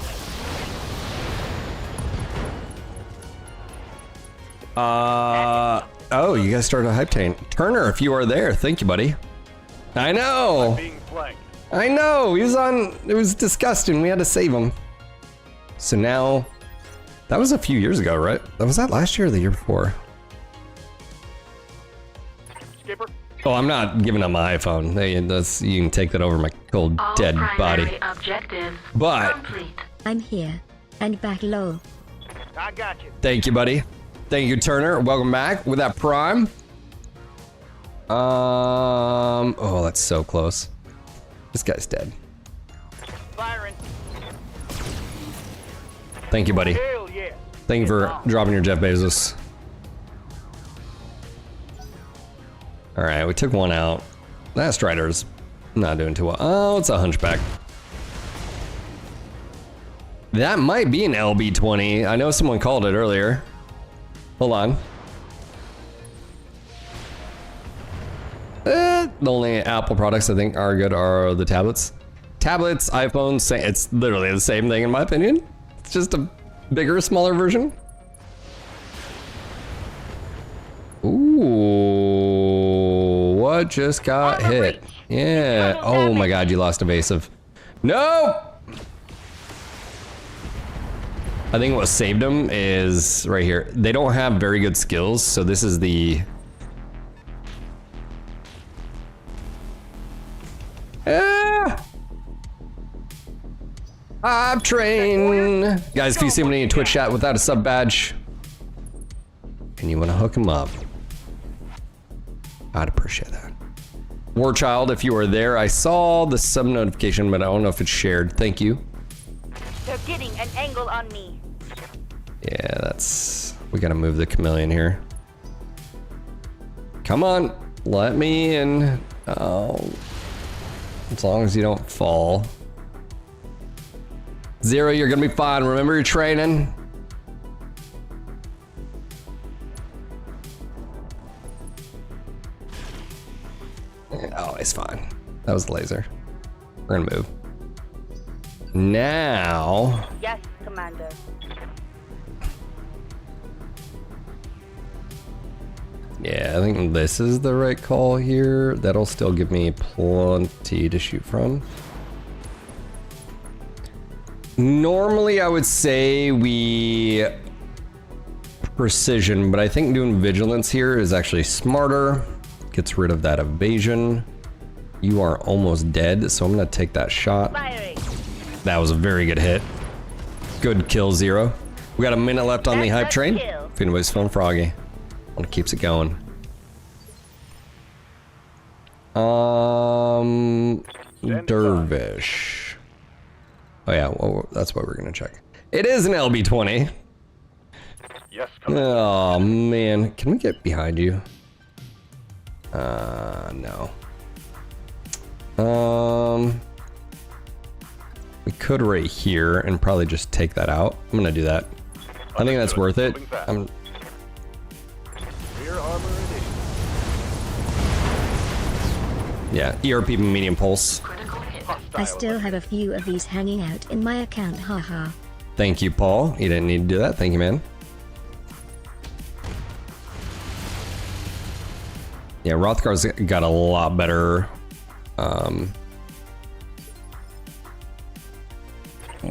Oh, you guys started a hype train. Turner, if you are there, thank you, buddy. I know. Being flanked. I know. He was on. It was disgusting. We had to save him. So now, that was a few years ago, right? Was that last year or the year before? Skipper. Oh, I'm not giving up my iPhone. You can take that over my cold, All dead body. primary objectives But complete. I'm here. And back low. I got you. thank you, buddy. Thank you, Turner. Welcome back with that prime. Oh, that's so close. This guy's dead. Firing. Thank you, buddy. Hell yeah. Thank you for dropping your Jeff Bezos. All right, we took one out. That Strider's not doing too well. Oh, it's a hunchback. That might be an LB-20. I know someone called it earlier. Hold on. The only Apple products I think are good are the tablets. Tablets, iPhones, it's literally the same thing in my opinion. It's just a bigger, smaller version. Ooh, what just got hit? Yeah. Oh my God, you lost evasive. No! I think what saved them is right here. They don't have very good skills, so this is the... I've trained. Guys, if you see me in Twitch chat without a sub badge and you want to hook him up, I'd appreciate that. Warchild, if you are there, I saw the sub notification, but I don't know if it's shared. Thank you. They're getting an angle on me. Yeah, that's... We gotta move the chameleon here. Come on, let me in. Oh, as long as you don't fall. Zero, you're gonna be fine. Remember your training. Oh, he's fine. That was the laser. We're gonna move. Now. Yes, Commander. Yeah, I think this is the right call here. That'll still give me plenty to shoot from. Normally, I would say we precision, but I think doing vigilance here is actually smarter. Gets rid of that evasion. You are almost dead, so I'm gonna take that shot. Firing. That was a very good hit. Good kill, Zero. We got a minute left on the hype train. If anybody's feeling froggy, one keeps it going. Dervish. Oh yeah, well, that's what we're gonna check. It is an LB-20. Yes, Oh man, can we get behind you? No. We could right here and probably just take that out. I'm gonna do that. I think that's worth it. Rear armor initiated. Yeah, ERP medium pulse. Critical hit. I still have a few of these hanging out in my account, haha. Thank you, Paul. You didn't need to do that. Thank you, man. Yeah, Rothgar's got a lot better.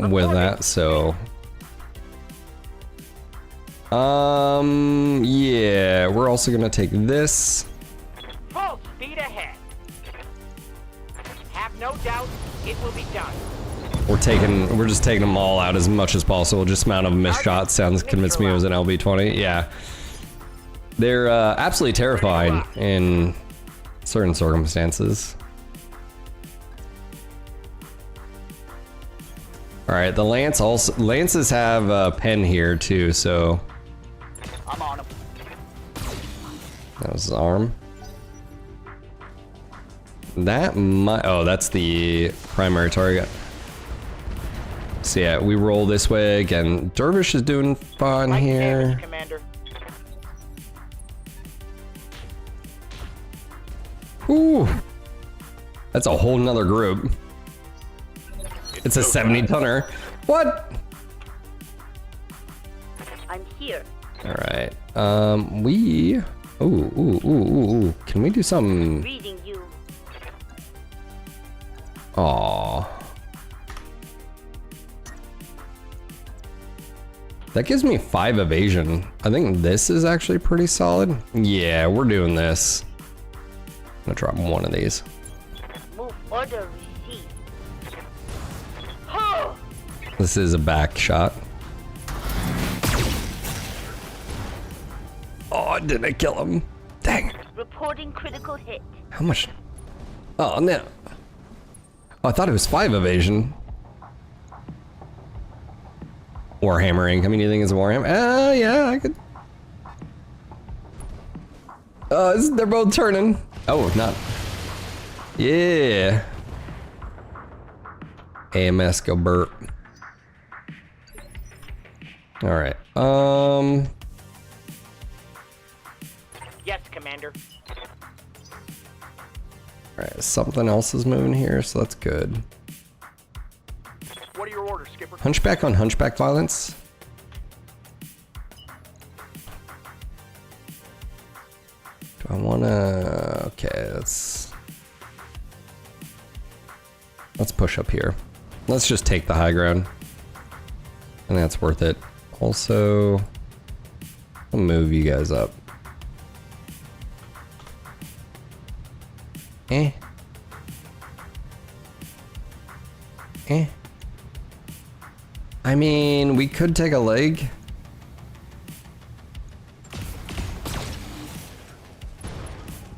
with that, so. Yeah, we're also gonna take this. Full speed ahead. Have no doubt, it will be done. We're just taking them all out as much as possible. Just amount of missed shots sounds convinced me it was an LB-20. Yeah. They're absolutely terrifying in certain circumstances. All right, the Lances have a pen here too, so. I'm on him. That was his arm. That might, oh, that's the primary target. So yeah, we roll this way again. Dervish is doing fine Light here. damage, Commander. Whew. That's a whole nother group. It's a 70-tonner. What? I'm here. All right. We. Ooh. Can we do something? Reading you. Aw. That gives me 5 evasion. I think this is actually pretty solid. Yeah, we're doing this. I'm gonna drop one of these. Move order received. Oh! This is a back shot. Oh, did I kill him? Dang. Reporting critical hit. How much? Oh, no. Oh, I thought it was 5 evasion. Warhammering. How many do you think is a Warhammer? Yeah, I could. They're both turning. Oh, not. Yeah. AMS go burp. All right. Yes, Commander. All right. Something else is moving here, so that's good. What are your orders, Skipper? Hunchback on hunchback violence. Do I wanna? Okay, let's push up here. Let's just take the high ground. And that's worth it. Also, I'll move you guys up. Eh. I mean, we could take a leg.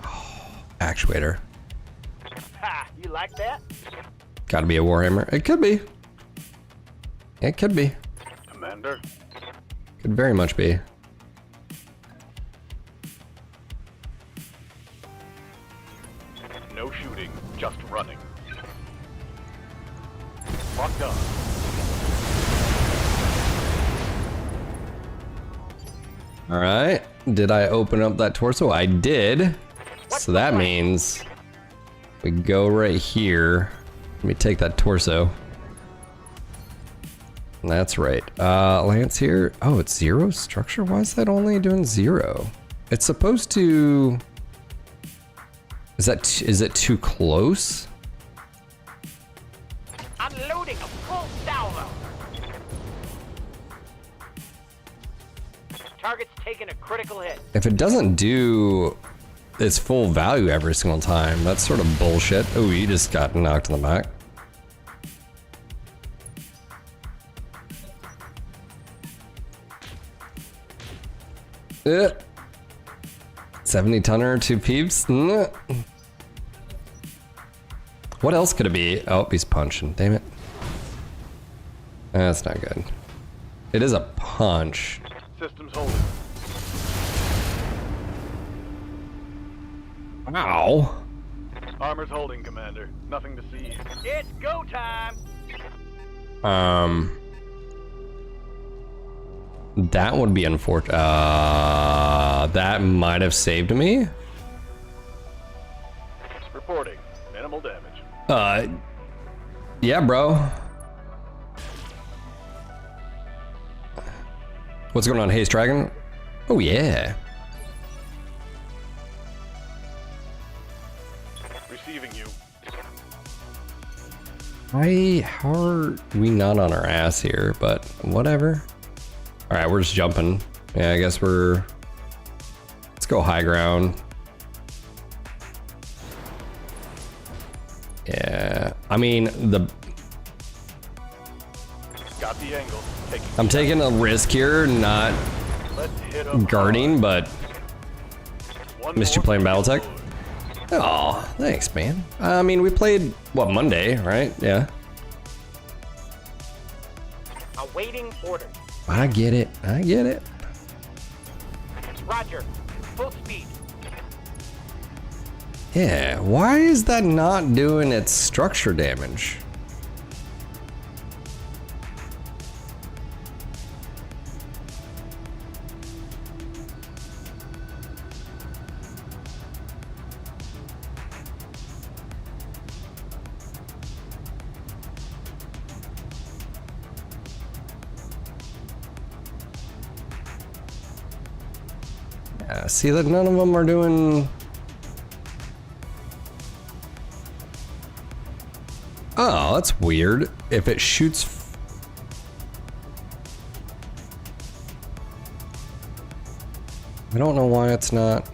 Oh, actuator. Ha! You like that? Gotta be a Warhammer. It could be. It could be. Commander. Could very much be. No shooting, just running. Locked on. All right. Did I open up that torso? I did. So that means we go right here. Let me take that torso. That's right. Lance here. Oh, it's 0 structure? Why is that only doing 0? It's supposed to... Is it too close? Unloading a full salvo. Target's taking a critical hit. If it doesn't do its full value every single time, that's sort of bullshit. Oh, you just got knocked in the back. Uh, 70 tonner, 2 peeps. What else could it be? Oh, he's punching. Damn it. That's not good. It is a punch. Systems holding. Ow. Armor's holding, Commander. Nothing to see. It's go time. That would be unfortunate. That might have saved me. Reporting. Minimal damage. Yeah, bro. What's going on, Haze Dragon? Oh, yeah. Receiving you. How are we not on our ass here? But whatever. All right, we're just jumping. Yeah, I guess let's go high ground. Yeah, I mean Got the angle. I'm taking a risk here, not Let's hit 'em guarding, but hard. missed you playing BattleTech. Oh, thanks, man. I mean, we played what, Monday, right? Yeah. Awaiting orders. I get it. I get it. Roger. Full speed. Yeah, why is that not doing its structure damage? Yeah, see that none of them are doing... Oh, that's weird. If it shoots... I don't know why it's not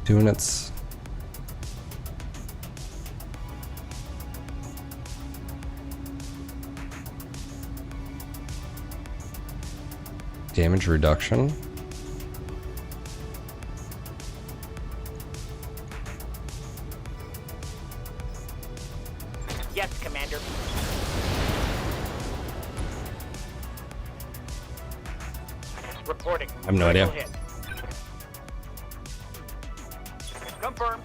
doing its... damage reduction. Yes, Commander. Reporting. I have no idea. Hit. Confirm.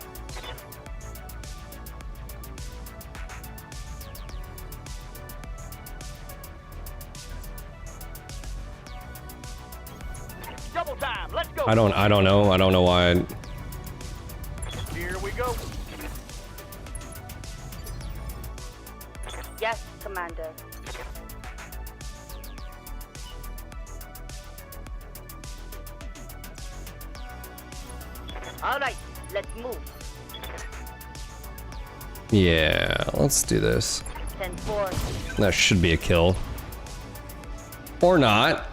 Double time. Let's go. I don't know. I don't know why. Here we go. Yes, Commander. All right, let's move. Yeah, let's do this. 10-4. That should be a kill. Or not.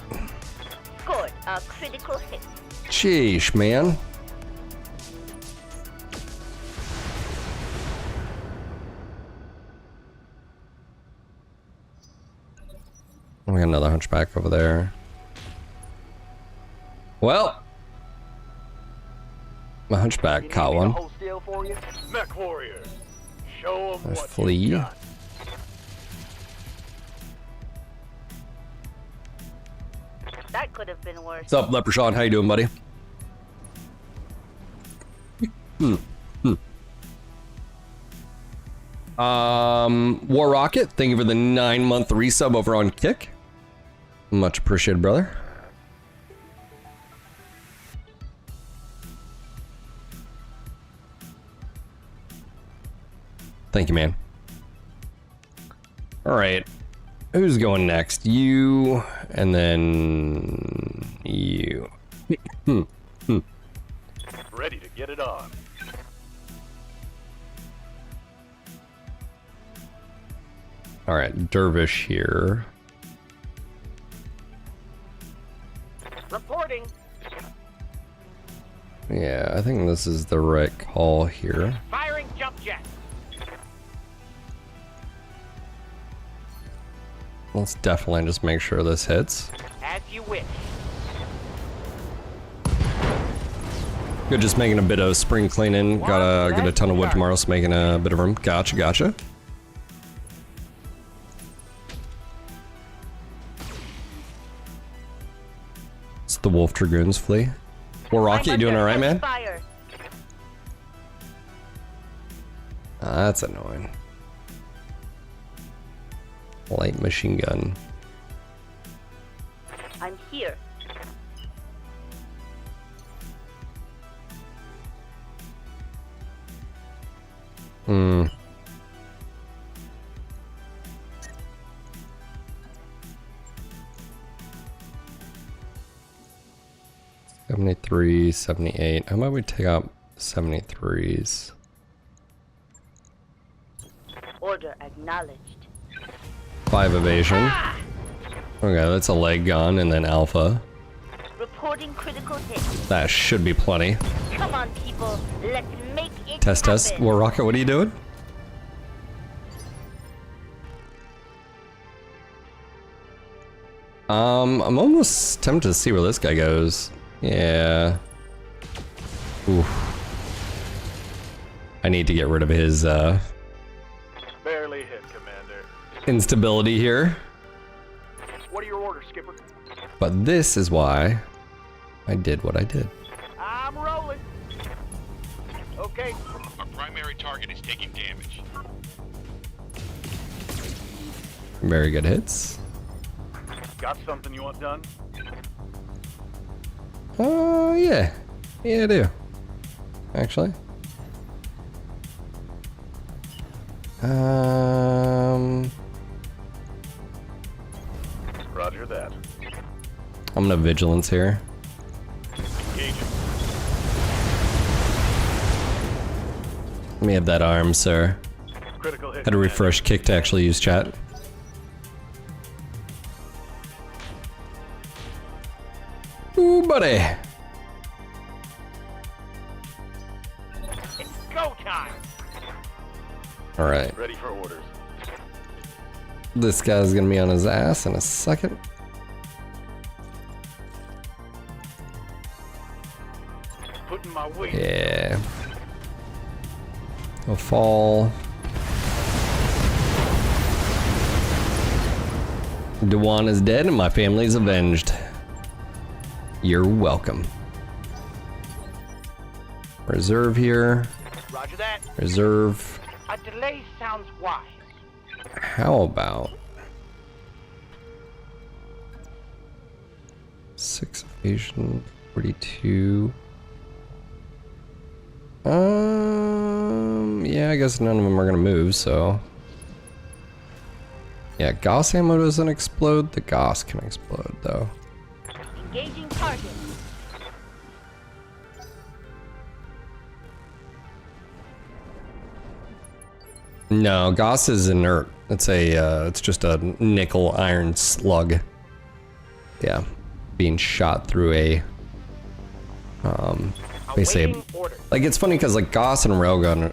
Scored a critical hit. Sheesh, man. We got another hunchback over there. Well, my hunchback caught one. Hold still for you. MechWarrior. Show 'em I what flee. you got. That could have been worse. What's up, Leprechaun? How you doing, buddy? War Rocket, thank you for the 9-month resub over on Kick. Much appreciated, brother. Thank you, man. All right, who's going next? You, and then you. Ready to get it on. All right, Dervish here. Reporting. Yeah, I think this is the right call here. Firing jump jet. Let's definitely just make sure this hits. As you wish. Good, just making a bit of spring cleaning. Gotta get a ton of wood tomorrow, so making a bit of room. Gotcha, gotcha. It's the Wolf Dragoons flee. Well, Rocky, you doing all right, man? Fire. That's annoying. Light machine gun. I'm here. Hmm. $73, $78. How about we take out $73s? Order acknowledged. 5 evasion. Okay, that's a leg gun and then alpha. Reporting critical hits. That should be plenty. Come on, people. Let's make it Test, happen. test. War Rocket, what are you doing? I'm almost tempted to see where this guy goes. Yeah. Oof. I need to get rid of his, Barely hit, Commander. instability here. What are your orders, Skipper? But this is why I did what I did. I'm rolling. Okay. Our primary target is taking damage. Very good hits. Got something you want done? Oh, yeah. Yeah, I do. Actually. Roger that. I'm gonna vigilance here. Engaging. Let me have that arm, sir. Critical hit. Had a refresh kick to actually use chat. Ooh, buddy. It's go time. All right. Ready for orders. This guy's gonna be on his ass in a second. Putting my weight. Yeah. He'll fall. Dewan is dead and my family's avenged. You're welcome. Reserve here. Roger that. Reserve. A delay sounds wise. How about 6 evasion, 42. Yeah, I guess none of them are gonna move, so. Yeah, Gauss ammo doesn't explode. The Gauss can explode, though. Engaging target. No, Gauss is inert. It's just a nickel iron slug. Yeah, being shot through a, basically, Awaiting order. like it's funny because like Gauss and railgun,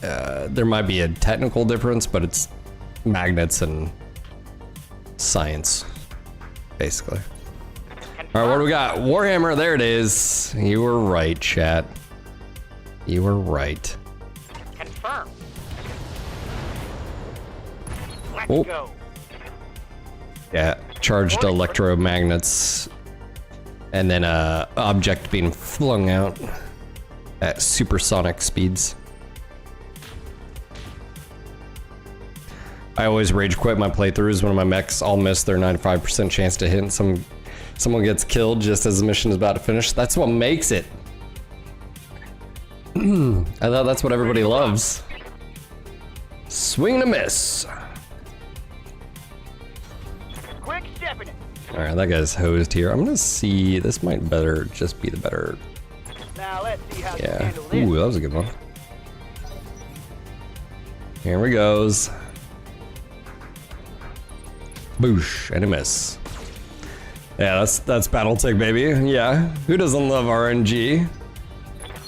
there might be a technical difference, but it's magnets and science, basically. All right, what do we got? Warhammer, there it is. You were right, chat. You were right. Confirm. Let's Oh. go. Yeah, charged electromagnets, and then object being flung out at supersonic speeds. I always rage quit my playthroughs when my mechs all miss their 95% chance to hit, and someone gets killed just as the mission is about to finish. That's what makes it. I thought that's what everybody loves. Swing and a miss. Quick stepping it. All right, that guy's hosed here. I'm gonna see. This might better just be the better. Now let's see how you Yeah. handle this. Ooh, that was a good one. Here we goes. Boosh and a miss. Yeah, that's BattleTech, baby. Yeah, who doesn't love RNG?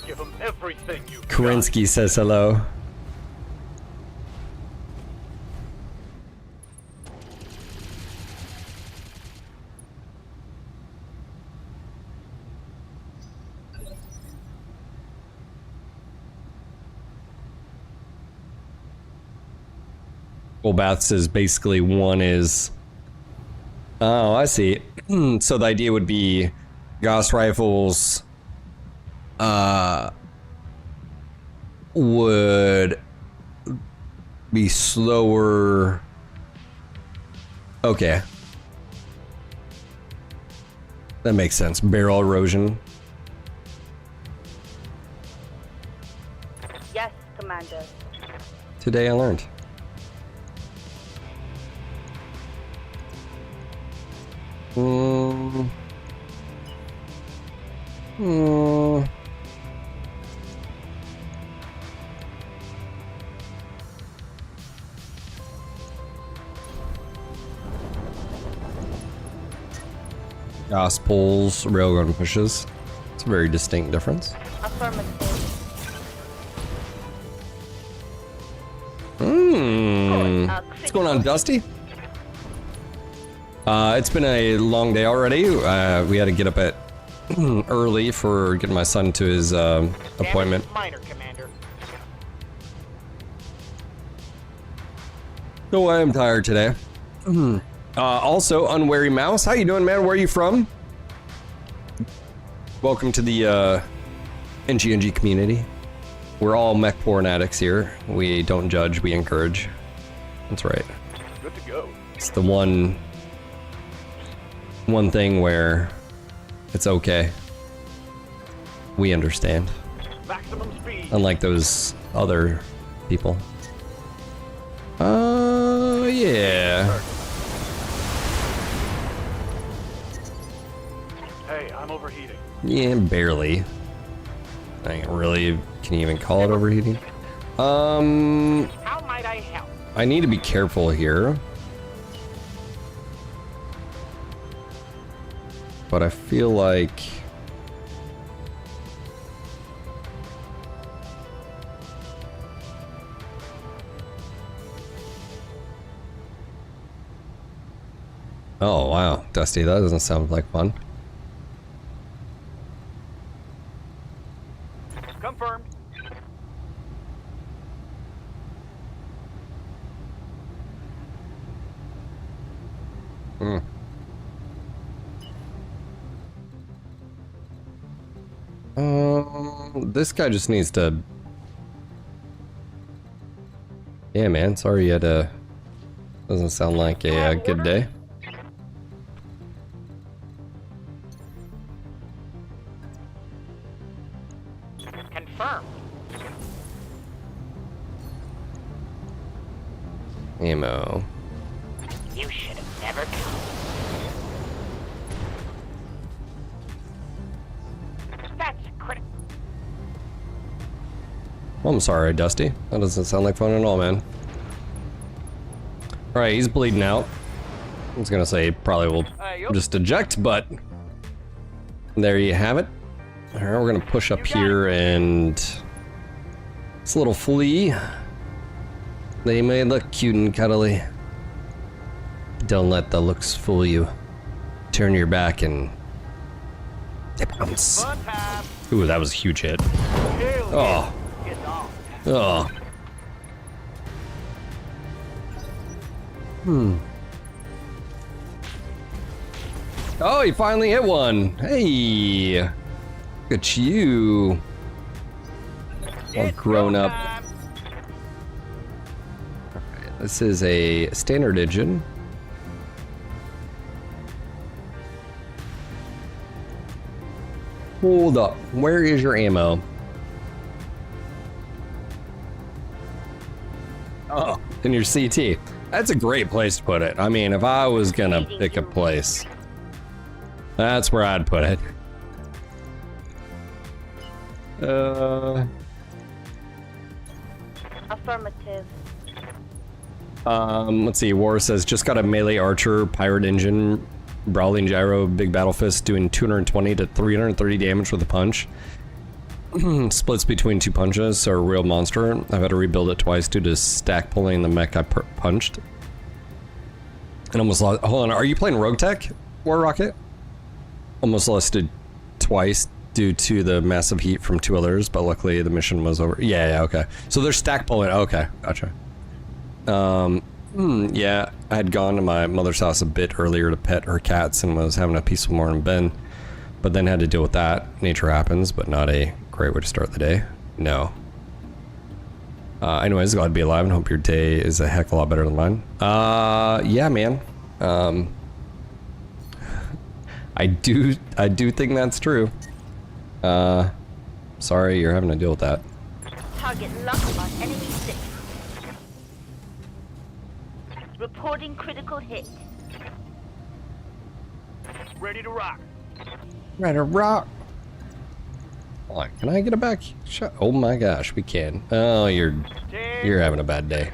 Give them everything you got. Korinsky says hello. Well, Baths is basically one is. Oh, I see. So the idea would be Gauss rifles would be slower. Okay. That makes sense. Barrel erosion. Yes, Commander. Today I learned. gas pulls, railgun pushes. It's a very distinct difference. Affirmative. What's going on, Dusty? It's been a long day already. We had to get up at early for getting my son to his appointment. Minor, Commander. So I am tired today. Also, Unwary Mouse, how you doing, man? Where are you from? Welcome to the NGNG community. We're all mech porn addicts here. We don't judge, we encourage. That's right. Good to go. It's the one thing where it's okay. We understand. Maximum speed. Unlike those other people. Yeah. Hey, I'm overheating. Yeah, barely. I ain't really, can you even call it overheating? How might I help? I need to be careful here. But I feel like... Oh, wow. Dusty, that doesn't sound like fun. Confirmed. This guy just needs to... Yeah, man. Sorry you had a... Doesn't sound like a good day. Confirmed. Ammo. You should have never come. That's critical. Well, I'm sorry, Dusty. That doesn't sound like fun at all, man. Alright, he's bleeding out. I was gonna say probably will just eject, but there you have it. Alright, we're gonna push up here and this little flea. They may look cute and cuddly. Don't let the looks fool you. Turn your back and bounce. Fun time. Ooh, that was a huge hit. Hell Oh. Get on. Oh. Oh, he finally hit one. Hey. Look at you. All grown up. Time. This is a standard engine. Hold up. Where is your ammo? Oh, in your CT. That's a great place to put it. I mean, if I was gonna pick a place, that's where I'd put it. Affirmative. Let's see. War says just got a melee archer, pirate engine, brawling gyro, big battle fist, doing 220 to 330 damage with a punch. Splits between two punches, so a real monster. I've had to rebuild it twice due to stack pulling the mech I punched. And almost lost. Hold on, are you playing Rogue Tech, War Rocket? Almost lost it twice due to the massive heat from two others, but luckily the mission was over. Yeah, okay. So they're stack pulling. Okay, gotcha. Yeah, I had gone to my mother's house a bit earlier to pet her cats and was having a peaceful morning Ben, but then had to deal with that. Nature happens, but not a great way to start the day. No. Anyways, glad to be alive and hope your day is a heck of a lot better than mine. Yeah, man. I do think that's true. Sorry you're having to deal with that. Target locked on enemy 6. Reporting critical hit. Ready to rock. Ready to rock. Hold on, can I get it back? Shut. Oh my gosh, we can. Oh, you're having a bad day.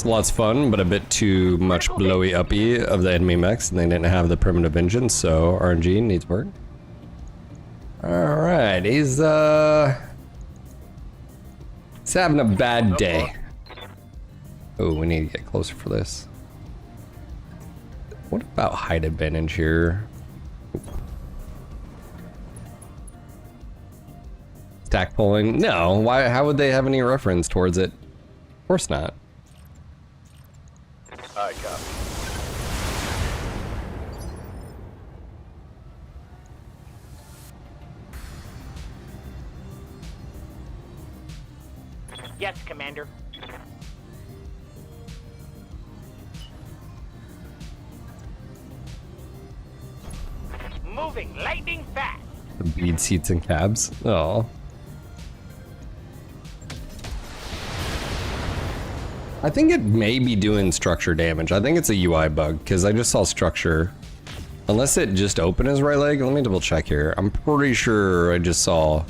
Lots of fun, but a bit too much blowy uppy of the enemy mechs, and they didn't have the primitive engine, so RNG needs work. Alright, he's having a bad day. Oh, we need to get closer for this. What about height advantage here? Stack pulling? No, why? How would they have any reference towards it? Of course not. I copy. Yes, Commander. Moving lightning fast. The bead seats and cabs. Oh. I think it may be doing structure damage. I think it's a UI bug because I just saw structure. Unless it just opened his right leg. Let me double check here. I'm pretty sure I just saw.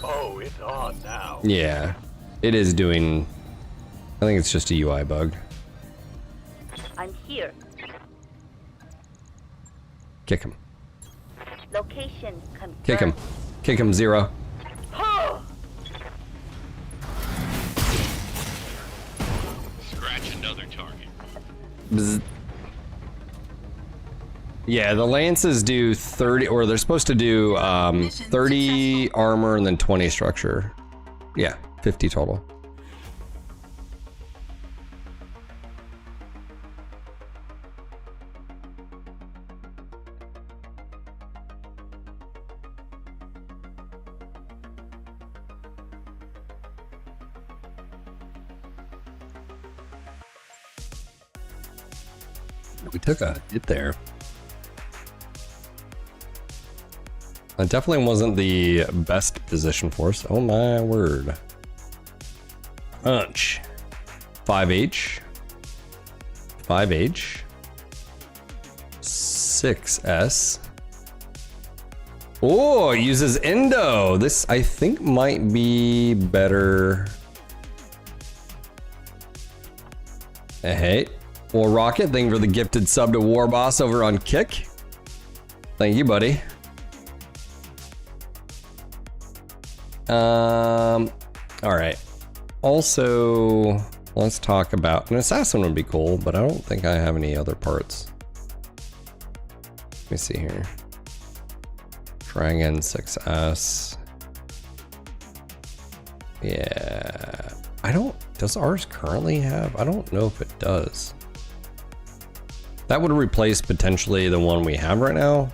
Oh, it's on now. Yeah, it is doing. I think it's just a UI bug. I'm here. Kick him. Location confirmed. Kick him. Kick him, Zero. Scratch another target. Bzz. Yeah, the lances do 30, or they're supposed to do 30 armor and then 20 structure. Yeah, 50 total. We took a hit there. It definitely wasn't the best position for us. Oh my word. Punch. 5H. 5H. 6S. Oh, it uses Endo. This, I think, might be better. Hey. Well, Rocket, thank you for the gifted sub to War Boss over on Kick. Thank you, buddy. All right. Also, let's talk about an assassin would be cool, but I don't think I have any other parts. Let me see here. Dragon 6S. Yeah. I don't, does ours currently have? I don't know if it does. That would replace potentially the one we have right now.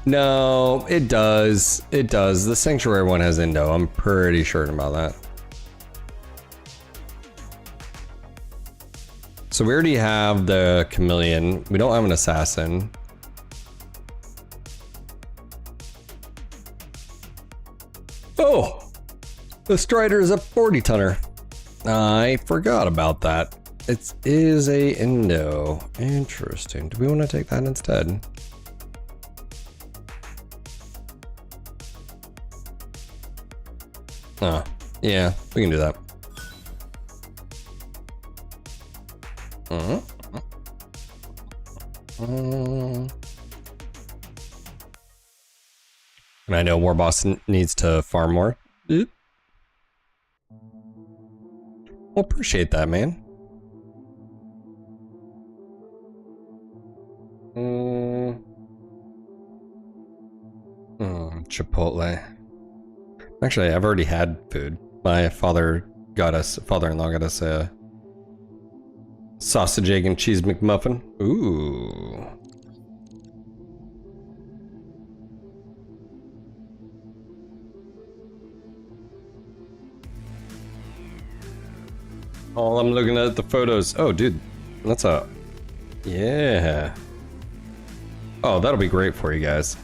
No, it does. It does. The Sanctuary one has Indo. I'm pretty certain about that. So we already have the Chameleon. We don't have an Assassin. Oh! The Strider is a 40-tonner. I forgot about that. It is a Indo. Interesting. Do we want to take that instead? Oh, yeah, we can do that. And I know Warboss needs to farm more. Well, appreciate that, man. Chipotle. Actually, I've already had food. My father-in-law got us a sausage, egg, and cheese McMuffin. Ooh. Oh, I'm looking at the photos. Oh, dude, that's a... Yeah. Oh, that'll be great for you guys.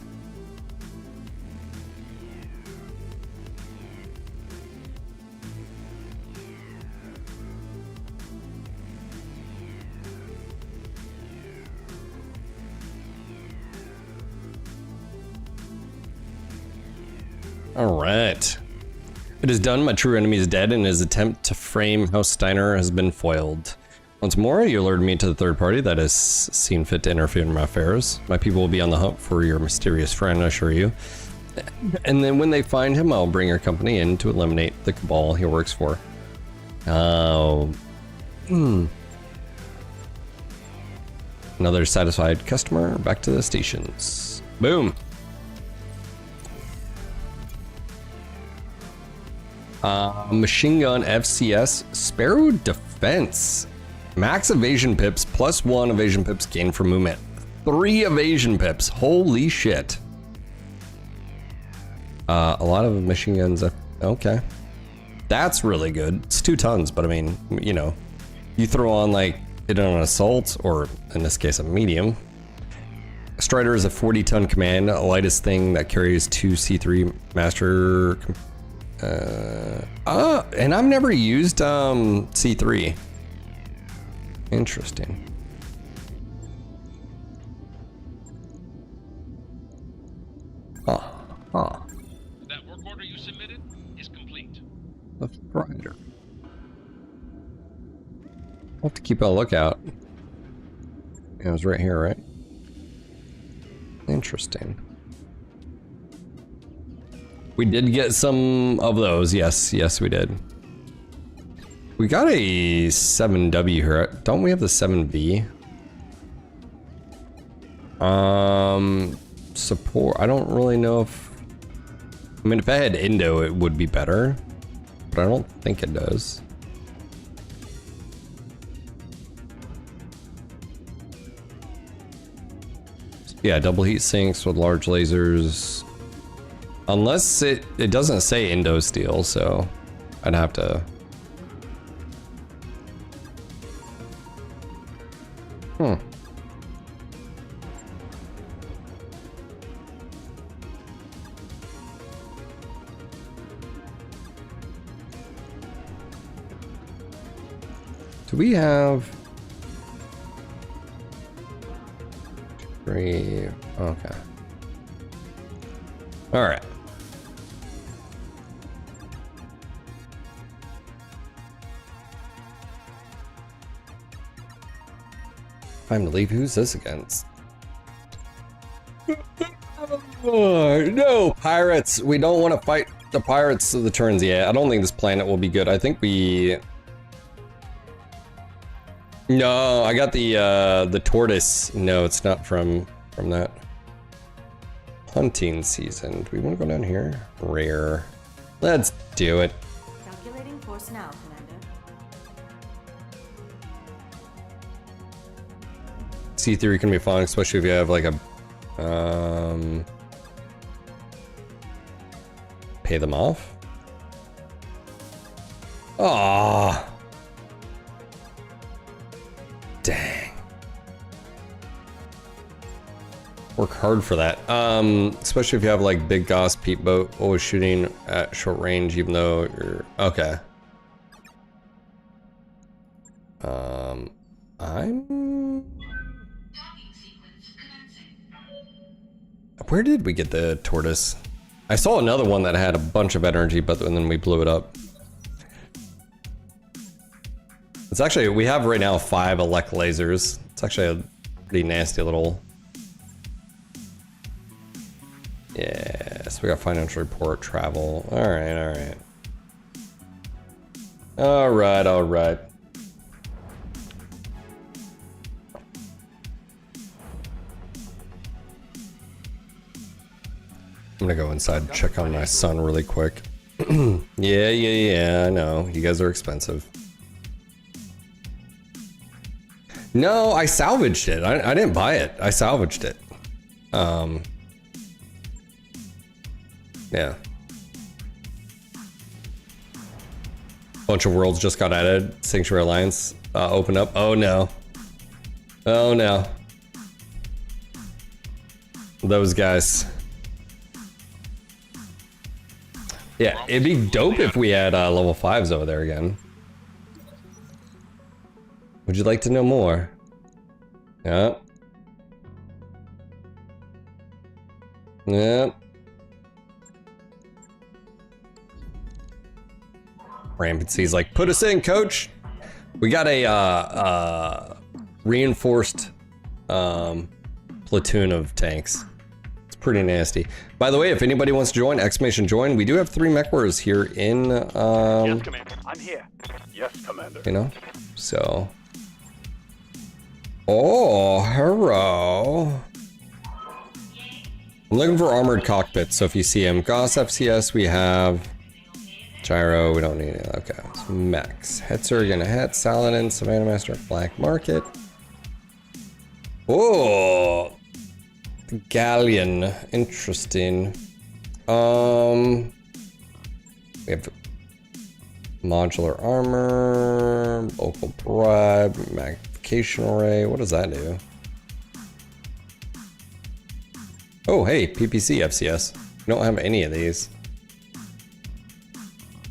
All right. It is done. My true enemy is dead, and his attempt to frame House Steiner has been foiled. Once more, you alerted me to the third party that has seen fit to interfere in my affairs. My people will be on the hunt for your mysterious friend, I assure you. And then when they find him, I'll bring your company in to eliminate the cabal he works for. Oh. Another satisfied customer. Back to the stations. Boom. Machine gun FCS Sparrow Defense. Max evasion pips plus 1 evasion pips gained from movement. 3 evasion pips. Holy shit. A lot of machine guns. Okay. That's really good. It's 2 tons, but I mean, you know, you throw on like it on an assault, or in this case, a medium. Strider is a 40-ton command, lightest thing that carries 2 C3 master. And I've never used C3. Interesting. Huh. That work order you submitted is complete. The Strider. I'll have to keep a lookout. It was right here, right? Interesting. We did get some of those. Yes, we did. We got a 7W here. Don't we have the 7V? Support. I don't really know if... I mean, if I had Indo, it would be better. But I don't think it does. Yeah, double heat sinks with large lasers. Unless it doesn't say Indo steel, so I'd have to. Do we have 3? Okay. All right. Time to leave. Who's this against? Oh, no, pirates. We don't want to fight the pirates of the turns yet. I don't think this planet will be good. I think we... No, I got the tortoise. No, it's not from that. Hunting season. Do we want to go down here? Rare. Let's do it. Calculating force now, Commander. C3 can be fun, especially if you have like a pay them off. Ah. Dang. Work hard for that. Especially if you have like big Goss peep boat always shooting at short range, even though you're okay. Where did we get the tortoise? I saw another one that had a bunch of energy, but then we blew it up. It's actually, we have right now 5 elect lasers. It's actually a pretty nasty little... Yes, we got financial report, travel. Alright. Alright. I'm gonna go inside and check on my son really quick. Yeah, I know. You guys are expensive. No, I salvaged it. I didn't buy it. I salvaged it. Yeah. Bunch of worlds just got added. Sanctuary Alliance opened up. Oh no. Oh no. Those guys. Yeah, it'd be dope if we had level 5s over there again. Would you like to know more? Yeah. Rampancy's like, put us in, coach. We got a reinforced platoon of tanks. It's pretty nasty. By the way, if anybody wants to join, exclamation join. We do have 3 MechWarriors here in Yes, Commander. I'm here. Yes, Commander. you know, so. Oh, hello. I'm looking for armored cockpits, so if you see him, Goss FCS, we have Gyro, we don't need it. Okay, so Mechs. Hetzer gonna hit, Saladin, Savannah Master, Black Market. Oh, the Galleon, interesting. We have modular armor, local bribe, magnification array. What does that do? Oh, hey, PPC FCS. We don't have any of these.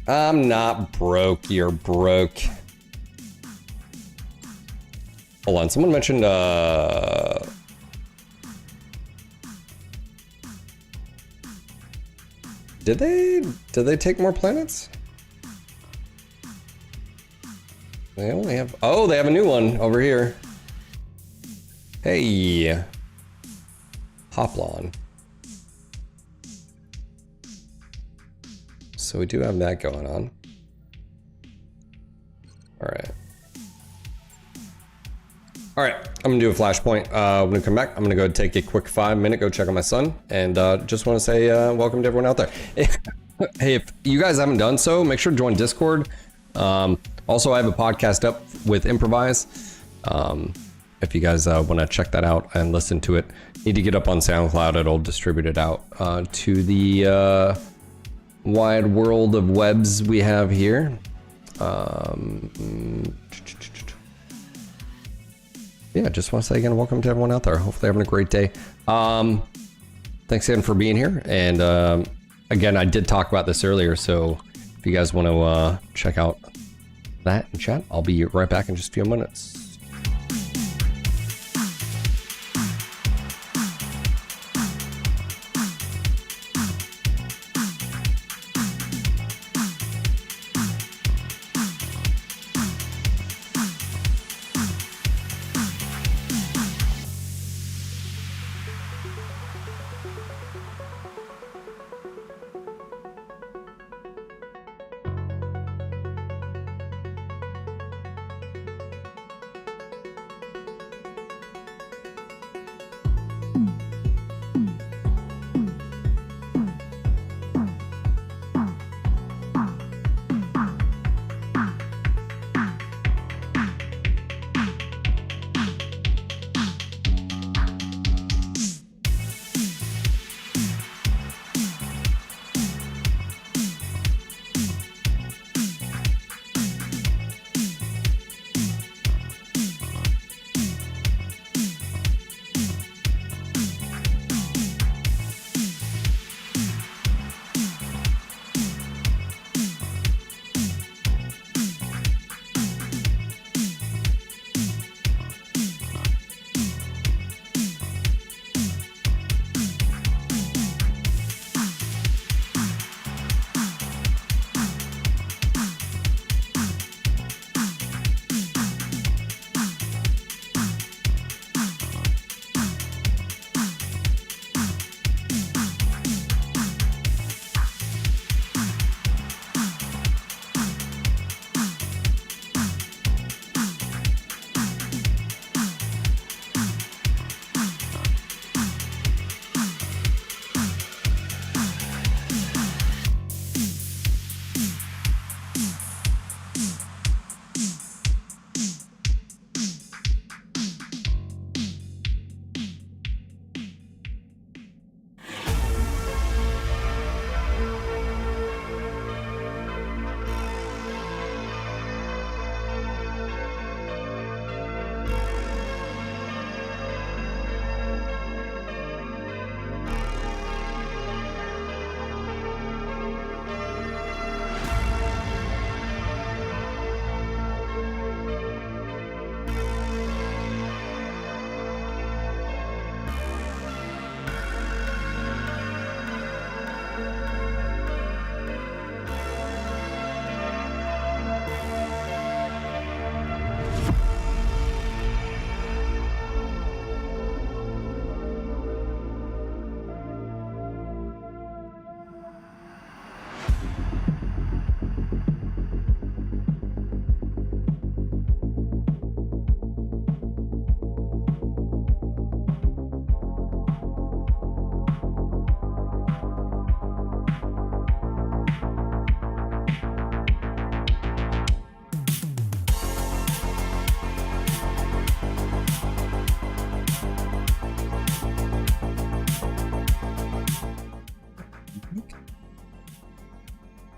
I'm not broke, you're broke. Hold on, someone mentioned, Did they take more planets? They only have, oh, they have a new one over here. Hey. Hoplon. So we do have that going on. All right, I'm gonna do a flashpoint. I'm gonna come back. I'm gonna go take a quick 5-minute, go check on my son, and just wanna say welcome to everyone out there. Hey, if you guys haven't done so, make sure to join Discord. Also, I have a podcast up with Improvise. If you guys want to check that out and listen to it, need to get up on SoundCloud. It'll distribute it out to the wide world of webs we have here. Yeah, just want to say again, welcome to everyone out there. Hopefully having a great day. Thanks again for being here. And again, I did talk about this earlier, so if you guys want to check out that in chat, I'll be right back in just a few minutes.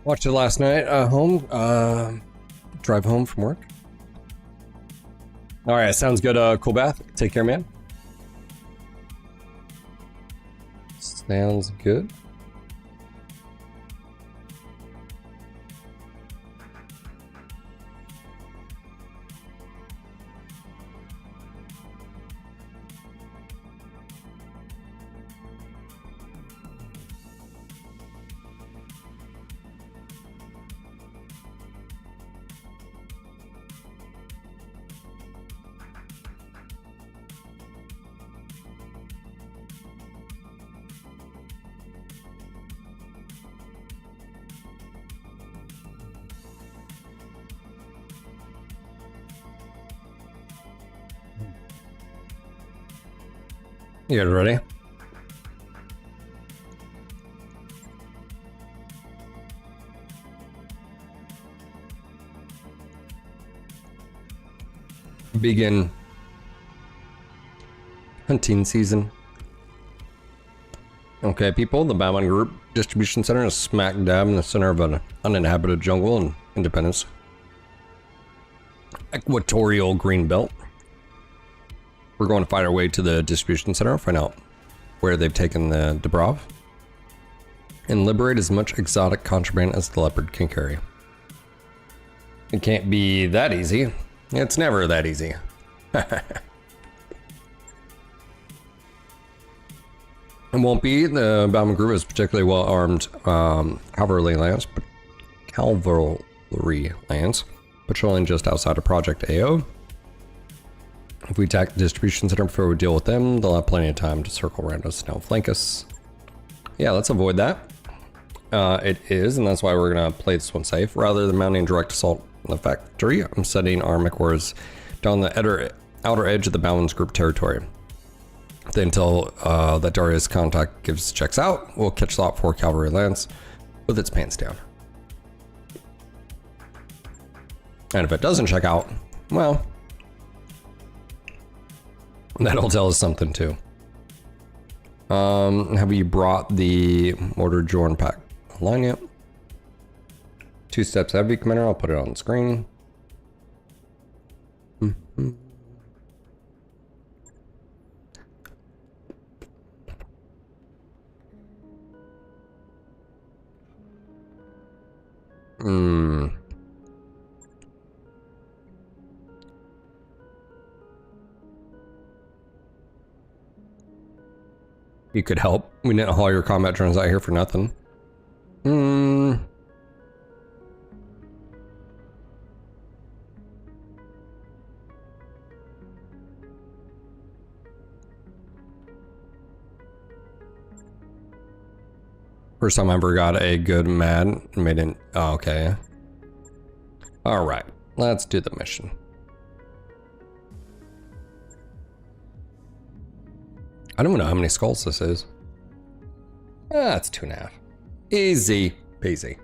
Watched it last night home. Drive home from work. All right, sounds good. Cool Bath. Take care, man. Sounds good. You guys ready? Begin hunting season. Okay, people, the Batman Group distribution center is smack dab in the center of an uninhabited jungle in Independence. Equatorial green belt. We're going to find our way to the distribution center, find out where they've taken the Dubrov, and liberate as much exotic contraband as the leopard can carry. It can't be that easy. It's never that easy. It won't be. The Batman Group is particularly well-armed cavalry lance patrolling just outside of Project AO. If we attack the distribution center before we deal with them, they'll have plenty of time to circle around us and outflank us. Yeah, let's avoid that. It is, and that's why we're gonna play this one safe. Rather than mounting direct assault on the factory, I'm setting our MechWarriors down the outer edge of the Balance Group territory. Then until that Darius contact checks out, we'll catch Lot 4 Cavalry Lance with its pants down. And if it doesn't check out, well, that'll tell us something too. Have you brought the mortar Jorn pack online yet? 2 steps heavy, Commander. I'll put it on the screen. You could help. We didn't haul your combat drones out here for nothing. First time I ever got a good mad made in. Oh, okay. All right, let's do the mission. I don't know how many skulls this is. That's 2.5. Easy peasy.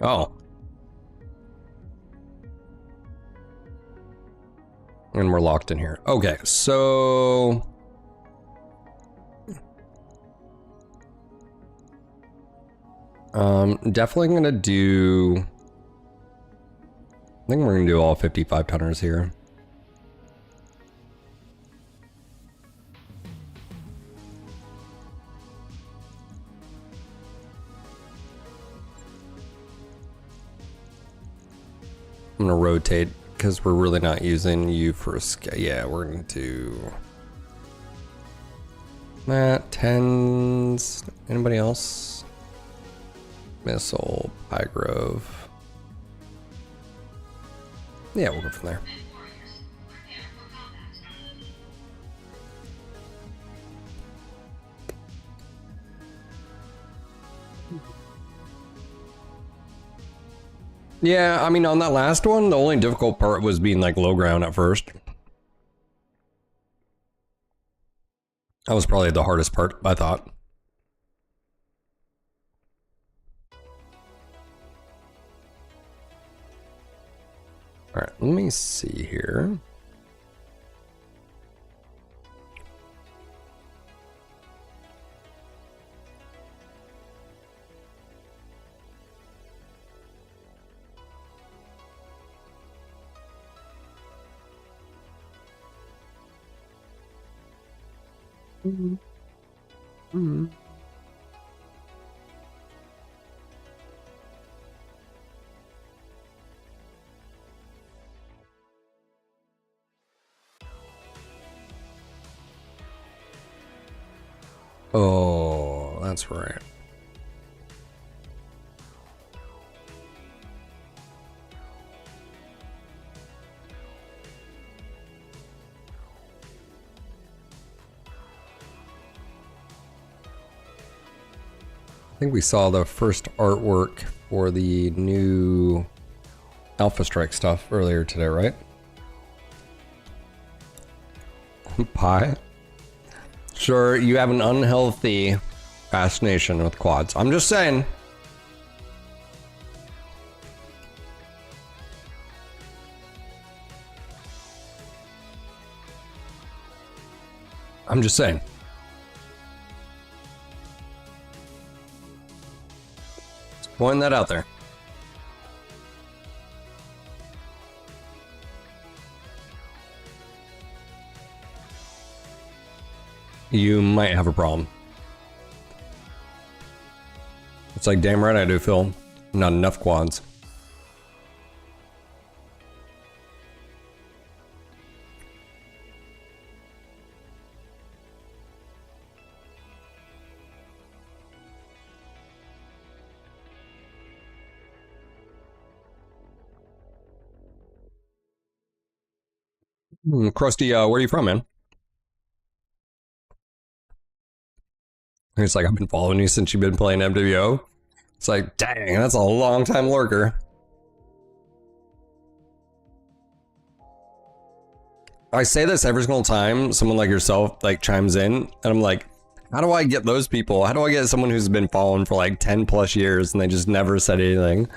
Oh. And we're locked in here. Okay, so definitely gonna do, I think we're gonna do all 55 tonners here. I'm gonna rotate because we're really not using you for a scale. Yeah, we're gonna do that. 10s. Anybody else? Missile, Pygrove. Yeah, we'll go from there. Yeah, I mean, on that last one, the only difficult part was being like low ground at first. That was probably the hardest part, I thought. All right, let me see here. Oh, that's right. I think we saw the first artwork for the new Alpha Strike stuff earlier today, right? Pie? Sure, you have an unhealthy fascination with quads. I'm just saying. I'm just saying. Just pointing that out there. You might have a problem. It's like, damn right I do, Phil. Not enough quads. Krusty, where are you from, man? It's like, I've been following you since you've been playing MWO. It's like, dang, that's a long time lurker. I say this every single time someone like yourself like chimes in, and I'm like, how do I get those people? How do I get someone who's been following for like 10 plus years and they just never said anything?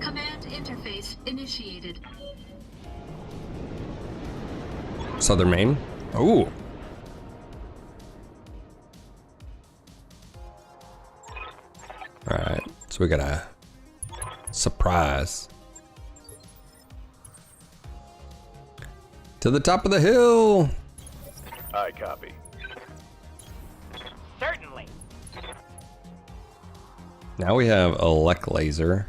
Command interface initiated. Southern Maine? Ooh. Alright, so we got a surprise. To the top of the hill! I copy. Certainly. Now we have a Lek laser.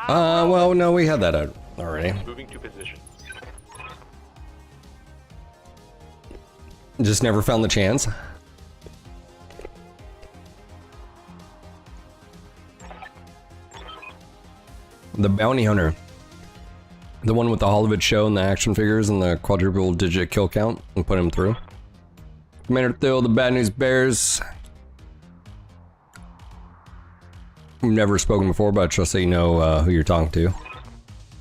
Well, no, we had that out already. Moving to position. Just never found the chance. The Bounty Hunter. The one with the Hollywood show and the action figures and the quadruple digit kill count, and put him through. Commander Thill, the Bad News Bears. We've never spoken before, but I trust that you know who you're talking to.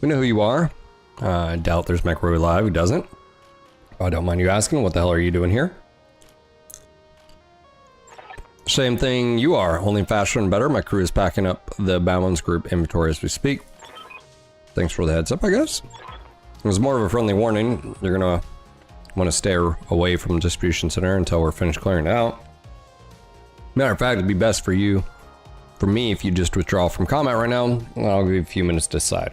We know who you are. I doubt there's MechWarrior Live who doesn't. I don't mind you asking, what the hell are you doing here? Same thing you are, only faster and better. My crew is packing up the Balance Group inventory as we speak. Thanks for the heads up, I guess. It was more of a friendly warning. You're gonna want to stay away from the distribution center until we're finished clearing it out. Matter of fact, it'd be best for you, for me, if you just withdraw from combat right now. I'll give you a few minutes to decide.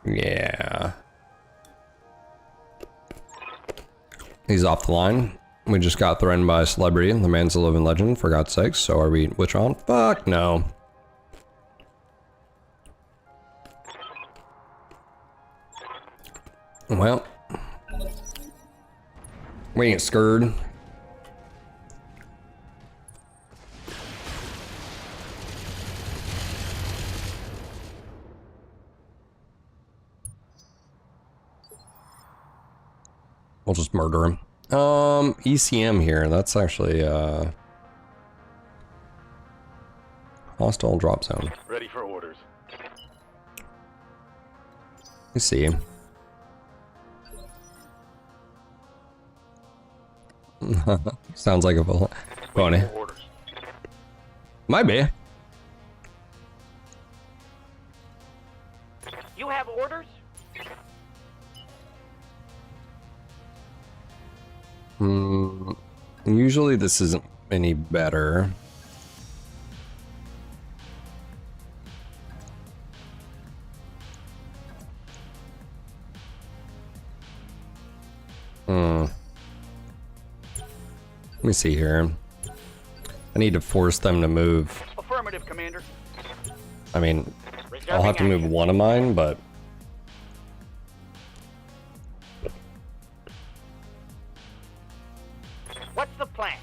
Yeah. He's off the line. We just got threatened by a celebrity. The man's a living legend, for God's sakes. So are we withdrawn? Fuck no. Well, we ain't scared. We'll just murder him. ECM here. That's actually hostile drop zone. Ready for orders. You see him. Sounds like a pony. Orders. Might be. You have orders? Usually this isn't any better. me see here. I need to force them to move. Affirmative, Commander. I mean, I'll have to move one of mine, but... What's the plan?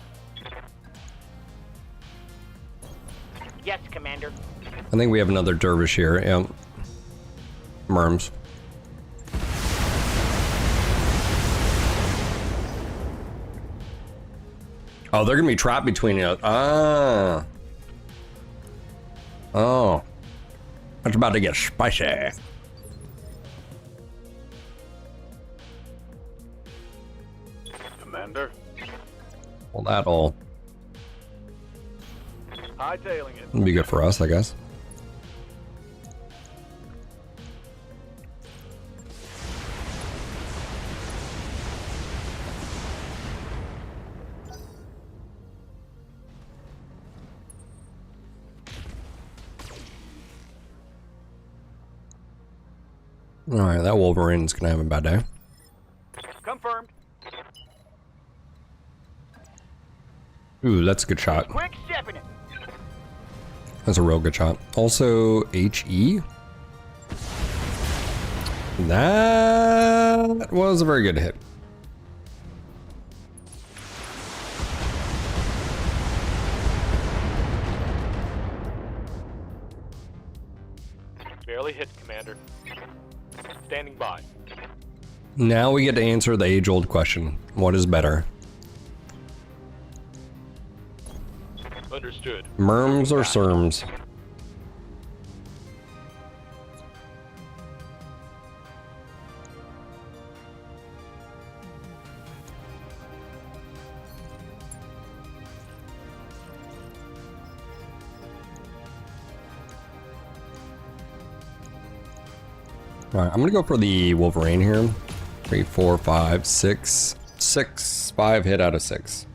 Yes, Commander. I think we have another dervish here. Yeah. Merms. Oh, they're gonna be trapped between you. Ah. Oh. It's about to get spicy. Commander. Well, that'll Hightailing it. be good for us, I guess. Alright, that Wolverine's gonna have a bad day. Confirmed. Ooh, that's a good shot. Quick stepping it. That's a real good shot. Also, HE. That was a very good hit. Barely hit, Commander. Standing by. Now we get to answer the age-old question. What is better? Understood. Merms or Serms? Alright, I'm gonna go for the Wolverine here. 3, 4, 5, 6. 6. 5 hit out of 6.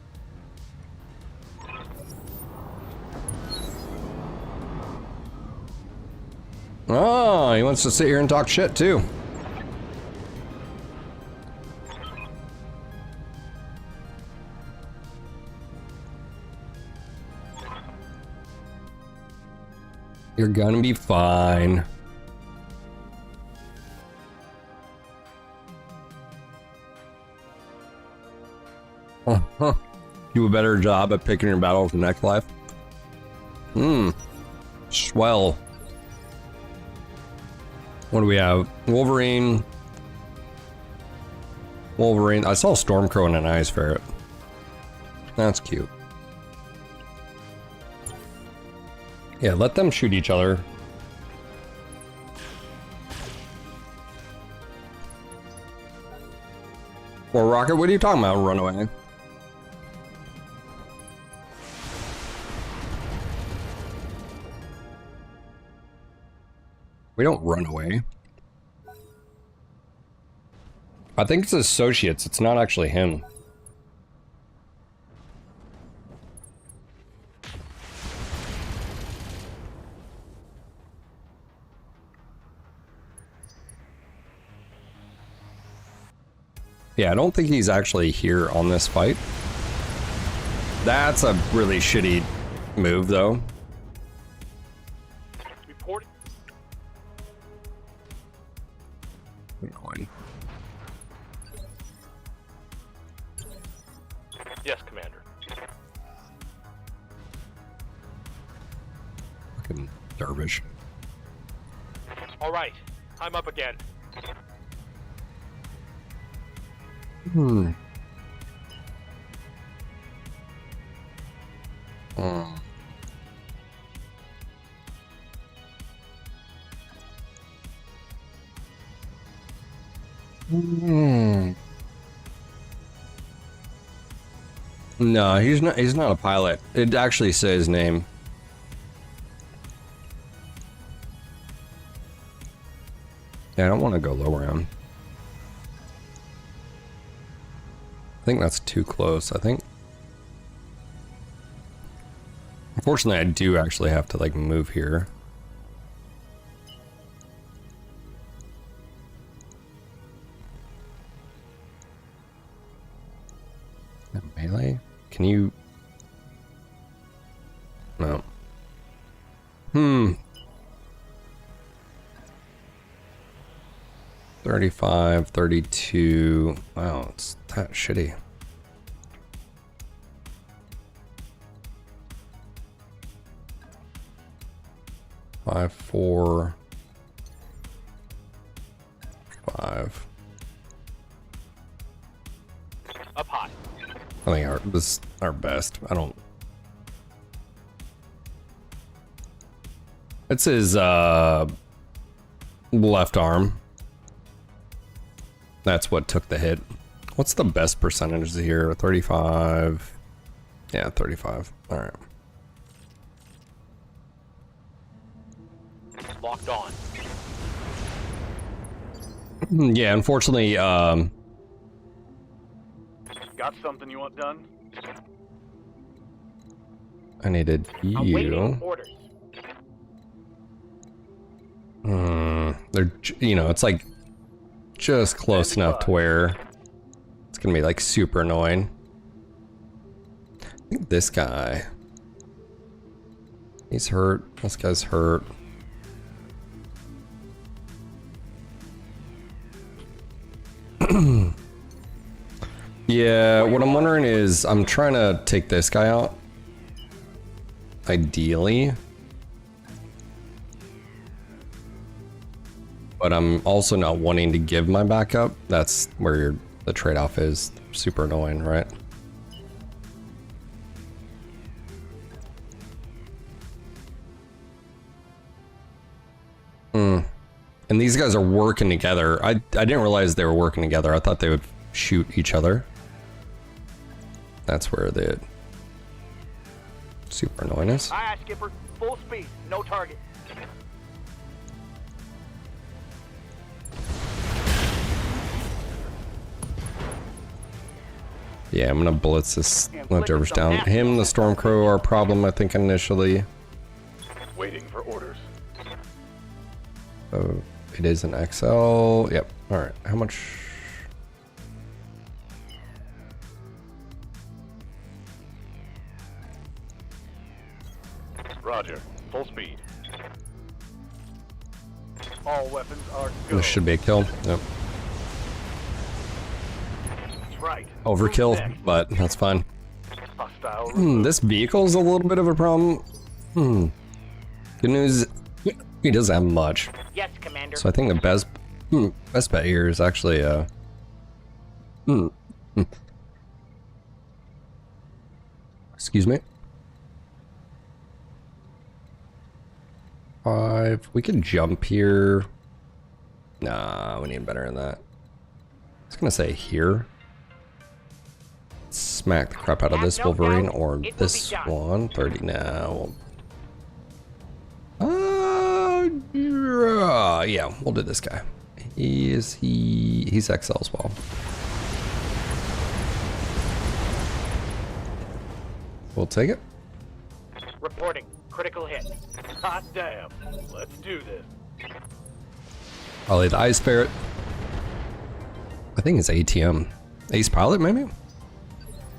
Oh, he wants to sit here and talk shit too. You're gonna be fine. Do a better job at picking your battles in next life. Swell. What do we have? Wolverine. Wolverine. I saw Stormcrow and an Ice Ferret. That's cute. Yeah, let them shoot each other. Or Rocket, what are you talking about? Run away. We don't run away. I think it's associates. It's not actually him. Yeah, I don't think he's actually here on this fight. That's a really shitty move, though. Reporting. Annoying. Yes, Commander. Fucking dervish. All right. I'm up again. No, he's not. He's not a pilot. It actually says his name. Yeah, I don't want to go lower him. I think that's too close. I think. Unfortunately, I do actually have to like move here. Melee? can you? No. 35, 32. Wow, it's that shitty. Five, 4, 5. Up high. I think this is our best. I don't. It's his left arm. That's what took the hit. What's the best percentage here? 35. Yeah, 35. All right. Locked on. Yeah, unfortunately, Got something you want done? I needed Awaiting you. orders. They're, you know, it's like just close enough to where it's gonna be like super annoying. I think this guy, he's hurt. This guy's hurt. Yeah, what I'm wondering is I'm trying to take this guy out. Ideally. But I'm also not wanting to give my backup. That's where the trade-off is. Super annoying, right? And these guys are working together. I didn't realize they were working together. I thought they would shoot each other. That's where the super annoying is. Aye, aye, Skipper. Full speed. No target. Yeah, I'm gonna blitz this leftovers down. Him, the Stormcrow are a problem, I think, initially. Waiting for orders. So it is an XL. Yep. All right. How much? Roger. Full speed. All weapons are go. This should be a kill. Yep. That's right. Overkill, but that's fine. Hostile. This vehicle's a little bit of a problem. Good news, he doesn't have much. Yes, Commander. So I think the best bet here is actually excuse me. 5. We can jump here. Nah, we need better than that. I was gonna say here. Smack the crap out of this Wolverine or this one. 30 now. Yeah, we'll do this guy. He's XL as well. We'll take it. Reporting. Critical hit. Hot damn. Let's do this. Probably the Ice Ferret. I think it's ATM. Ace Pilot, maybe?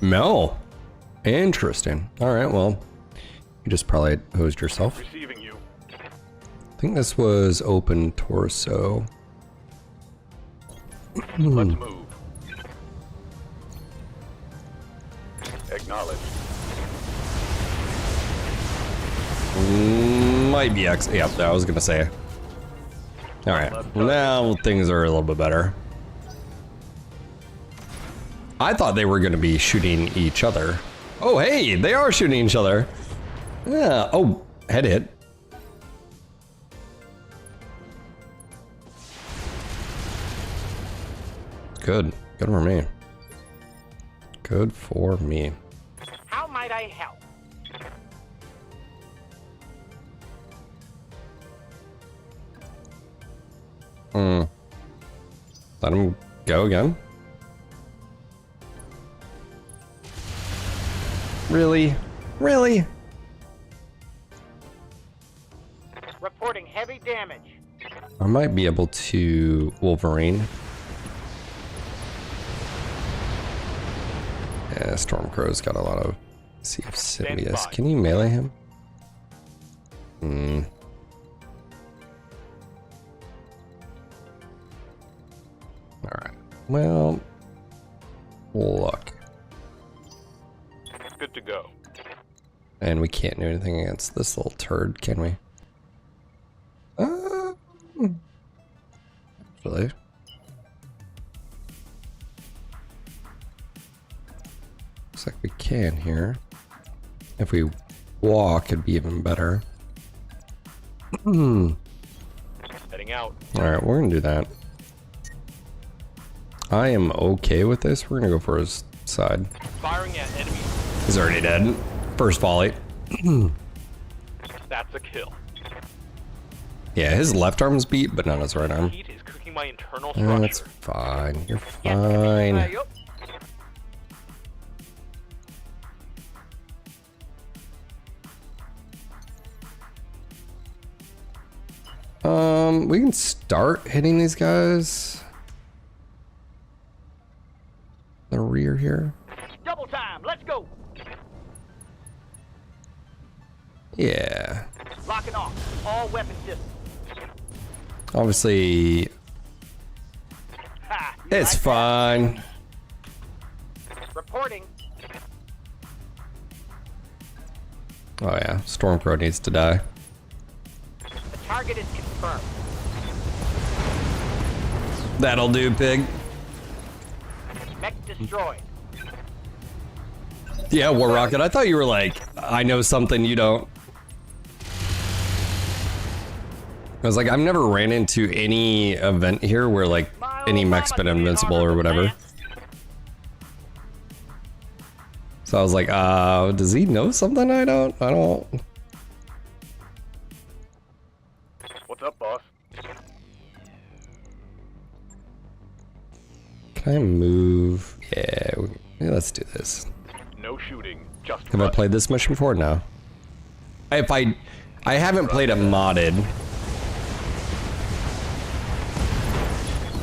No. Interesting. Alright, well, you just probably hosed yourself. Receiving you. I think this was open torso. Let's move. Acknowledged. Might be X. Yep, I was gonna say. Alright, now things are a little bit better. I thought they were gonna be shooting each other. Oh, hey, they are shooting each other. Yeah, oh, head hit. Good, good for me. Good for me. How might I help? Let him go again. Really? Really? Reporting heavy damage. I might be able to Wolverine. Yeah, Stormcrow's got a lot of CF Standing CBS. by. Can you melee him? Hmm. Alright. Well, look. Good to go. And we can't do anything against this little turd, can we? Really? Looks like we can here. If we walk, it'd be even better. Heading out. Alright, we're gonna do that. I am okay with this. We're gonna go for his side. Firing at enemies. He's already dead. First volley. That's a kill. Yeah, his left arm's beat, but not his right arm. Heat is cooking my internal structure. That's fine. You're fine. Yup. We can start hitting these guys. The rear here. Double time. Let's go. Yeah. Locking off. All weapon systems. Obviously, Ha. You it's like fine. that? Reporting. Oh yeah, Stormcrow needs to die. The target is confirmed. That'll do, pig. Mech destroyed. Yeah, War Rocket. I thought you were like, I know something you don't. I was like, I've never ran into any event here where like any mech's been invincible or whatever. So I was like, does he know something I don't? I don't. What's up, boss? Can I move? Yeah, let's do this. No shooting. Just Have I played this mission before? No. If I haven't played it modded.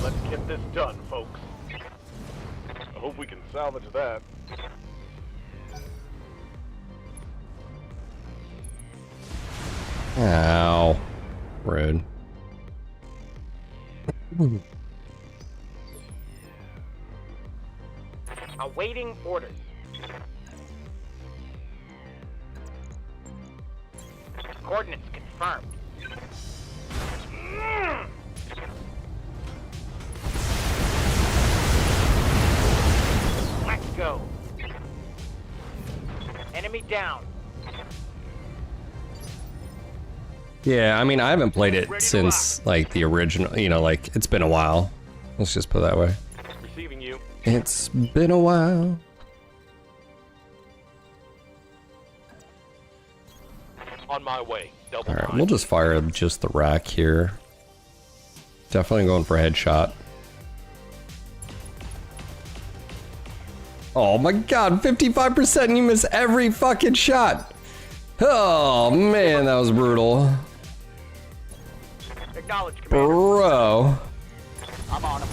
Let's get this done, folks. I hope we can salvage that. Ow. Rude. Awaiting orders. Coordinates confirmed. Let's go. Enemy down. Yeah, I mean, I haven't played it since like the original, you know, like it's been a while. Let's just put it that way. Receiving you. It's been a while. On my way. Double Alright, time. we'll just fire just the rack here. Definitely going for a headshot. Oh my god, 55% and you miss every fucking shot. Oh man, that was brutal. Acknowledge, Commander. Bro. I'm on him.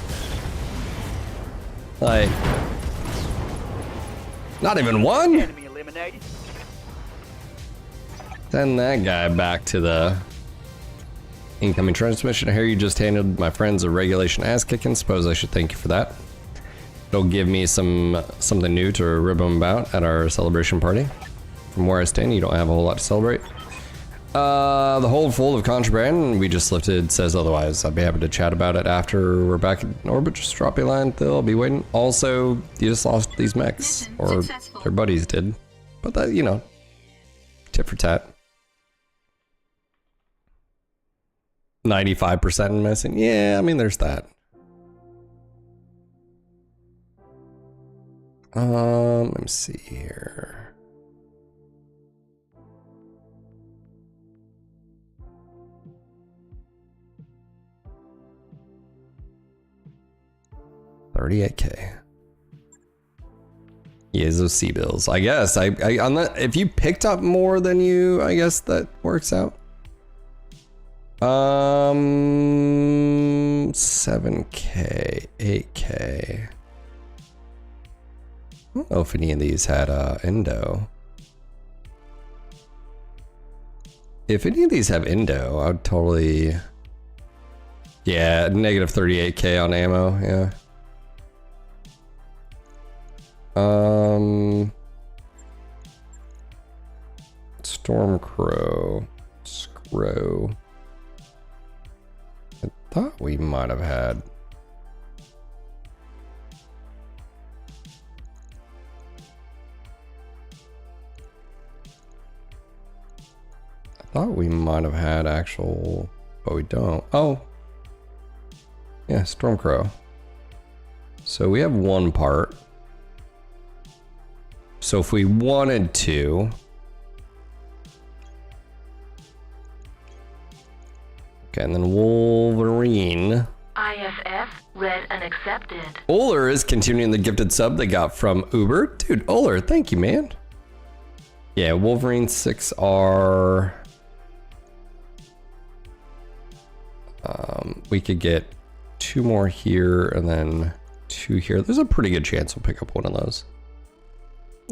Like, not even one? Enemy eliminated. Send that guy back to the incoming transmission. I hear you just handed my friends a regulation ass kicking. Suppose I should thank you for that. It'll give me something new to rib them about at our celebration party. From where I stand, you don't have a whole lot to celebrate. The hold full of contraband we just lifted says otherwise. I'd be happy to chat about it after we're back in orbit. Just drop me a line. They'll be waiting. Also, you just lost these mechs, Mission or successful. their buddies did. But that, you know, tit for tat. 95% missing. Yeah, I mean, there's that. Let me see here. $38K. Yeah, those cbills. I guess I on that, if you picked up more than you, I guess that works out. 7K, 8K. don't know if any of these had endo. If any of these have endo, I would totally... Yeah, negative 38k on ammo, yeah. Stormcrow. Scrow. I thought we might have had... thought we might have had actual, but we don't. Oh, yeah, Stormcrow. So we have one part. So if we wanted to, okay, and then Wolverine. IFF read and accepted. Oler is continuing the gifted sub they got from Uber. Dude, Oler, thank you, man. Yeah, Wolverine 6R. We could get 2 more here and then 2 here. There's a pretty good chance we'll pick up one of those.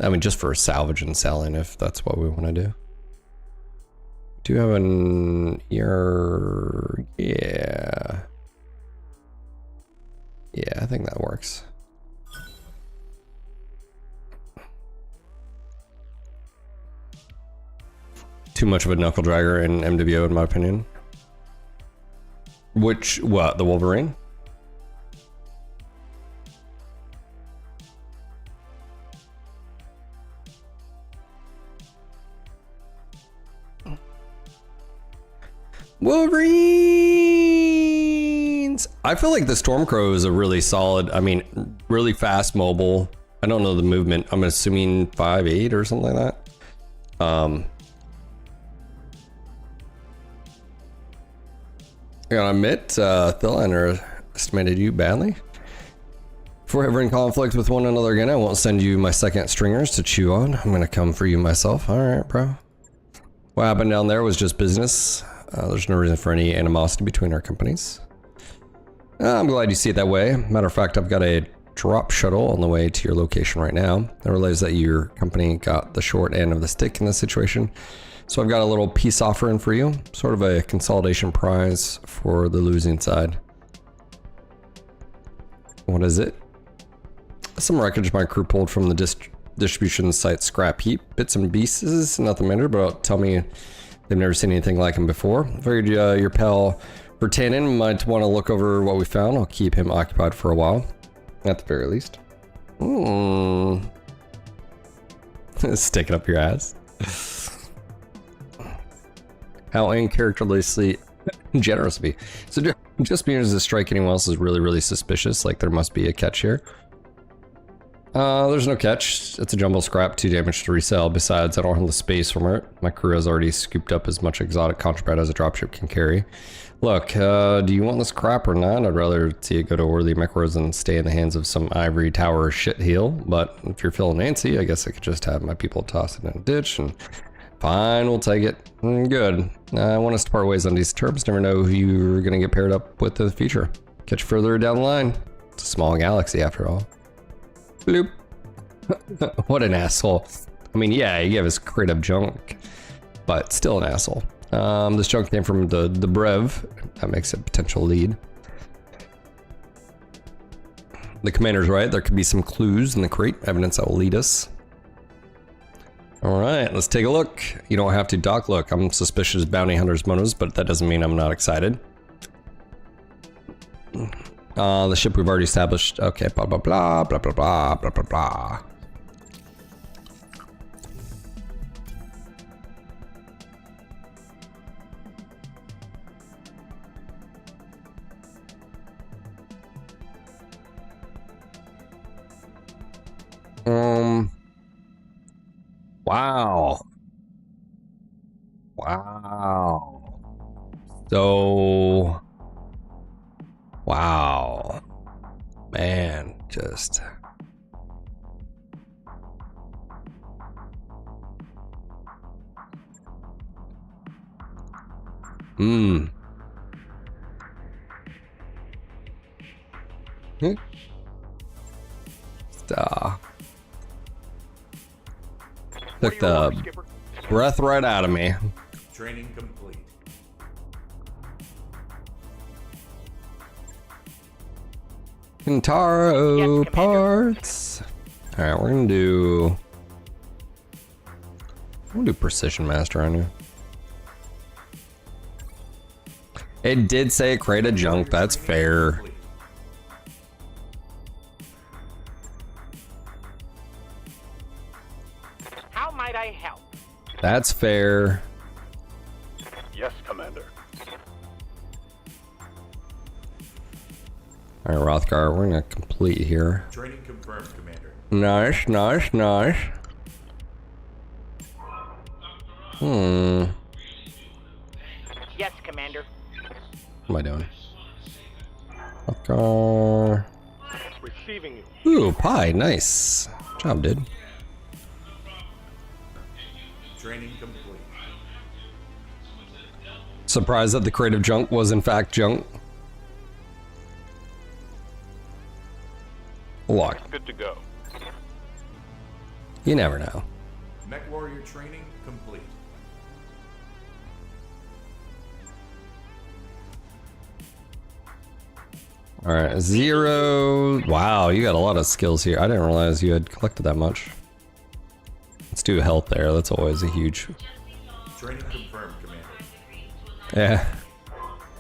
I mean, just for salvage and selling, if that's what we want to do. Do you have an ear? Yeah. Yeah, I think that works. Too much of a knuckle dragger in MWO, in my opinion. Which, what, the Wolverine? Wolverines! I feel like the Stormcrow is a really solid, I mean, really fast mobile. I don't know the movement. I'm assuming 5'8" or something like that. I gotta admit, Thilla underestimated you badly. If we're ever in conflict with one another again, I won't send you my second stringers to chew on. I'm gonna come for you myself. Alright, bro. What happened down there was just business. There's no reason for any animosity between our companies. I'm glad you see it that way. Matter of fact, I've got a drop shuttle on the way to your location right now. I realize that your company got the short end of the stick in this situation. So I've got a little peace offering for you, sort of a consolidation prize for the losing side. What is it? Some wreckage my crew pulled from the distribution site scrap heap. Bits and pieces, nothing matter, but tell me they've never seen anything like him before. Figured your pal Vertanen might want to look over what we found. I'll keep him occupied for a while, at the very least. Stick it up your ass. How uncharacteristically generous of me. So just being to strike anyone else is really, really suspicious. Like there must be a catch here. There's no catch. It's a jumbo scrap, 2 damage to resell. Besides, I don't have the space for it. My crew has already scooped up as much exotic contraband as a dropship can carry. Look, do you want this crap or not? I'd rather see it go to worthy MechWarriors than stay in the hands of some ivory tower shit heel. But if you're feeling antsy, I guess I could just have my people toss it in a ditch and fine, we'll take it. Good. I want us to part ways on these terms. Never know who you're gonna get paired up with in the future. Catch you further down the line. It's a small galaxy after all. Bloop. What an asshole. I mean, yeah, he gave us crate of junk, but still an asshole. This junk came from the Brev. That makes it a potential lead. The commander's right. There could be some clues in the crate, evidence that will lead us. All right, let's take a look. You don't have to, Doc. Look, I'm suspicious of bounty hunters' motives, but that doesn't mean I'm not excited. The ship we've already established. Okay, blah, blah, blah, blah, blah, blah, blah, blah, blah. Wow. Wow. So, wow. Man, just. Star. Took the breath right out of me. Training complete. Kintaro parts. All right, we're gonna do. I'm gonna do Precision Master on you. It did say crate of junk. That's fair. How might I help? That's fair. Yes, Commander. All right, Rothgar, we're gonna complete here. Training confirmed, Commander. Nice, nice, nice. Yes, Commander. What am I doing? Rothgar. Receiving you. Ooh, pie, nice. Good job, dude. Training complete. Surprised that the crate of junk was in fact junk. Lock. Good to go. You never know. MechWarrior training complete. All right, 0. Wow, you got a lot of skills here. I didn't realize you had collected that much. Let's do health there. That's always a huge. Training confirmed, Commander. Yeah.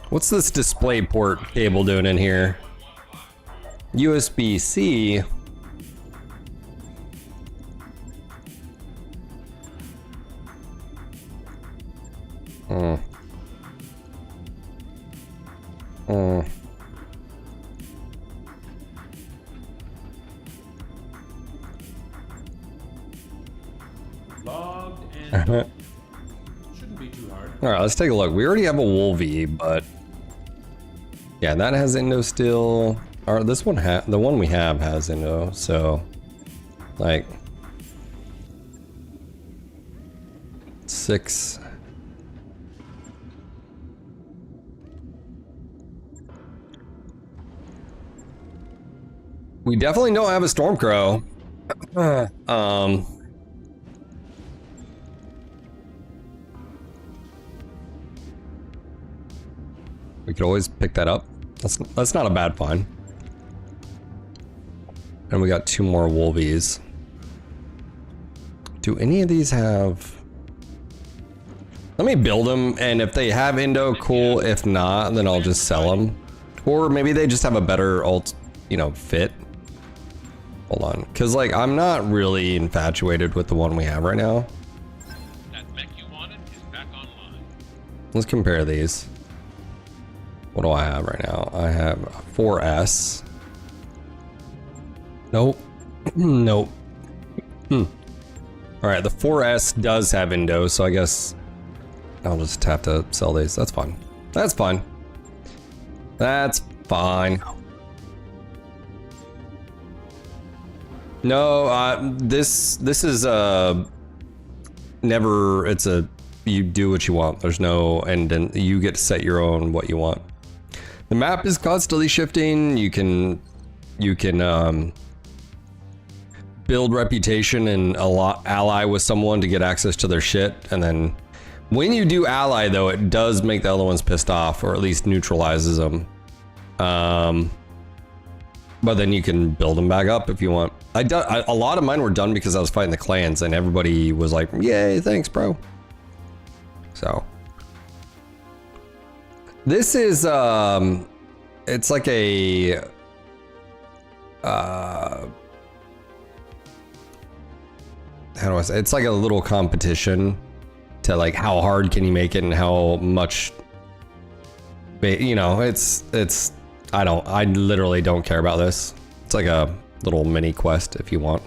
What's this display port cable doing in here? USB-C. Logged and shouldn't be too hard. All right, let's take a look. We already have a Wolvie, but yeah, that has Indo still. Or this one the one we have has Indo, so like 6. We definitely don't have a Stormcrow. We could always pick that up. That's not a bad find. And we got 2 more Wolvies. Do any of these have? Let me build them, and if they have Indo, cool. If not, then I'll just sell them. Or maybe they just have a better ult, fit. Hold on, because like I'm not really infatuated with the one we have right now. That mech you wanted is back online. Let's compare these. What do I have right now? I have 4S. Nope. Nope. All right, the 4S does have Indo, so I guess I'll just have to sell these. That's fine. That's fine. That's fine. No, this is never. It's a you do what you want. There's no end, and you get to set your own what you want. The map is constantly shifting. You can build reputation and ally with someone to get access to their shit, and then when you do ally, though, it does make the other ones pissed off, or at least neutralizes them. But then you can build them back up if you want. A lot of mine were done because I was fighting the clans, and everybody was like, "Yay, thanks, bro." So this is it's like a how do I say? It's like a little competition to like how hard can you make it and how much. It's I literally don't care about this. It's like a little mini quest if you want.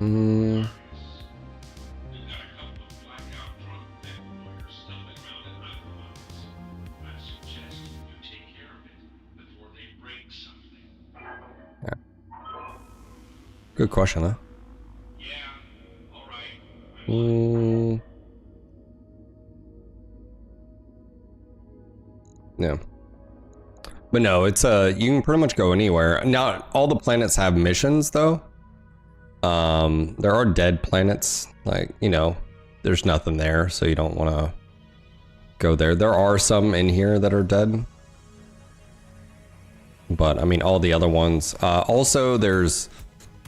Yeah. Good question, huh? Yeah. But no, it's you can pretty much go anywhere. Now, all the planets have missions though. There are dead planets, like, you know, there's nothing there, so you don't want to go there. There are some in here that are dead. But I mean, all the other ones. Also, there's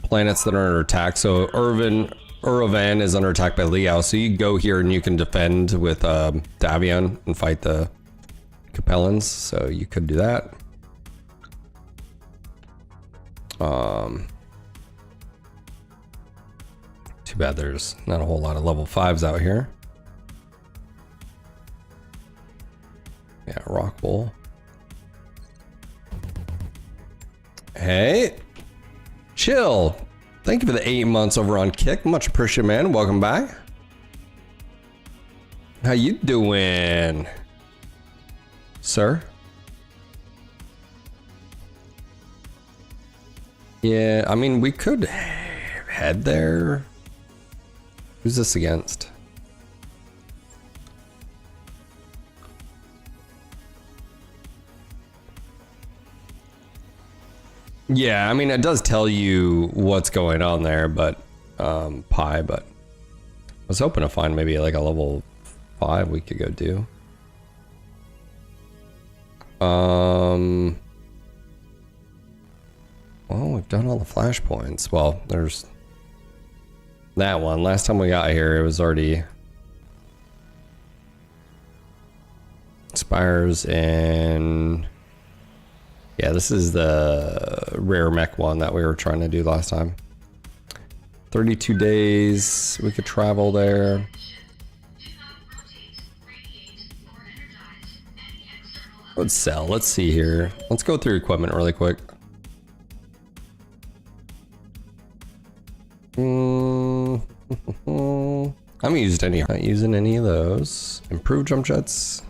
planets that are under attack. So Uravan is under attack by Liao. So you go here and you can defend with Davion and fight the Capellans. So you could do that. Too bad there's not a whole lot of level 5s out here. Yeah, Rock Bowl. Hey, chill. Thank you for the 8 months over on Kick. Much appreciated, man. Welcome back. How you doing, sir? Yeah, I mean, we could head there. Who's this against? Yeah, I mean, it does tell you what's going on there, but Pi, but I was hoping to find maybe like a level 5 we could go do. Well, we've done all the flashpoints. Well, there's that one. Last time we got here, it was already Spires and yeah, this is the rare mech one that we were trying to do last time. 32 days, we could travel there. Let's sell, let's see here. Let's go through equipment really quick. I'm not using any of those. Improved jump jets.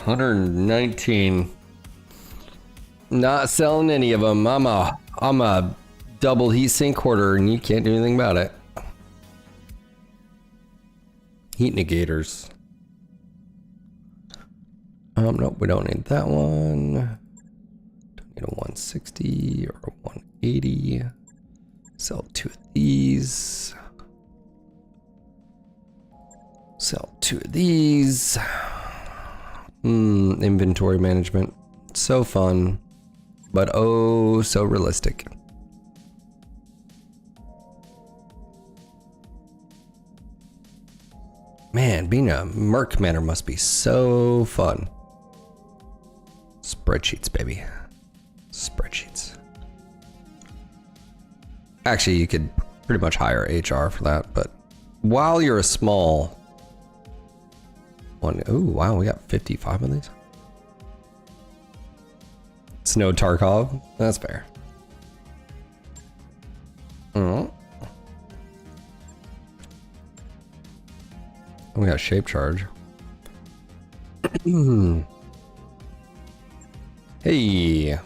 119. Not selling any of them. I'm a double heat sink hoarder and you can't do anything about it. Heat negators. Nope, we don't need that one. Don't need a 160 or a 180. Sell 2 of these. Sell 2 of these. Inventory management. So fun, but oh, so realistic. Man, being a merc commander must be so fun. Spreadsheets, baby. Spreadsheets. Actually, you could pretty much hire HR for that, but while you're a small one, ooh, wow, we got 55 of these. Snow Tarkov, that's fair. We got shape charge. Hey.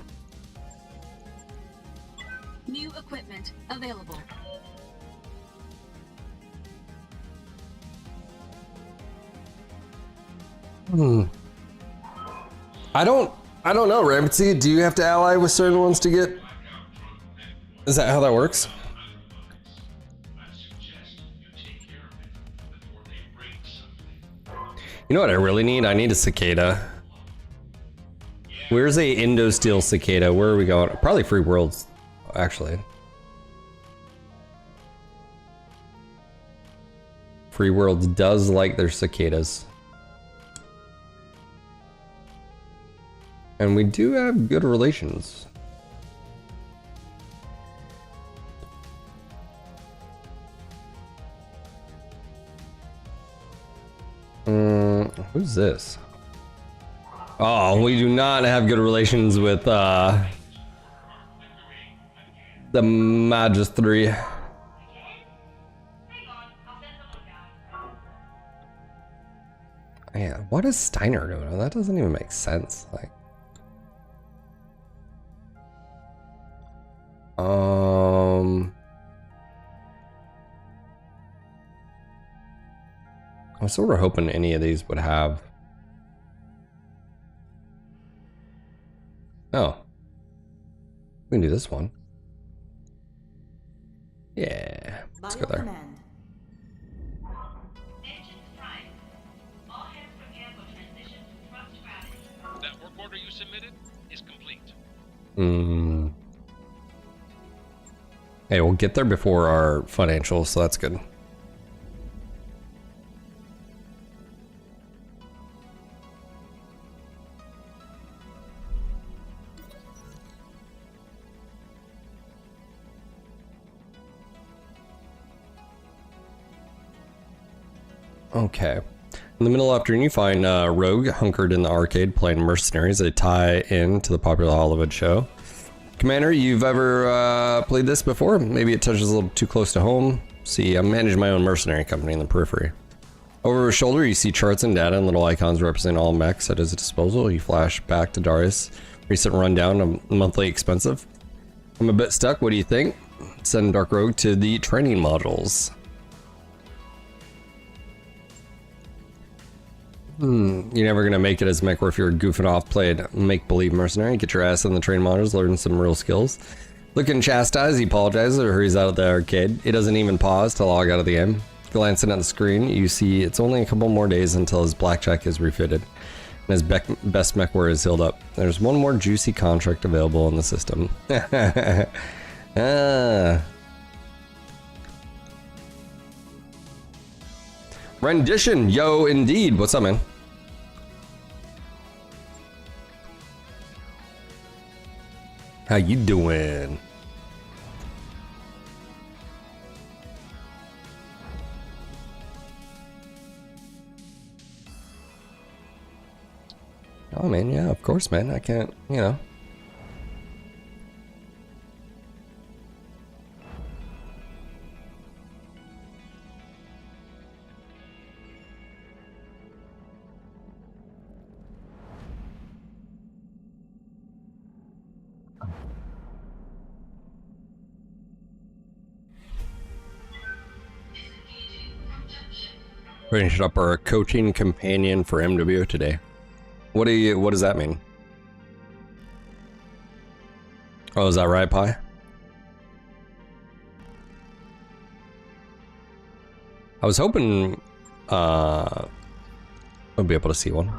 New equipment available. I don't know, Ramsey. Do you have to ally with certain ones to get? Is that how that works? You know what I really need? I need a cicada. Where's a Indosteel cicada? Where are we going? Probably Free Worlds, actually. Free Worlds does like their cicadas. And we do have good relations. Who's this? Oh, we do not have good relations with the Magistry. Yeah, what is Steiner doing? That doesn't even make sense. Like, I was sort of hoping any of these would have Oh. We can do this one. Yeah. Let's go there. That work order you submitted is complete. Hey, we'll get there before our financials, so that's good. Okay. In the middle afternoon, you find Rogue hunkered in the arcade playing Mercenaries, a tie-in to the popular Hollywood show. Commander, you've ever played this before? Maybe it touches a little too close to home. See, I'm managing my own mercenary company in the periphery. Over his shoulder, you see charts and data and little icons representing all mechs at his disposal. You flash back to Darius' recent rundown of monthly expensive. I'm a bit stuck. What do you think? Send Dark Rogue to the training modules. You're never gonna make it as MechWarrior if you're goofing off, playing make-believe mercenary. Get your ass in the train monitors, learn some real skills. Looking chastised, he apologizes or hurries out of the arcade. He doesn't even pause to log out of the game. Glancing at the screen, you see it's only a couple more days until his blackjack is refitted and his best MechWarrior is healed up. There's one more juicy contract available in the system. Rendition, yo, indeed. What's up, man? How you doing? Oh, man, yeah, of course, man. I can't, you know. Finishing up our coaching companion for MWO today. What does that mean? Oh, is that right, Pi? I was hoping I'll be able to see one.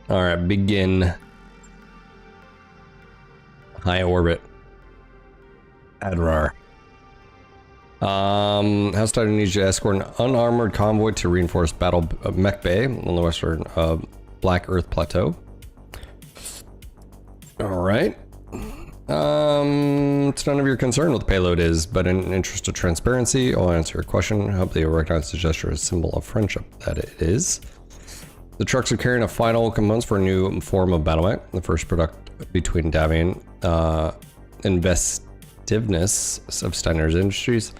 All right, begin high orbit. Adrar. House Titan needs you to escort an unarmored convoy to reinforce battle Mech Bay on the western Black Earth Plateau. All right. It's none of your concern what the payload is, but in the interest of transparency, I'll answer your question. I hope that you recognize the gesture as a symbol of friendship. That it is. The trucks are carrying a final components for a new form of battle mech. The first product between Davian inventiveness of Steiner's Industries.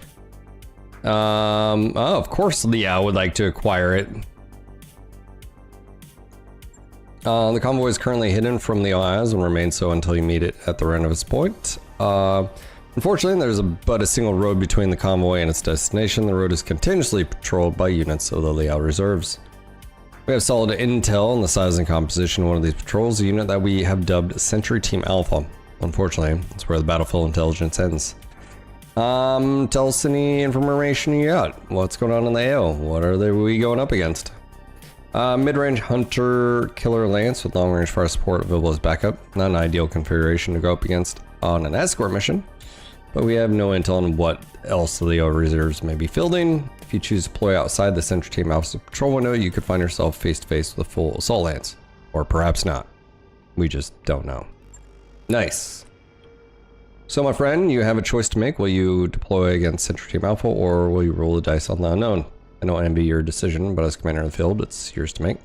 Oh, of course, Liao would like to acquire it. The convoy is currently hidden from the eyes and remains so until you meet it at the end of its point. Unfortunately, there's but a single road between the convoy and its destination. The road is continuously patrolled by units of the Liao reserves. We have solid intel on the size and composition of one of these patrols, a unit that we have dubbed Sentry Team Alpha. Unfortunately, that's where the battlefield intelligence ends. Tell us any information you got. What's going on in the AO? What are we going up against? Mid-range Hunter Killer Lance with long-range fire support available as backup. Not an ideal configuration to go up against on an escort mission, but we have no intel on what else the Leo reserves may be fielding. If you choose to deploy outside the Sentry Team Alpha patrol window, you could find yourself face-to-face with a full assault lance. Or perhaps not. We just don't know. Nice. So my friend, you have a choice to make. Will you deploy against Sentry Team Alpha or will you roll the dice on the unknown? I don't envy your decision, but as commander of the field, it's yours to make.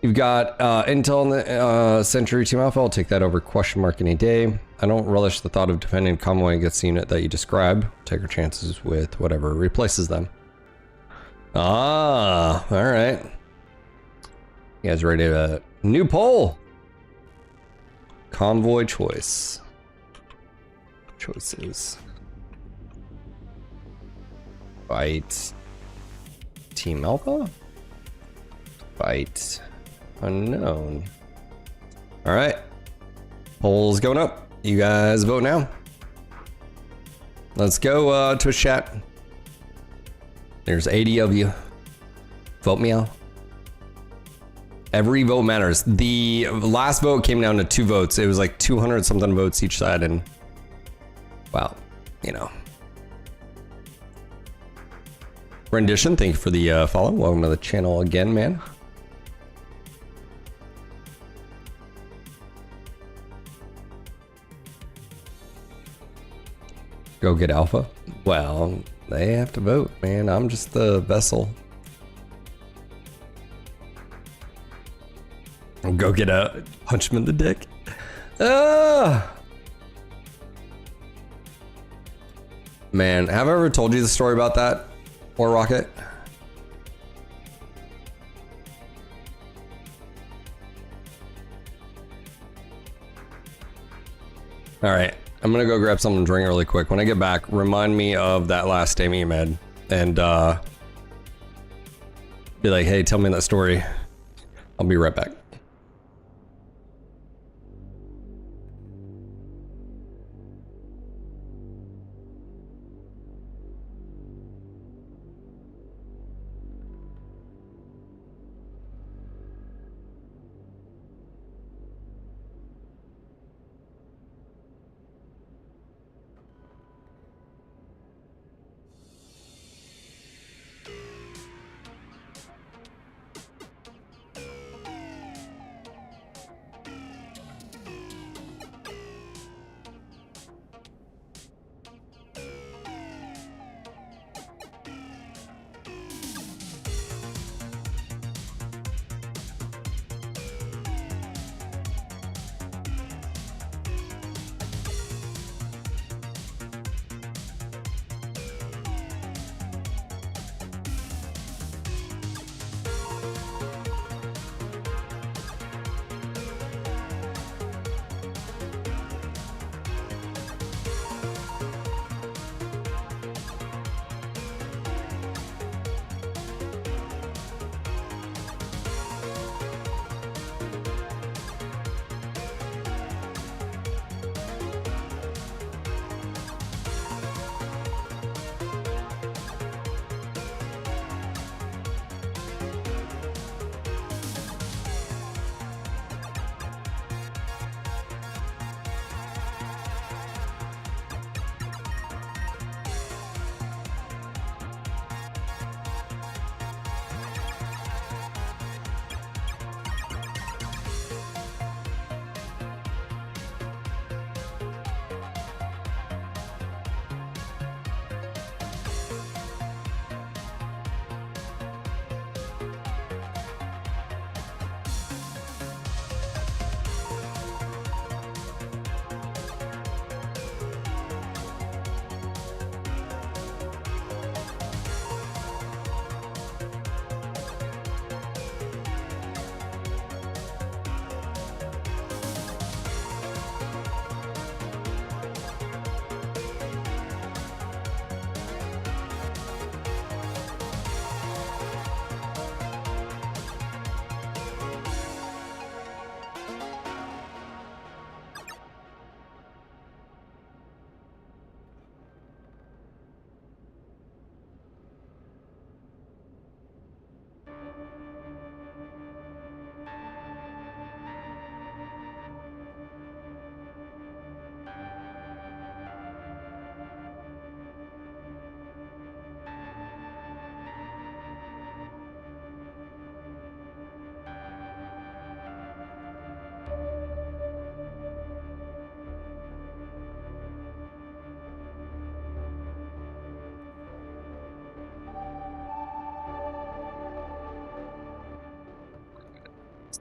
You've got intel on the Sentry Team Alpha. I'll take that over question mark any day. I don't relish the thought of defending convoy against the unit that you describe. Take our chances with whatever replaces them. Ah, all right. You guys ready to new poll? Convoy choice. Choices. Fight Team Alpha? Fight unknown. All right. Polls going up. You guys vote now. Let's go to a chat. There's 80 of you. Vote me out. Every vote matters. The last vote came down to 2 votes. It was like 200 something votes each side, and wow, you know. Rendition, thank you for the follow. Welcome to the channel again, man. Go get Alpha. Well, they have to vote, man. I'm just the vessel. Go get a punch him in the dick. Man, have I ever told you the story about that? Or Rocket? All right, I'm gonna go grab something to drink really quick. When I get back, remind me of that last statement you made, and be like, hey, tell me that story. I'll be right back.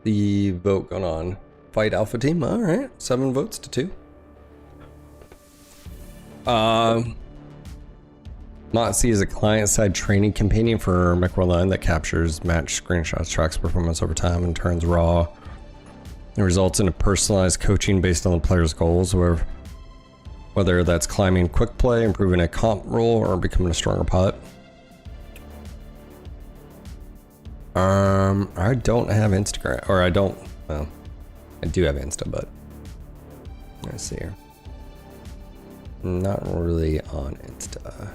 The vote going on. Fight Alpha Team. All right, 7 votes to 2. Motsy is a client-side training companion for MechWarrior Online that captures match screenshots, tracks performance over time, and turns raw. It results in a personalized coaching based on the player's goals, whether that's climbing quick play, improving a comp role, or becoming a stronger pilot. I don't have Instagram, or I don't, well, I do have Insta, but let's see here. Not really on Insta.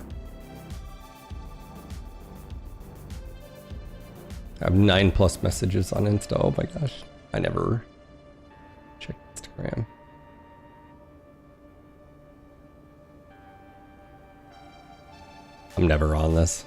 I have 9+ messages on Insta. Oh my gosh. I never check Instagram. I'm never on this.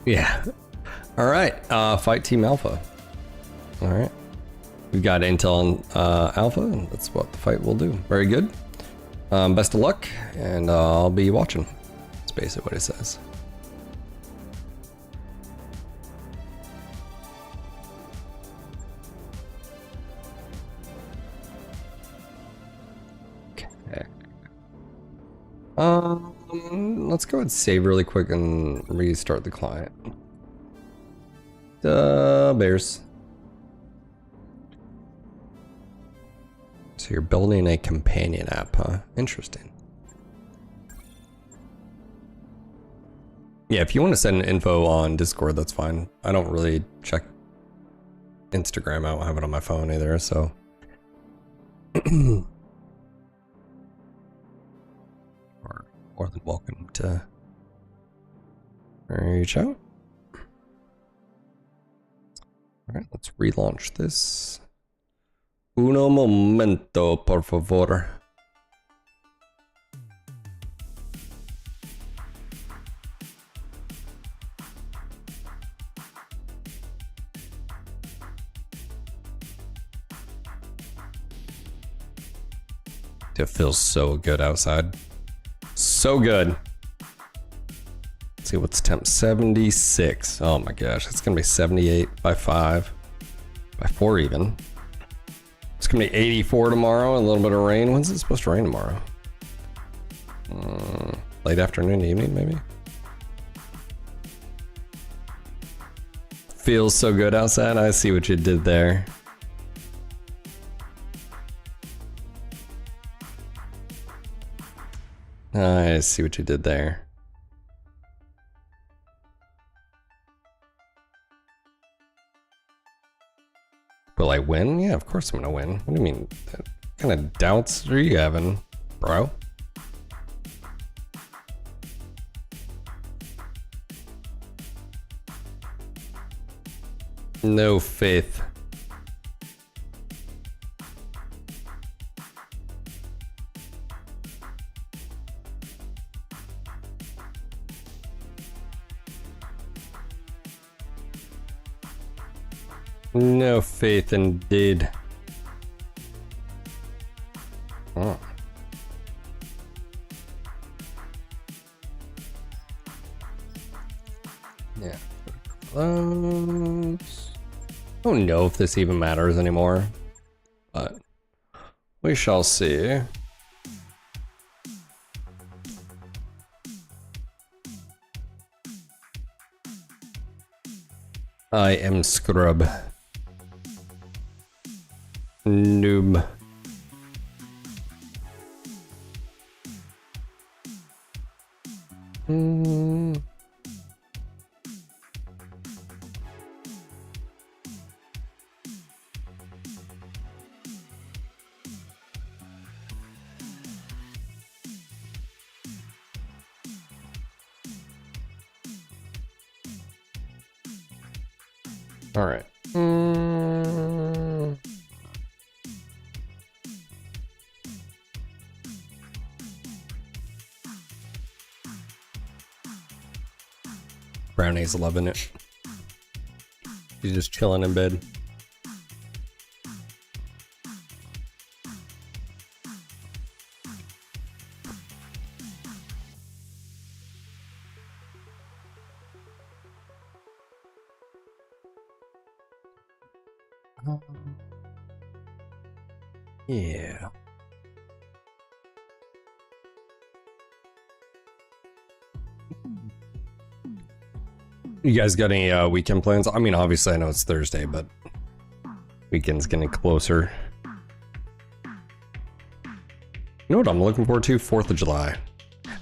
Yeah. All right. Fight Team Alpha. All right. We've got intel on Alpha, and that's what the fight will do. Very good. Best of luck, and I'll be watching. That's basically what it says. Okay. Let's go ahead and save really quick and restart the client. Bears. So you're building a companion app, huh? Interesting. Yeah, if you want to send info on Discord, that's fine. I don't really check Instagram. I don't have it on my phone either, so. More than welcome to reach out. Alright, let's relaunch this. Uno momento, por favor. It feels so good outside. So good. Let's see what's temp. 76. Oh my gosh, it's gonna be 78 by 5, by 4 even. It's gonna be 84 tomorrow. A little bit of rain. When's it supposed to rain tomorrow? Late afternoon, evening, maybe. Feels so good outside. I see what you did there. I see what you did there. Will I win? Yeah, of course I'm gonna win. What do you mean? What kind of doubts are you having, bro? No faith. No faith indeed. Oh. Yeah. Close. I don't know if this even matters anymore, but we shall see. I am scrub. Noob. All right. Brownie's loving it. He's just chilling in bed. Yeah. You guys got any weekend plans? I mean, obviously I know it's Thursday, but weekend's getting closer. You know what I'm looking forward to? 4th of July.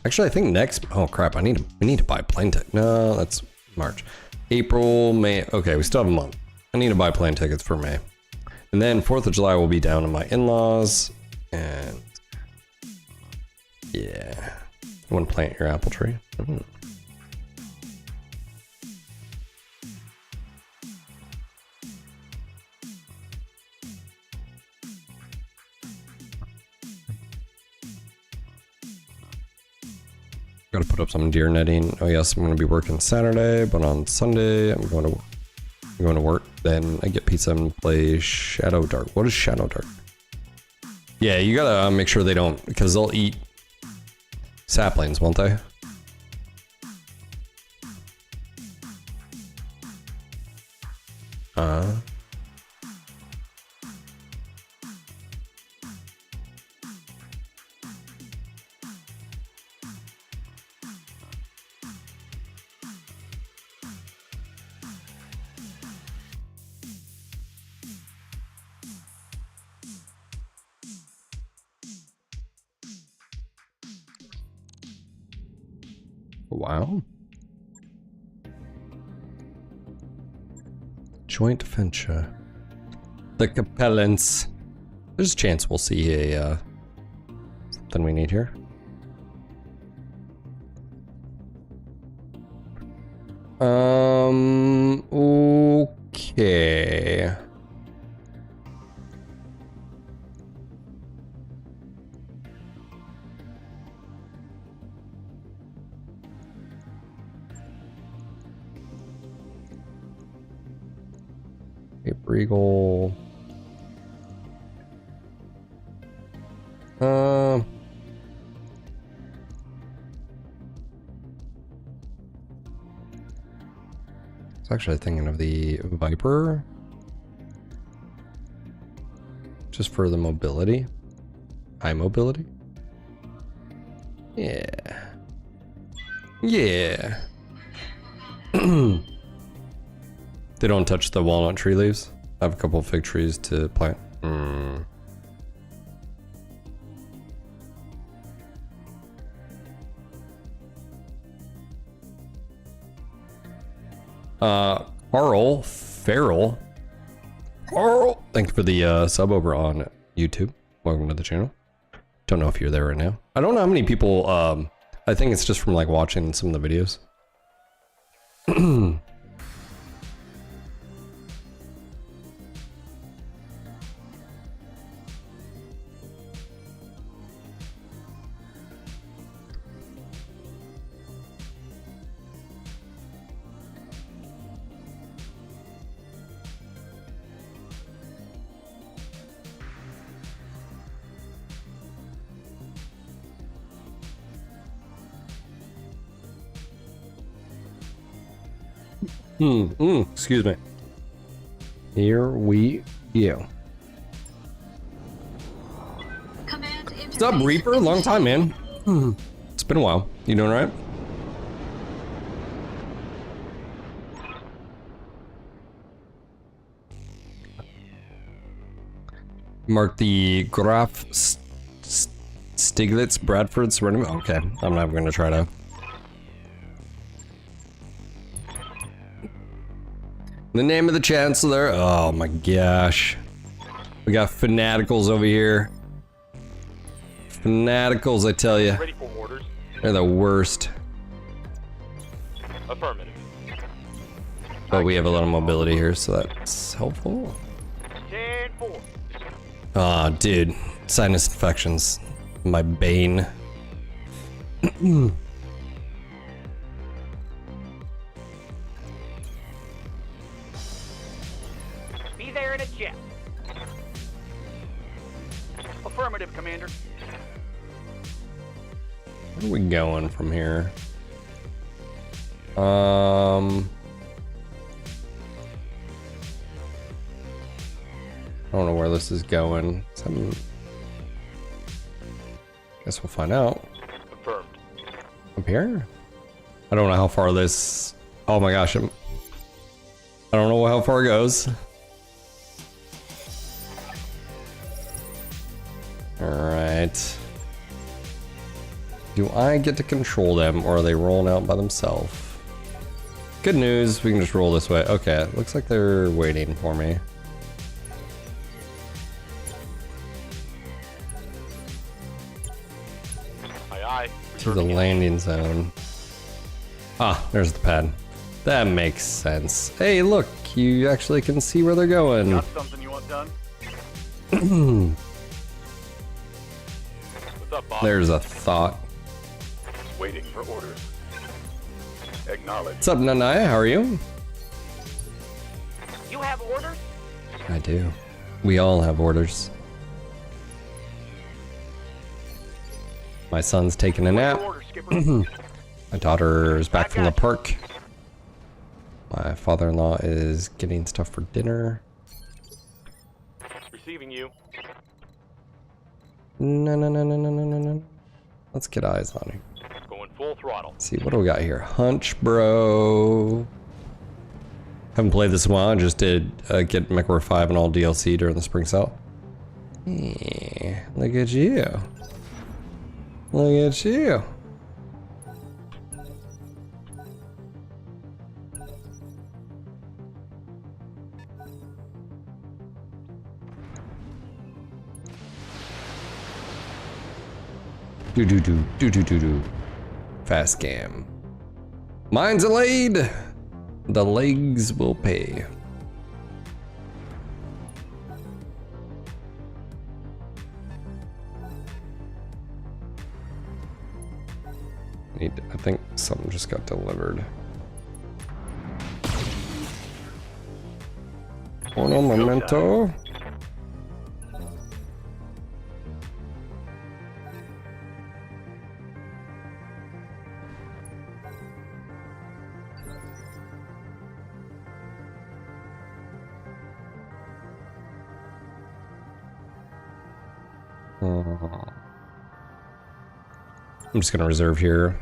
Actually, I think next, oh crap, we need to buy a plane ticket. No, that's March. April, May, okay, we still have a month. I need to buy plane tickets for May. And then 4th of July will be down to my in-laws, and yeah. You want to plant your apple tree? Got to put up some deer netting. Oh yes, I'm going to be working Saturday, but on Sunday I'm going to work. Then I get pizza and play Shadow Dart. What is Shadow Dart? Yeah, you gotta make sure they don't, because they'll eat saplings, won't they? Wow. Joint venture. The Capellans. There's a chance we'll see a something we need here. Okay. Paper Eagle. I was actually thinking of the Viper. Just for the mobility. High mobility. Yeah. Yeah. They don't touch the walnut tree leaves. I have a couple of fig trees to plant. Carl, thank you for the sub over on YouTube. Welcome to the channel. Don't know if you're there right now. I don't know how many people, I think it's just from like watching some of the videos. Excuse me. Here we go. What's up, Reaper? Long time, man. It's been a while. You doing all right? Mark the Graf Stiglitz Bradford surrender. Okay, I'm not going to try to. The name of the Chancellor. Oh my gosh. We got fanaticals over here. Fanaticals, I tell you. Ready for orders? They're the worst. Affirmative. But we have a little mobility here, so that's helpful. 10-4. Aw, dude. Sinus infections. My bane. Be there in a jet. Affirmative, Commander. Where are we going from here? I don't know where this is going. Guess we'll find out. Confirmed. Up here? I don't know how far this Oh my gosh, I don't know how far it goes. Alright. Do I get to control them, or are they rolling out by themselves? Good news, we can just roll this way. Okay, looks like they're waiting for me. Aye, aye. To the landing zone. Ah, there's the pad. That makes sense. Hey, look, you actually can see where they're going. Got something you want done? What's up, boss? There's a thought. Waiting for orders. Acknowledge. What's up, Nanai? How are you? You have orders? I do. We all have orders. My son's taking a nap. Order, Skipper. My daughter is back from the park. My father-in-law is getting stuff for dinner. Receiving you. No. Let's get eyes on him. Going full throttle. Let's see, what do we got here? Hunch, bro. Haven't played this in a while. I just did get MechWarrior 5 and all DLC during the spring sale. Yeah, look at you. Look at you. Do. Fast scam. Mine's delayed. The legs will pay. I think something just got delivered. Uno momento. I'm just gonna reserve here.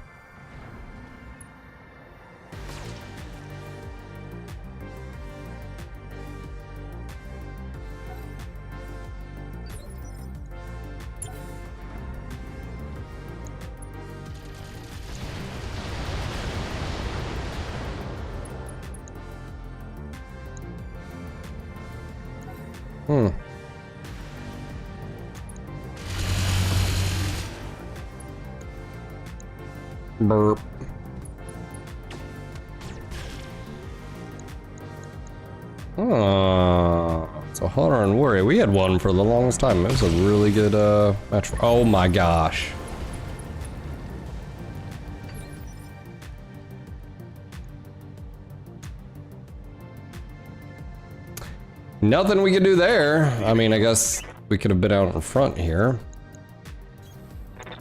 Burp. So hold on, worry. We had one for the longest time. It was a really good match. Oh my gosh. Nothing we could do there. I mean, I guess we could have been out in front here.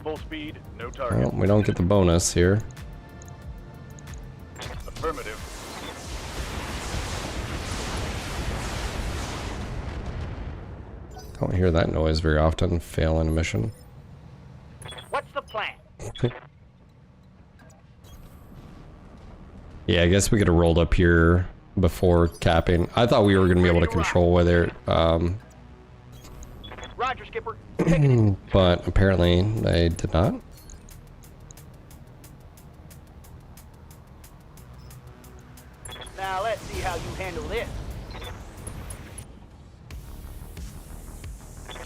Full speed, no target. Well, we don't get the bonus here. Affirmative. Don't hear that noise very often. Fail in a mission. What's the plan? Yeah, I guess we could have rolled up here before capping. I thought we were going to be able to control whether, Roger, Skipper. but apparently they did not. Now let's see how you handle this.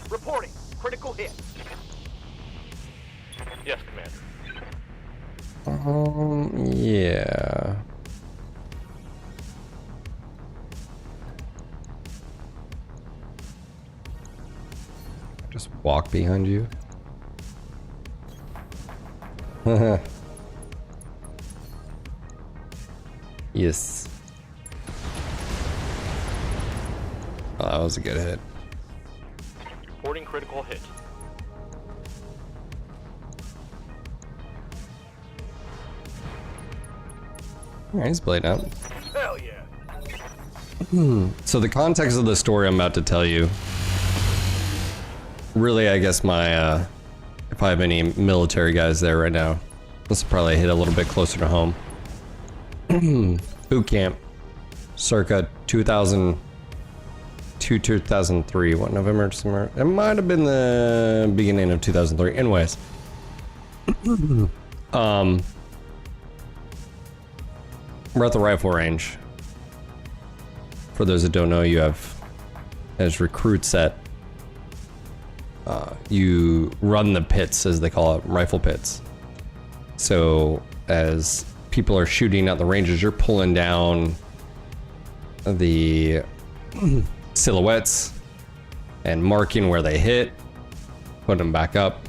Reporting. Critical hit. Yes, Commander. Yeah. Just walk behind you. Yes. Oh, that was a good hit. Reporting critical hit. Alright, he's played out. Hell yeah. So the context of the story I'm about to tell you, really, I guess my, if I have any military guys there right now, this will probably hit a little bit closer to home. boot camp, circa 2002, 2003. What, November, December? It might have been the beginning of 2003. Anyways, we're at the rifle range. For those that don't know, you have, as recruits that you run the pits, as they call it, rifle pits. So as people are shooting at the ranges, you're pulling down the silhouettes and marking where they hit, putting them back up.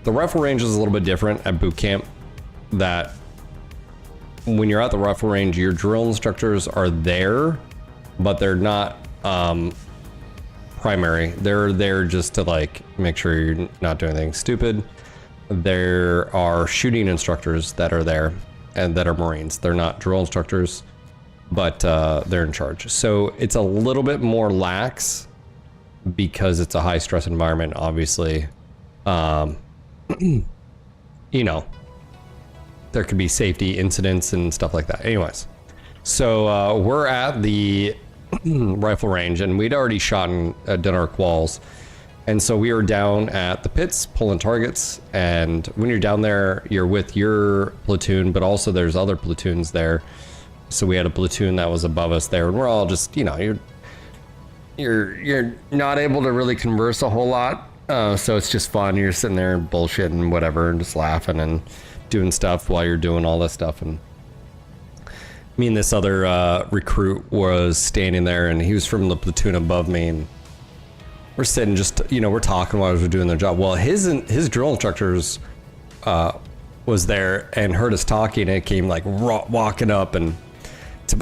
The rifle range is a little bit different at boot camp. That when you're at the rifle range, your drill instructors are there, but they're not primary. They're there just to like make sure you're not doing anything stupid. There are shooting instructors that are there and that are Marines. They're not drill instructors, but they're in charge. So it's a little bit more lax because it's a high stress environment, obviously. You know, there could be safety incidents and stuff like that. Anyways, so we're at the rifle range, and we'd already shot and done our quals. And so we were down at the pits pulling targets, and when you're down there, you're with your platoon, but also there's other platoons there. So we had a platoon that was above us there, and we're all just, you know, you're not able to really converse a whole lot. So it's just fun. You're sitting there bullshitting and whatever, and just laughing and doing stuff while you're doing all this stuff. And me and this other recruit was standing there, and he was from the platoon above me, and we're sitting just, you know, we're talking while we're doing their job. Well, his drill instructors was there and heard us talking, and it came like walking up. And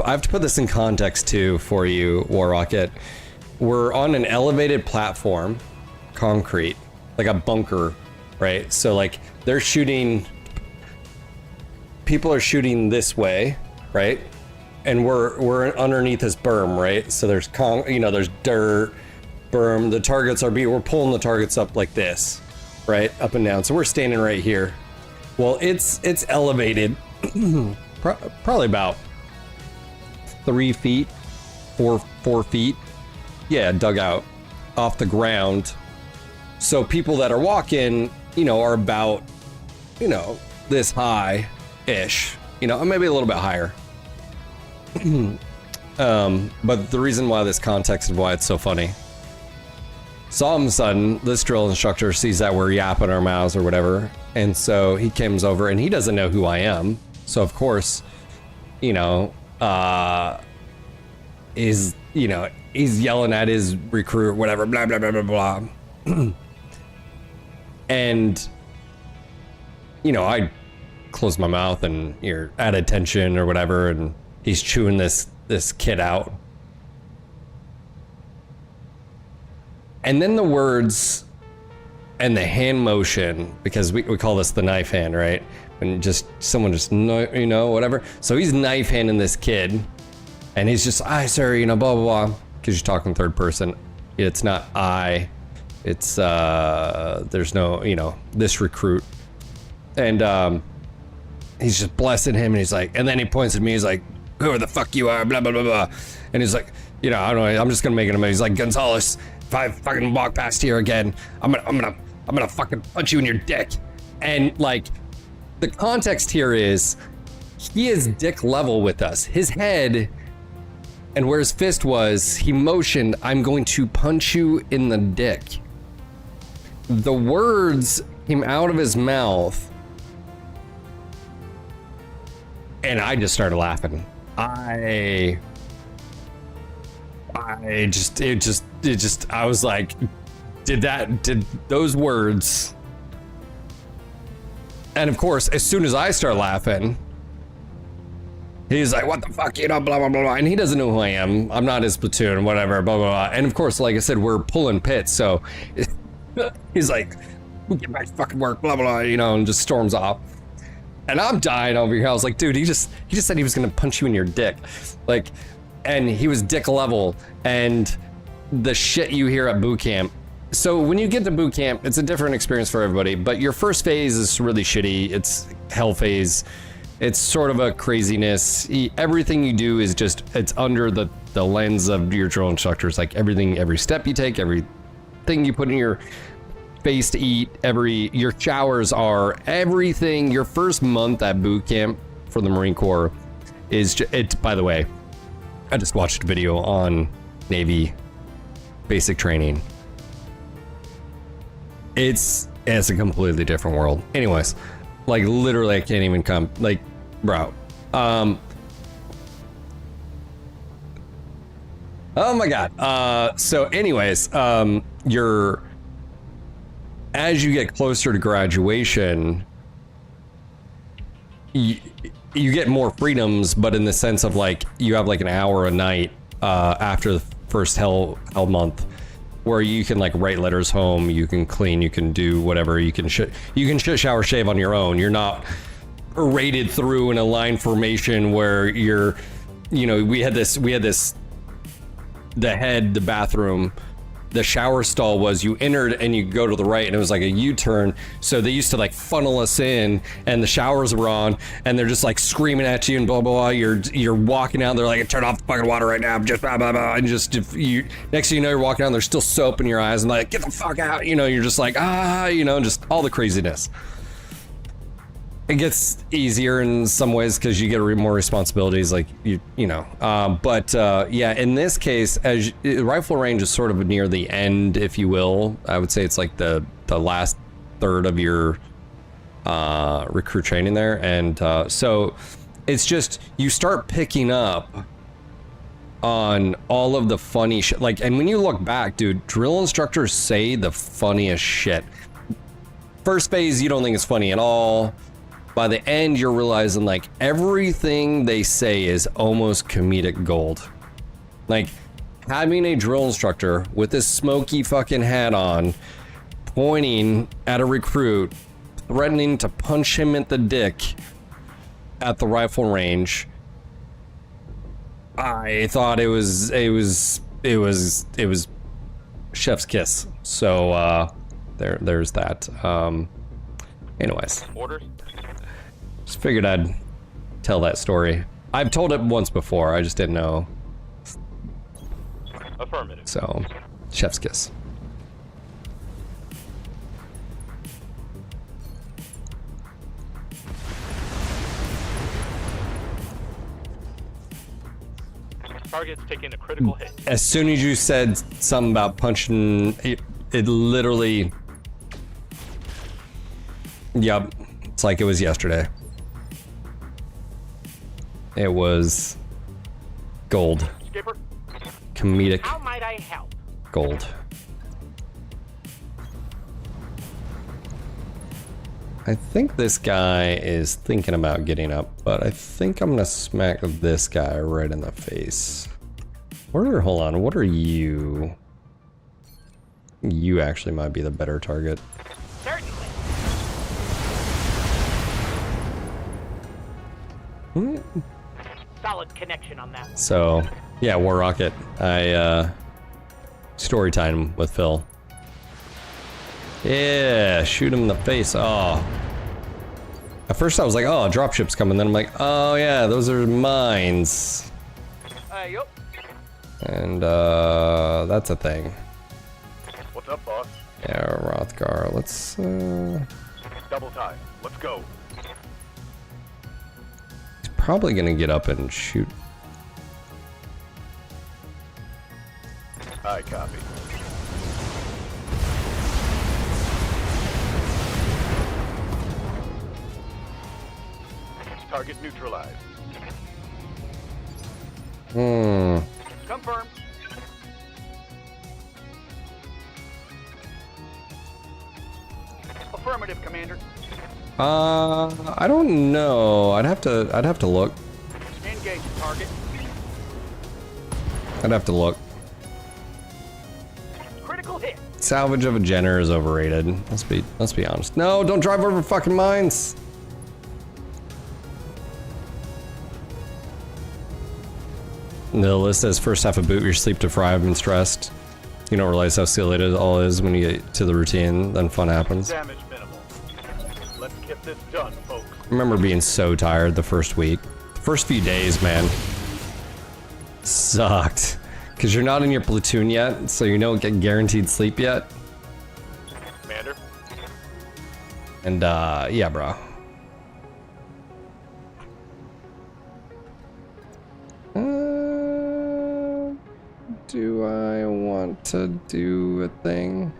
I have to put this in context too for you, War Rocket. We're on an elevated platform, concrete, like a bunker, right? So like they're shooting, people are shooting this way, right? And we're underneath this berm, right? So there's there's dirt, berm. The targets are we're pulling the targets up like this, right? Up and down. So we're standing right here. Well, it's elevated probably about 3 feet, 4 feet. Yeah, dug out off the ground. So people that are walking, you know, are about, you know, this high-ish, you know, maybe a little bit higher. But the reason why this context of why it's so funny. So all of a sudden, this drill instructor sees that we're yapping our mouths or whatever. And so he comes over, and he doesn't know who I am. So of course, you know, he's yelling at his recruit, whatever, blah, blah, blah, blah, blah. And, you know, I close my mouth, and you're at attention or whatever, and he's chewing this kid out. And then the words and the hand motion, because we call this the knife hand, right? And just someone just, you know, whatever. So he's knife handing this kid, and he's just, "I, sir," you know, blah, blah, blah. Because you're talking third person. It's not I. It's, there's no, you know, this recruit. And he's just blessing him, and he's like, and then he points at me, he's like, "Who the fuck you are, blah, blah, blah, blah." And he's like, you know, I don't know, I'm just gonna make it a, he's like, "Gonzalez, if I fucking walk past here again, I'm gonna fucking punch you in your dick." And like, the context here is, he is dick level with us. His head, and where his fist was, he motioned, "I'm going to punch you in the dick." The words came out of his mouth, and I just started laughing. I was like, did those words. And of course, as soon as I start laughing, he's like, "What the fuck, you know, blah, blah, blah, blah." And he doesn't know who I am. I'm not his platoon, whatever, blah, blah, blah. And of course, like I said, we're pulling pits. So he's like, "Get back to fucking work, blah, blah, blah," you know, and just storms off. And I'm dying over here. I was like, dude, he just said he was gonna punch you in your dick. Like, and he was dick level, and the shit you hear at boot camp. So when you get to boot camp, it's a different experience for everybody, but your first phase is really shitty. It's hell phase. It's sort of a craziness. Everything you do is just, it's under the lens of your drill instructors. Like every step you take, everything you put in your face to eat, your showers are everything. Your first month at boot camp for the Marine Corps is by the way, I just watched a video on Navy basic training. It's a completely different world. Anyways, like literally I can't even come, like, bro. Oh my God. So anyways, as you get closer to graduation, you get more freedoms, but in the sense of like, you have like an hour a night after the first hell month, where you can like write letters home, you can clean, you can do whatever, you can shower, shave on your own. You're not raided through in a line formation where you're, we had this, the bathroom, the shower stall was, you entered and you go to the right and it was like a U-turn. So they used to like funnel us in and the showers were on and they're just like screaming at you and blah, blah, blah. You're walking out, they're like, turn off the fucking water right now, just blah, blah, blah. And just, next thing you know, you're walking out, there's still soap in your eyes and like, get the fuck out. You're just like, just all the craziness. It gets easier in some ways because you get more responsibilities, like yeah, in this case, as rifle range is sort of near the end, if you will. I would say it's like the last third of your recruit training there, and so it's just you start picking up on all of the funny shit. Like, and when you look back, dude, drill instructors say the funniest shit. First phase, you don't think it's funny at all. By the end, you're realizing like everything they say is almost comedic gold. Like having a drill instructor with this smoky fucking hat on, pointing at a recruit, threatening to punch him at the dick at the rifle range. I thought it was chef's kiss. So there's that. Anyways. Orders? Just figured I'd tell that story. I've told it once before, I just didn't know. Affirmative. So, chef's kiss. Target's taking a critical hit. As soon as you said something about punching, it literally... Yep, it's like it was yesterday. It was gold. Skipper. Comedic How might I help? gold. I think this guy is thinking about getting up, but I think I'm gonna smack this guy right in the face. Hold on, what are you? You actually might be the better target. Certainly. Solid connection on that one. So, yeah, War Rocket. Story time with Phil. Yeah, shoot him in the face. Oh. At first I was like, oh, a dropship's coming. Then I'm like, oh yeah, those are mines. Yup. And that's a thing. What's up, boss? Yeah, Rothgar. Let's Double time. Let's go. he's probably gonna get up and shoot. I copy. Target neutralized. Confirmed. Affirmative, Commander. I don't know. I'd have to look. Engage target. I'd have to look. Critical hit. Salvage of a Jenner is overrated. Let's be honest. No, don't drive over fucking mines. The list says first half of boot, you're sleep deprived and stressed. You don't realize how silly it all is when you get to the routine, then fun happens. Damage minimal. Let's get this done, folks. remember being so tired the first week. The first few days, man. Sucked. Because you're not in your platoon yet, so you don't get guaranteed sleep yet. Commander? And, yeah, bro. Do I want to do a thing?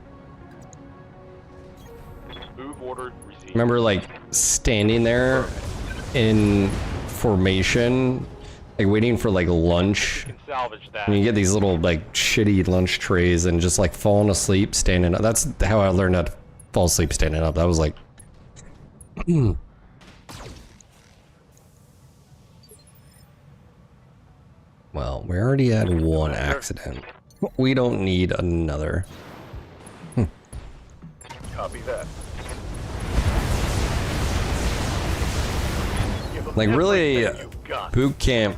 Move order received. Remember, like, standing there in formation, like, waiting for, like, lunch. We can salvage that. And you get these little, like, shitty lunch trays and just, like, falling asleep standing up. That's how I learned how to fall asleep standing up. That was, like... Well, we already had one accident. We don't need another. Copy that. Like, really, Everything you've got. boot camp,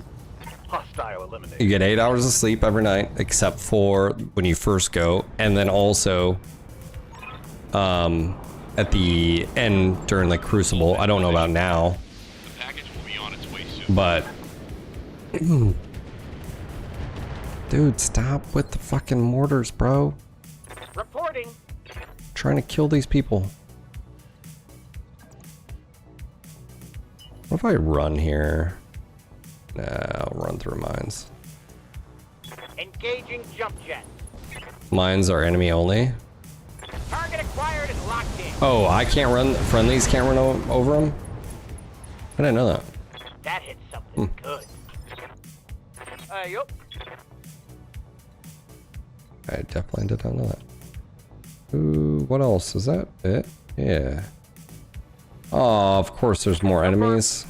Hostile eliminated. you get 8 hours of sleep every night, except for when you first go, and then also at the end during the Crucible. I don't know about now, The package will be on its way soon. but... Dude, stop with the fucking mortars, bro. Reporting. Trying to kill these people. What if I run here? Nah, I'll run through mines. Engaging jump jet. Mines are enemy only. Target acquired and locked in. Oh, I can't run. Friendlies can't run over them? I didn't know that. That hit something good. Yup. I definitely did not know that. Ooh, what else? Is that it? Yeah. Oh, of course there's more enemies.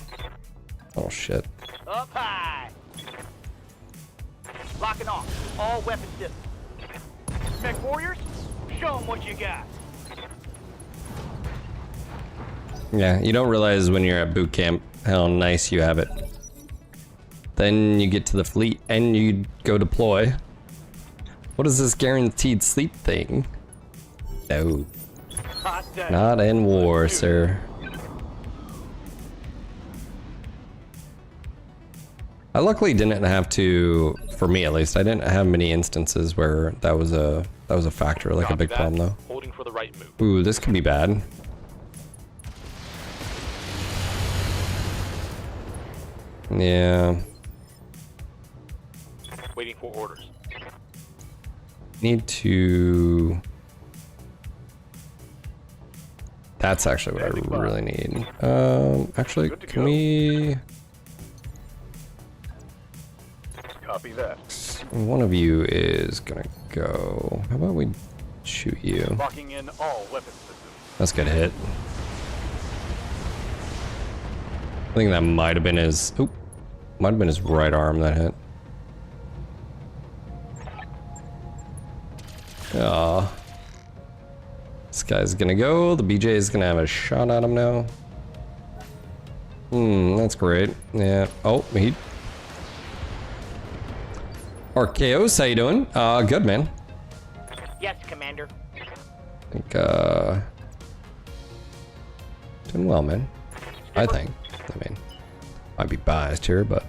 Oh, shit. Up high. Locking off all weapon systems. Mech warriors, show them what you got. Yeah, you don't realize when you're at boot camp how nice you have it. Then you get to the fleet and you go deploy. What is this guaranteed sleep thing? No. Hot day. Not in war, sir. I luckily didn't have to, for me at least, I didn't have many instances where that was a factor, like a Copy big that. problem though. Holding for the right move. Ooh, this could be bad. Yeah. Waiting for orders. Need to... That's actually what I really need. Actually, Good to can go. we... Copy that. One of you is gonna go. How about we shoot you? Locking in all weapon systems. That's a good hit. I think that might have been his... Oop. Might have been his right arm that hit. Aw. This guy's gonna go. The BJ is gonna have a shot at him now. That's great. Yeah. Oh, he... Archaeos, how you doing? Good, man. Yes, Commander. I think, doing well, man. I think. I mean, might be biased here, but...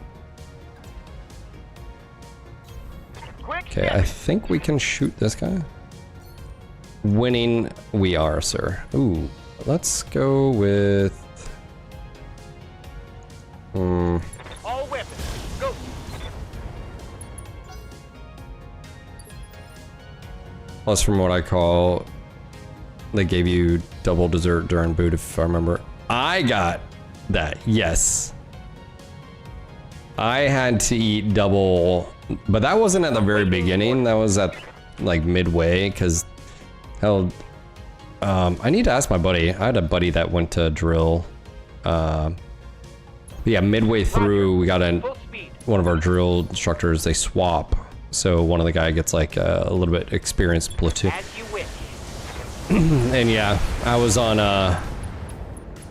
Quick. Okay, I think we can shoot this guy. Winning we are, sir. Ooh, let's go with... All weapons. Go. Plus, from what I call, they gave you double dessert during boot, if I remember. I got that, yes. I had to eat double, but that wasn't at the very beginning. That was at like midway, because hell, I need to ask my buddy. I had a buddy that went to drill. Yeah, midway through, we got Full speed. one of our drill instructors. They swap, so one of the guy gets like a little bit experienced platoon. As you wish. And yeah, I was on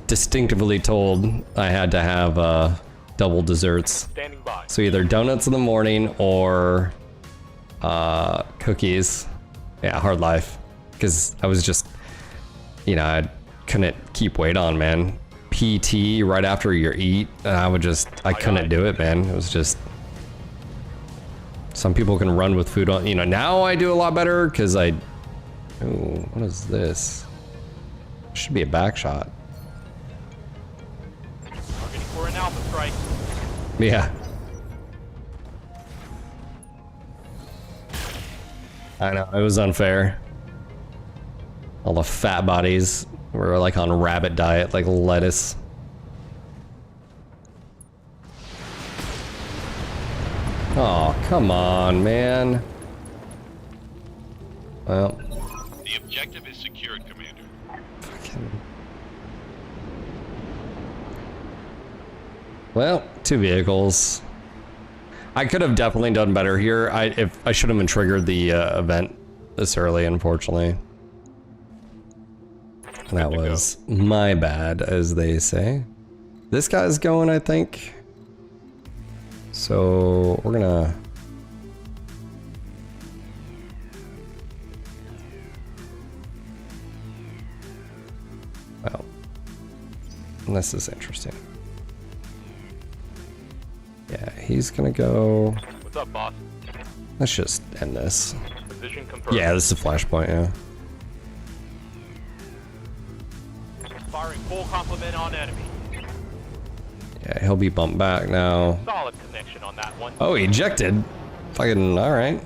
distinctively told I had to have double desserts. Standing by. So either donuts in the morning or cookies. Yeah, hard life. Because I was just, you know, I couldn't keep weight on, man. PT right after your eat, I couldn't do it, man. It was just, some people can run with food on, you know, now I do a lot better because oh, what is this? Should be a back shot. Targeting for an alpha strike. Yeah. I know, it was unfair. All the fat bodies were like on rabbit diet, like lettuce. Oh, come on, man. Well. The objective is secured, Commander. Well, 2 vehicles. I could have definitely done better here. I should have been triggered the event this early, unfortunately. That was my bad, as they say. This guy's going, I think. So we're gonna. Well, this is interesting. Yeah, he's gonna go. What's up, boss? Let's just end this. Position confirmed. Yeah, this is a flashpoint, yeah. Firing full complement on enemy. Yeah, he'll be bumped back now. Solid connection on that one. Oh, he ejected. Fucking, alright.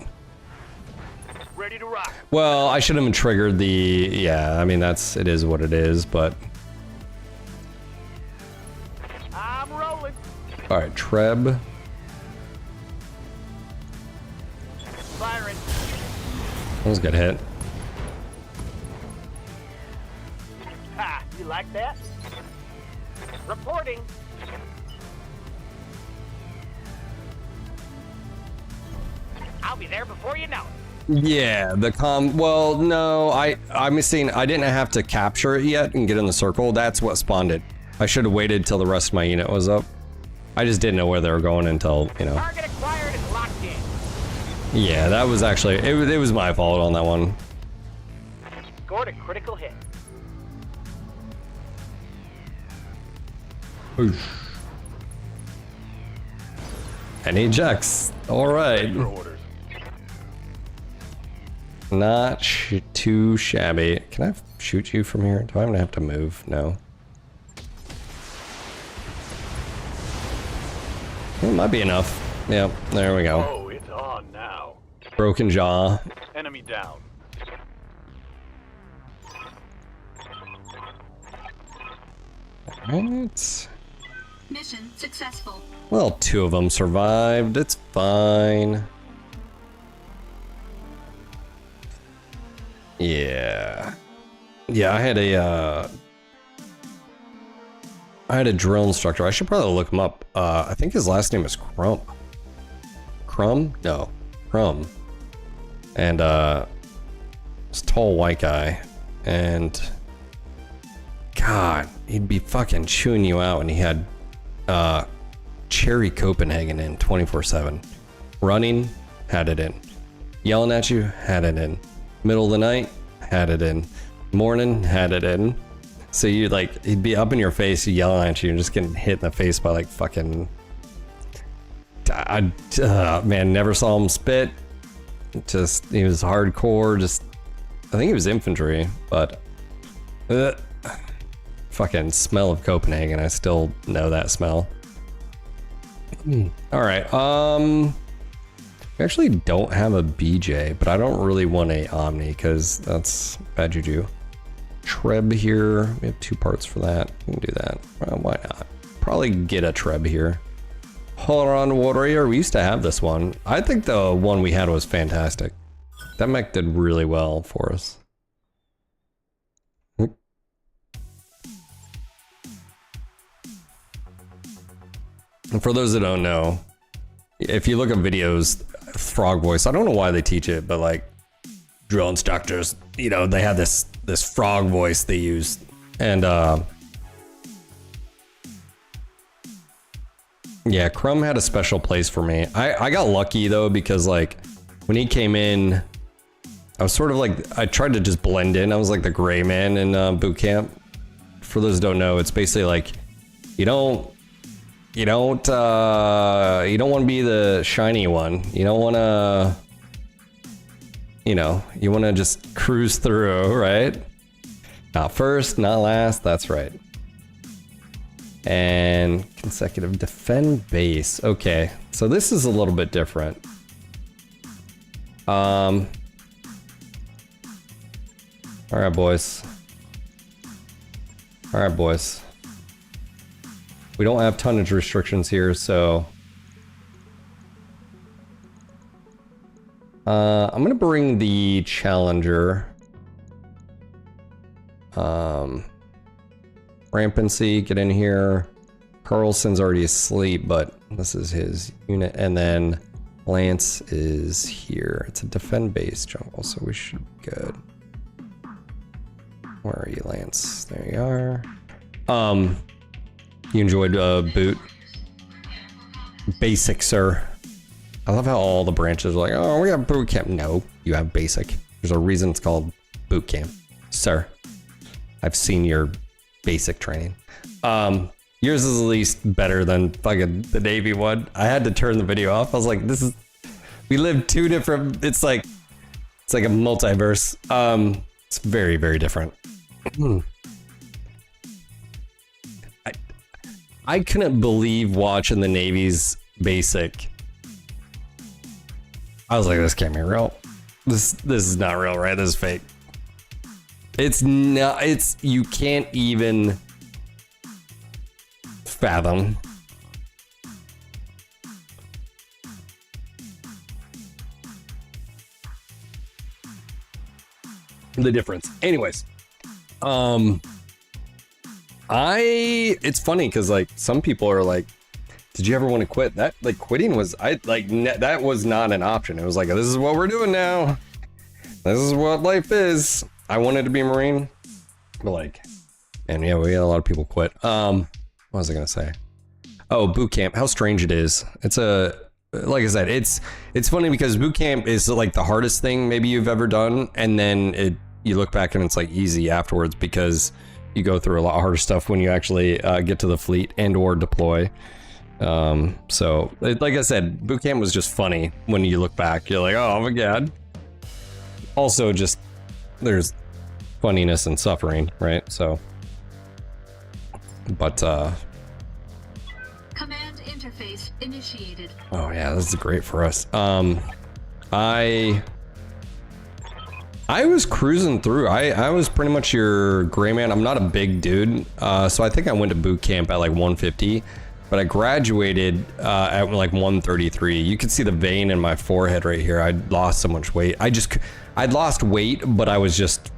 Ready to rock. Well, I should have triggered the, yeah, I mean, it is what it is, but. I'm rolling. Alright, Treb. Firing. That was a good hit. Ha, you like that? Reporting. I'll be there before you know it. Yeah, well, no, I'm seeing, I didn't have to capture it yet and get in the circle. That's what spawned it. I should have waited till the rest of my unit was up. I just didn't know where they were going until, you know. Target acquired and locked in. Yeah, that was actually, it was my fault on that one. Scored a critical hit. Oosh. And he ejects. All right. Your orders. Not too shabby. Can I shoot you from here? Do I have to move? No. It might be enough. Yep, there we go. Oh, it's on now. Broken jaw. Enemy down. Alright. Mission successful. Well, 2 of them survived. It's fine. Yeah. Yeah, I had a drill instructor. I should probably look him up. I think his last name is Crump. Crumb? No. Crumb. And this tall white guy. And God, he'd be fucking chewing you out, and he had Cherry Copenhagen in 24/7. Running, had it in. Yelling at you, had it in. Middle of the night, had it in. Morning, had it in. So you like, he'd be up in your face, yelling at you, and just getting hit in the face by like fucking. Man, never saw him spit. Just, he was hardcore. Just, I think he was infantry, but fucking smell of Copenhagen. I still know that smell. All right. We actually don't have a BJ, but I don't really want a Omni because that's bad juju. Treb here. We have 2 parts for that. We can do that. Why not? Probably get a Treb here. Hold on, Warrior. We used to have this one. I think the one we had was fantastic. That mech did really well for us. And for those that don't know, if you look at videos, frog voice, I don't know why they teach it, but like drill instructors, you know, they have this frog voice they use. And yeah, Crumb had a special place for me. I got lucky though, because like when he came in, I was sort of like, I tried to just blend in. I was like the gray man in boot camp for those who don't know, it's basically like you don't want to be the shiny one. You don't want to, you want to just cruise through, right? Not first, not last. That's right. And consecutive defend base. Okay, so this is a little bit different. All right, boys. All right, boys. We don't have tonnage restrictions here, so I'm gonna bring the Challenger. Rampancy, get in here. Carlson's already asleep, but this is his unit, and then Lance is here. It's a defend base jungle, so we should be good. Where are you, Lance? There you are. You enjoyed boot? Basic, sir. I love how all the branches are like, oh, we have boot camp. No, you have basic. There's a reason it's called boot camp, sir. I've seen your basic training. Yours is at least better than fucking the Navy one. I had to turn the video off. I was like, we live two different, it's like a multiverse. It's very, very different. I couldn't believe watching the Navy's basic. I was like, this can't be real. This is not real, right? This is fake. It's not, you can't even fathom. The difference. Anyways, it's funny because like some people are like, did you ever want to quit? That like quitting was, that was not an option. It was like, this is what we're doing now. This is what life is. I wanted to be a Marine, but like, and yeah, we had a lot of people quit. What was I gonna say? Oh, boot camp. How strange it is. It's like I said, it's funny because boot camp is like the hardest thing maybe you've ever done, and then you look back and it's like easy afterwards because you go through a lot harder stuff when you actually get to the fleet and or deploy. So like I said, boot camp was just funny when you look back. You're like, oh my god. Also, just there's funniness and suffering, right? So, but Command interface initiated. Oh yeah, this is great for us. I was cruising through. I was pretty much your gray man. I'm not a big dude, so I think I went to boot camp at like 150, but I graduated at like 133. You can see the vein in my forehead right here. I'd lost so much weight. I'd lost weight, but I was just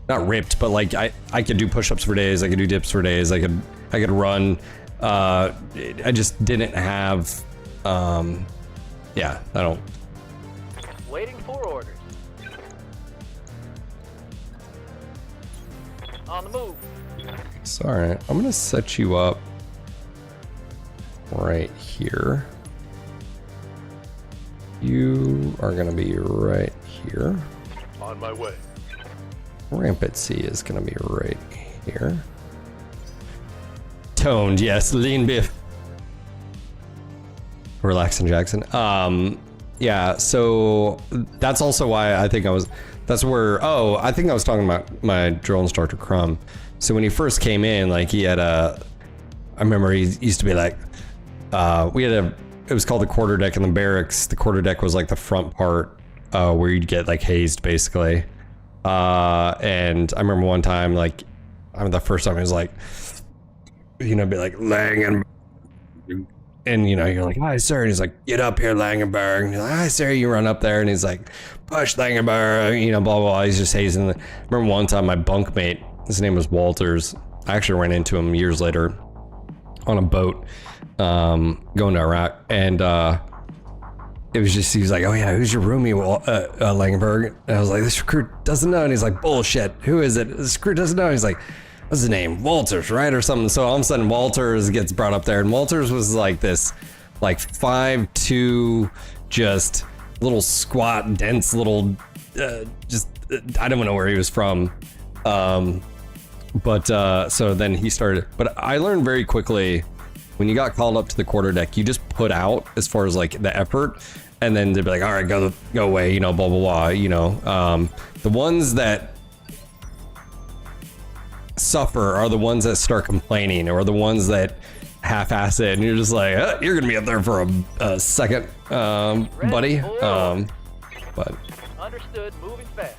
not ripped, but like I could do push-ups for days. I could do dips for days. I could run. I just didn't have. Yeah, I don't. Waiting for orders. On the move. Sorry, I'm gonna set you up right here. You are gonna be right here. On my way. Rampant C is gonna be right here. Toned, yes, lean beef. Relaxing Jackson. Yeah, so that's also why I think I was talking about my drill instructor Crumb. So when he first came in, like he had I remember he used to be like, it was called the quarterdeck in the barracks. The quarterdeck was like the front part where you'd get like hazed basically. And I remember one time, like, the first time he was like, be like, Langenberg. And, you're like, hi, sir. And he's like, get up here, Langenberg. And you're like, hi, sir. You run up there. And he's like, push, Langenberg. Blah, blah, blah. He's just hazing. I remember one time my bunkmate, his name was Walters. I actually ran into him years later on a boat going to Iraq. And it was just, he was like, oh yeah, who's your roomie, Langenberg? And I was like, this recruit doesn't know. And he's like, bullshit, who is it? This recruit doesn't know. He's like, what's his name? Walters, right? Or something. So all of a sudden Walters gets brought up there, and Walters was like this, like 5'2", just little squat, dense little, I don't know where he was from. So then he started, but I learned very quickly when you got called up to the quarterdeck, you just put out as far as like the effort, and then they'd be like, all right, go away, you know, blah, blah, blah, you know. The ones that suffer are the ones that start complaining, or the ones that half-ass it, and you're just like, you're gonna be up there for a second, buddy. But Understood. Moving fast.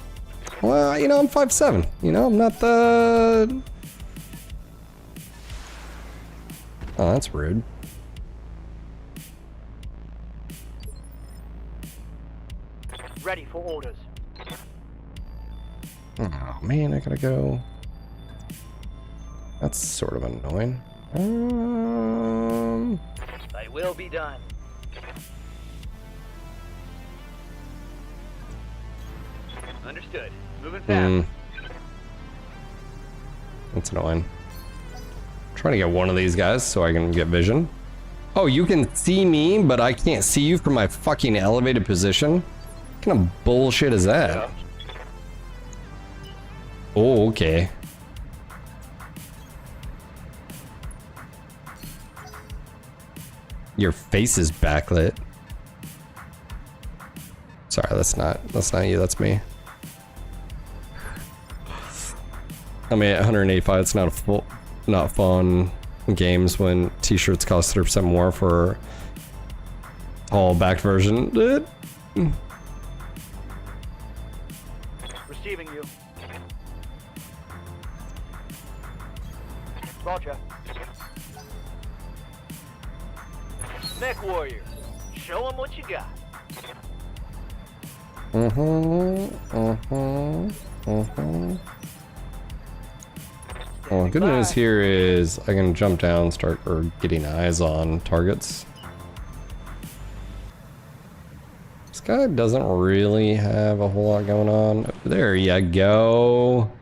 well, you know, I'm 5'7". You know, I'm not the. Oh, that's rude. Ready for orders. Oh man, I gotta go. That's sort of annoying. They will be done. Understood. Moving fast. That's annoying. I'm trying to get one of these guys so I can get vision. Oh, you can see me, but I can't see you from my fucking elevated position? What kind of bullshit is that? Yeah. Oh, okay. Your face is backlit. Sorry, that's not you, that's me. I mean, at 185, it's not fun games when t-shirts cost 30% more for all backed version. Receiving you. Roger. MechWarrior, show them what you got. Well, good news here is I can jump down, start getting eyes on targets. This guy doesn't really have a whole lot going on. There you go.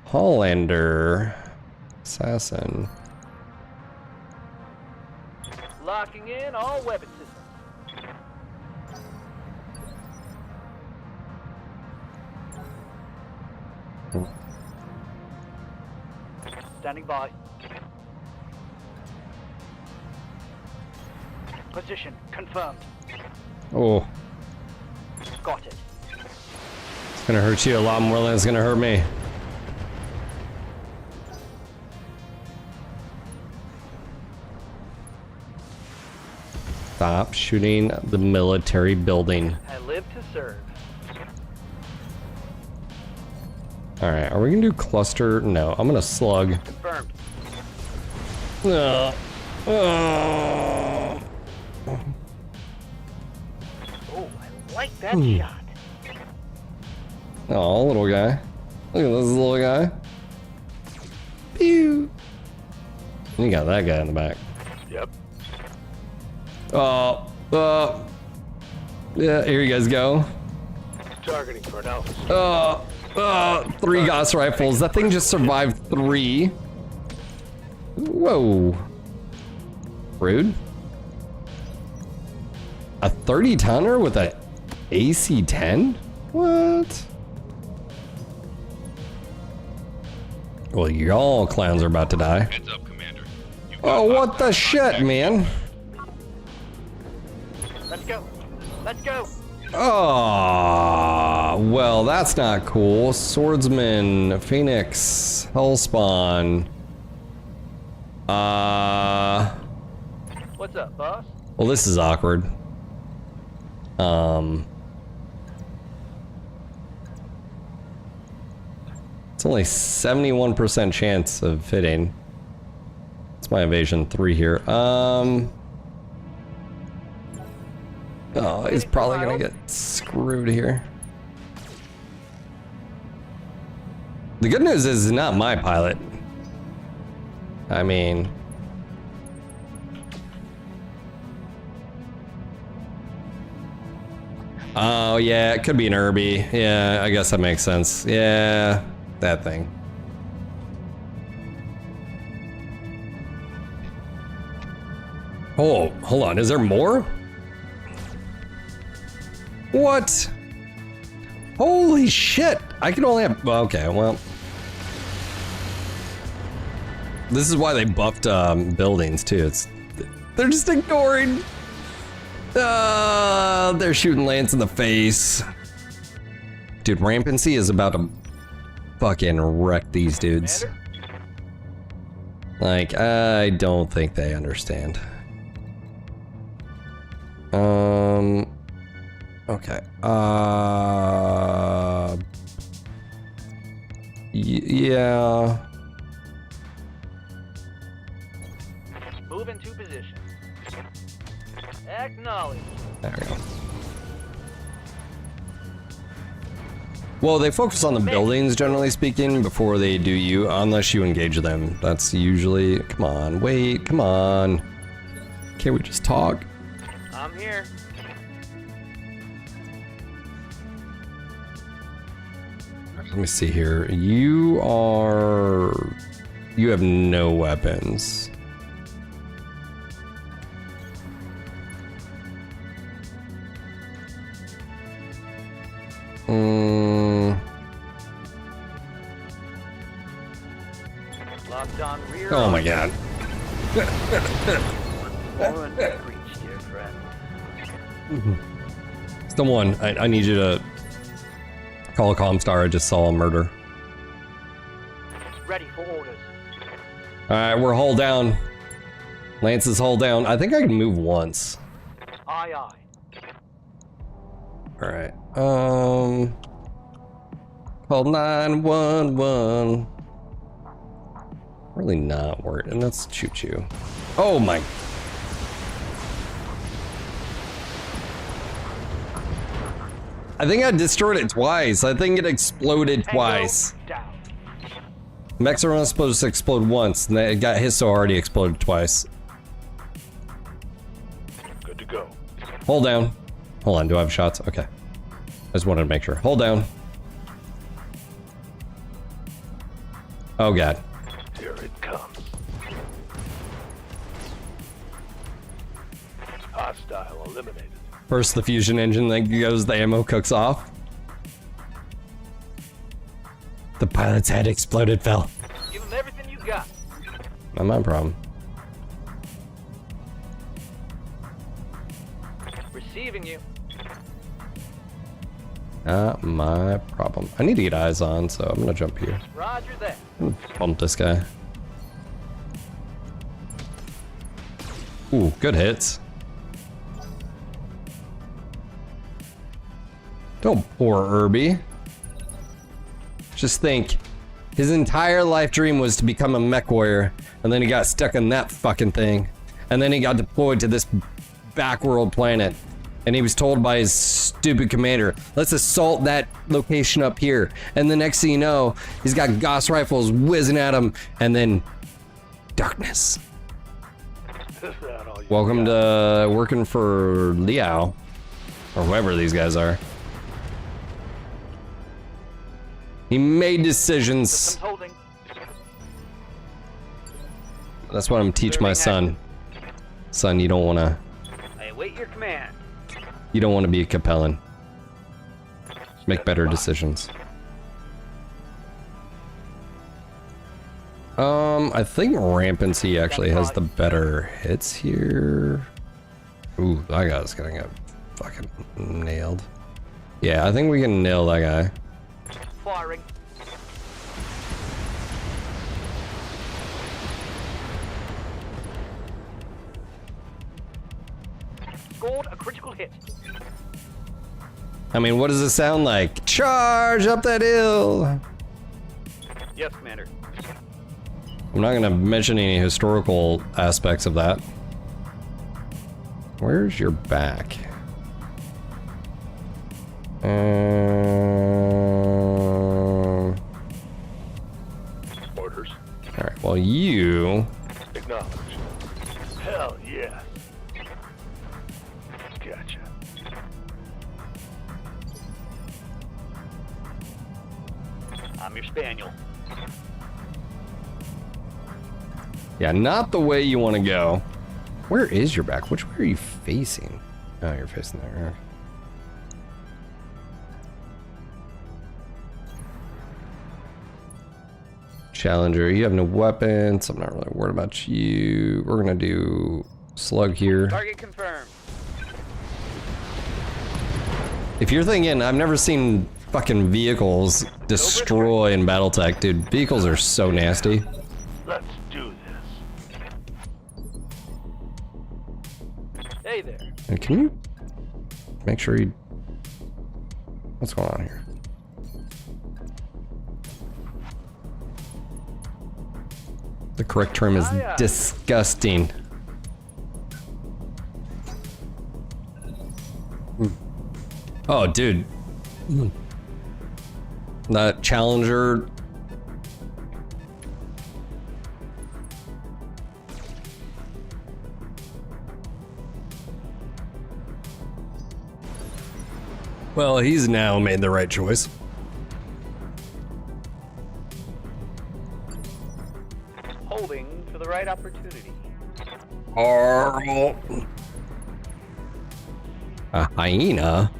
Hollander. Assassin. Locking in all weapon systems. Standing by. Position confirmed. Oh, Got it. it's gonna hurt you a lot more than it's gonna hurt me. Stop shooting the military building. I live to serve. Alright, are we gonna do cluster? No, I'm gonna slug. Confirmed. Oh, Oh, I like that shot. oh, little guy. Look at this little guy. Pew! You got that guy in the back. Yep. Yeah, here you guys go. Targeting for analysis. 3 Gauss rifles. That thing just survived 3. Whoa. Rude. A 30-tonner with a AC-10? What? Well, y'all clowns are about to die. Heads up, Commander. Oh, what the shit, man? Let's go. Let's go. Oh, well, that's not cool. Swordsman, Phoenix, Hellspawn. What's up, boss? Well, this is awkward. It's only 71% chance of hitting. It's my evasion 3 here. Oh, he's probably gonna get screwed here. The good news is it's not my pilot. I mean... Oh, yeah, it could be an Irby. Yeah, I guess that makes sense. Yeah, that thing. Oh, hold on, is there more? What? Holy shit! I can only have, well, okay, well. This is why they buffed buildings too. They're just ignoring. They're shooting Lance in the face. Dude, rampancy is about to fucking wreck these dudes. Like, I don't think they understand. Okay. Yeah. Move into position. Acknowledge. There we go. Well, they focus on the buildings, generally speaking, before they do you, unless you engage them. That's usually... Come on, wait, come on. Can't we just talk? I'm here. Let me see here. You have no weapons. Locked on rear. Oh my god. Foreign breach, dear friend. Still one. I need you to call a Comstar. I just saw a murder. Ready for orders. Alright, we're hull down. Lance is hull down. I think I can move once. Aye, aye. Alright. Call 911. Really not worried. And let's shoot you. Oh my. I think I destroyed it twice. I think it exploded twice. Down. Mechs are only supposed to explode once, and it got hit so hard he exploded twice. Good to go. Hold down. Hold on, do I have shots? Okay. I just wanted to make sure. Hold down. Oh god. Here it comes. Hostile eliminated. First the fusion engine, then goes the ammo cooks off. The pilot's head exploded, fell. Give him everything you got. Not my problem. Receiving you. Not my problem. I need to get eyes on, so I'm gonna jump here. Roger that. I'm gonna bump this guy. Ooh, good hits. Don't poor Irby. Just think, his entire life dream was to become a mech warrior, and then he got stuck in that fucking thing, and then he got deployed to this backworld planet, and he was told by his stupid commander, let's assault that location up here, and the next thing you know, he's got Gauss rifles whizzing at him, and then darkness. Welcome to working for Liao, or whoever these guys are. He made decisions. Holding. That's what I'm teach my son. Son, you don't wanna. I await your command. You don't want to be a Capellan. Make better decisions. I think Rampancy actually has the better hits here. Ooh, that guy's gonna get fucking nailed. Yeah, I think we can nail that guy. Firing. Scored a critical hit. I mean, what does it sound like? Charge up that hill! Yes, Commander. I'm not gonna mention any historical aspects of that. Where's your back? Orders. Alright, well you... Acknowledge. Hell yeah. Gotcha. I'm your spaniel. Yeah, not the way you want to go. Where is your back? Which way are you facing? Oh, you're facing there. Challenger, you have no weapons. I'm not really worried about you. We're gonna do slug here. Target confirmed. If you're thinking, I've never seen fucking vehicles destroy in BattleTech, dude. Vehicles are so nasty. Let's do this. Hey there. And can you make sure you... What's going on here? The correct term is disgusting. Oh, dude. That Challenger. Well, he's now made the right choice. Holding for the right opportunity. A hyena?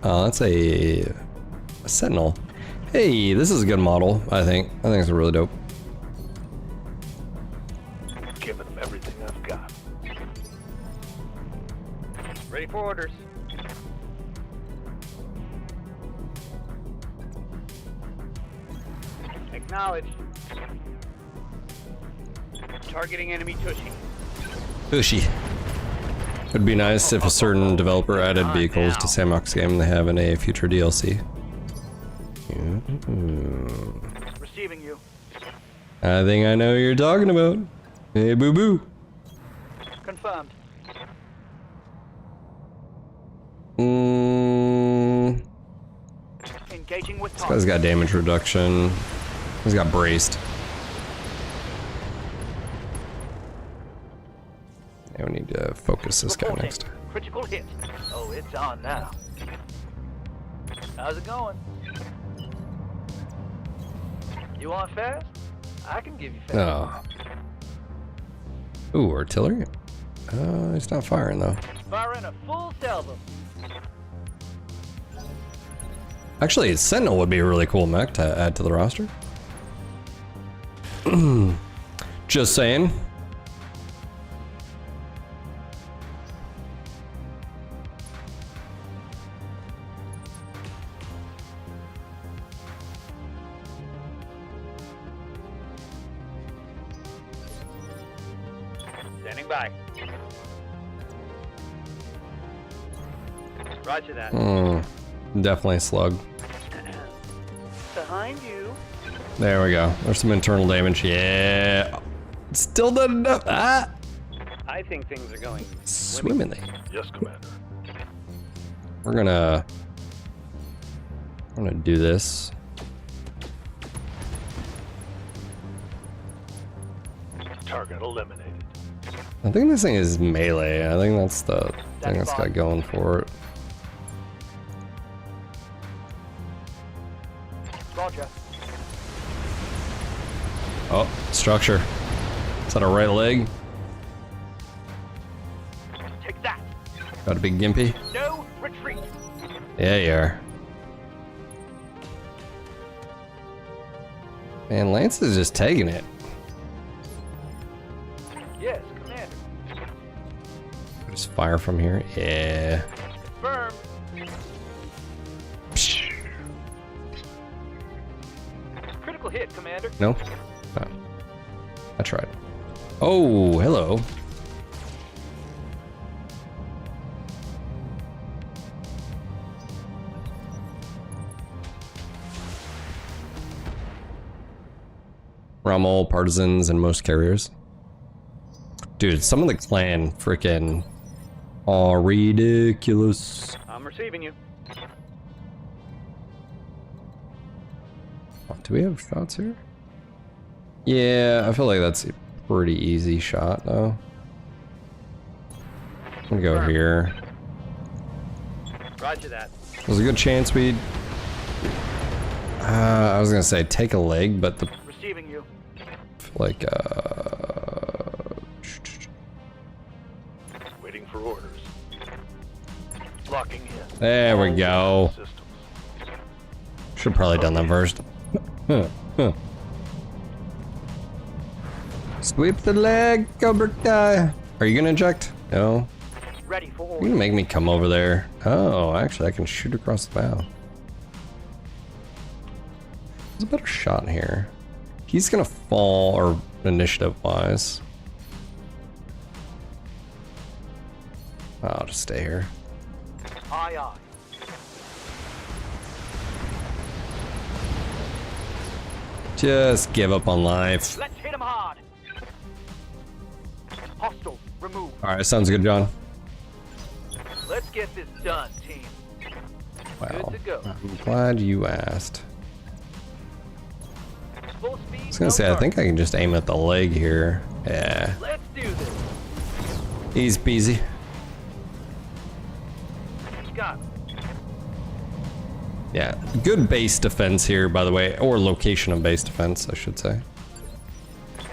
Oh, that's a sentinel. Hey, this is a good model, I think. I think it's really dope. Giving them everything I've got. Ready for orders. Acknowledged. Targeting enemy Tushy. Tushy. It'd be nice if a certain developer added vehicles to Sandbox game they have in a future DLC. Receiving you. I think I know what you're talking about. Hey, boo boo. Confirmed. Engaging with This guy's got damage reduction. He's got braced. Yeah, we need to focus this guy Reporting. next. Critical hit. Oh, it's on now. How's it going? You want fast? I can give you fast. Oh. Ooh, artillery? He's not firing though. Firing a full salvo. Actually, Sentinel would be a really cool mech to add to the roster. Just saying. Standing by. Roger that. Definitely slug. Behind you. There we go. There's some internal damage. Yeah. Still not enough. Ah! I think things are going Swimmingly. Yes, Commander. We're gonna do this. Target eliminated. I think this thing is melee. I think that's the thing that's got going for it. Roger. Oh, structure. Is that a right leg? Take that. Got a big gimpy? No retreat. Yeah, you are. Man, Lance is just taking it. Yes, Commander. Just fire from here. Yeah. Confirmed. Psh. Critical hit, Commander. No? Oh. I tried. Oh, hello. Rommel, partisans, and most carriers. Dude, some of the clan freaking are ridiculous. I'm receiving you. Oh, do we have shots here? Yeah, I feel like that's a pretty easy shot though. I'm gonna go here. Roger that. There's a good chance we'd... I was gonna say take a leg, but the... Receiving you. like, Waiting for orders. Locking in. there we go. Systems. Should probably done that first. Huh, huh. Sweep the leg, Cobra Kai. Are you gonna inject? No. Ready for You're order. gonna make me come over there. Oh, actually, I can shoot across the bow. There's a better shot here. He's gonna fall, or initiative-wise. I'll just stay here. Aye, aye. Just give up on life. Let's hit him hard. Hostile, remove. Alright, sounds good, John. Let's get this done, team. Wow. Good to go. I'm glad you asked. Full speed. I was gonna say, I think I can just aim at the leg here. Yeah. Let's do this. Easy peasy. Got it. Yeah. Good base defense here, by the way. Or location of base defense, I should say.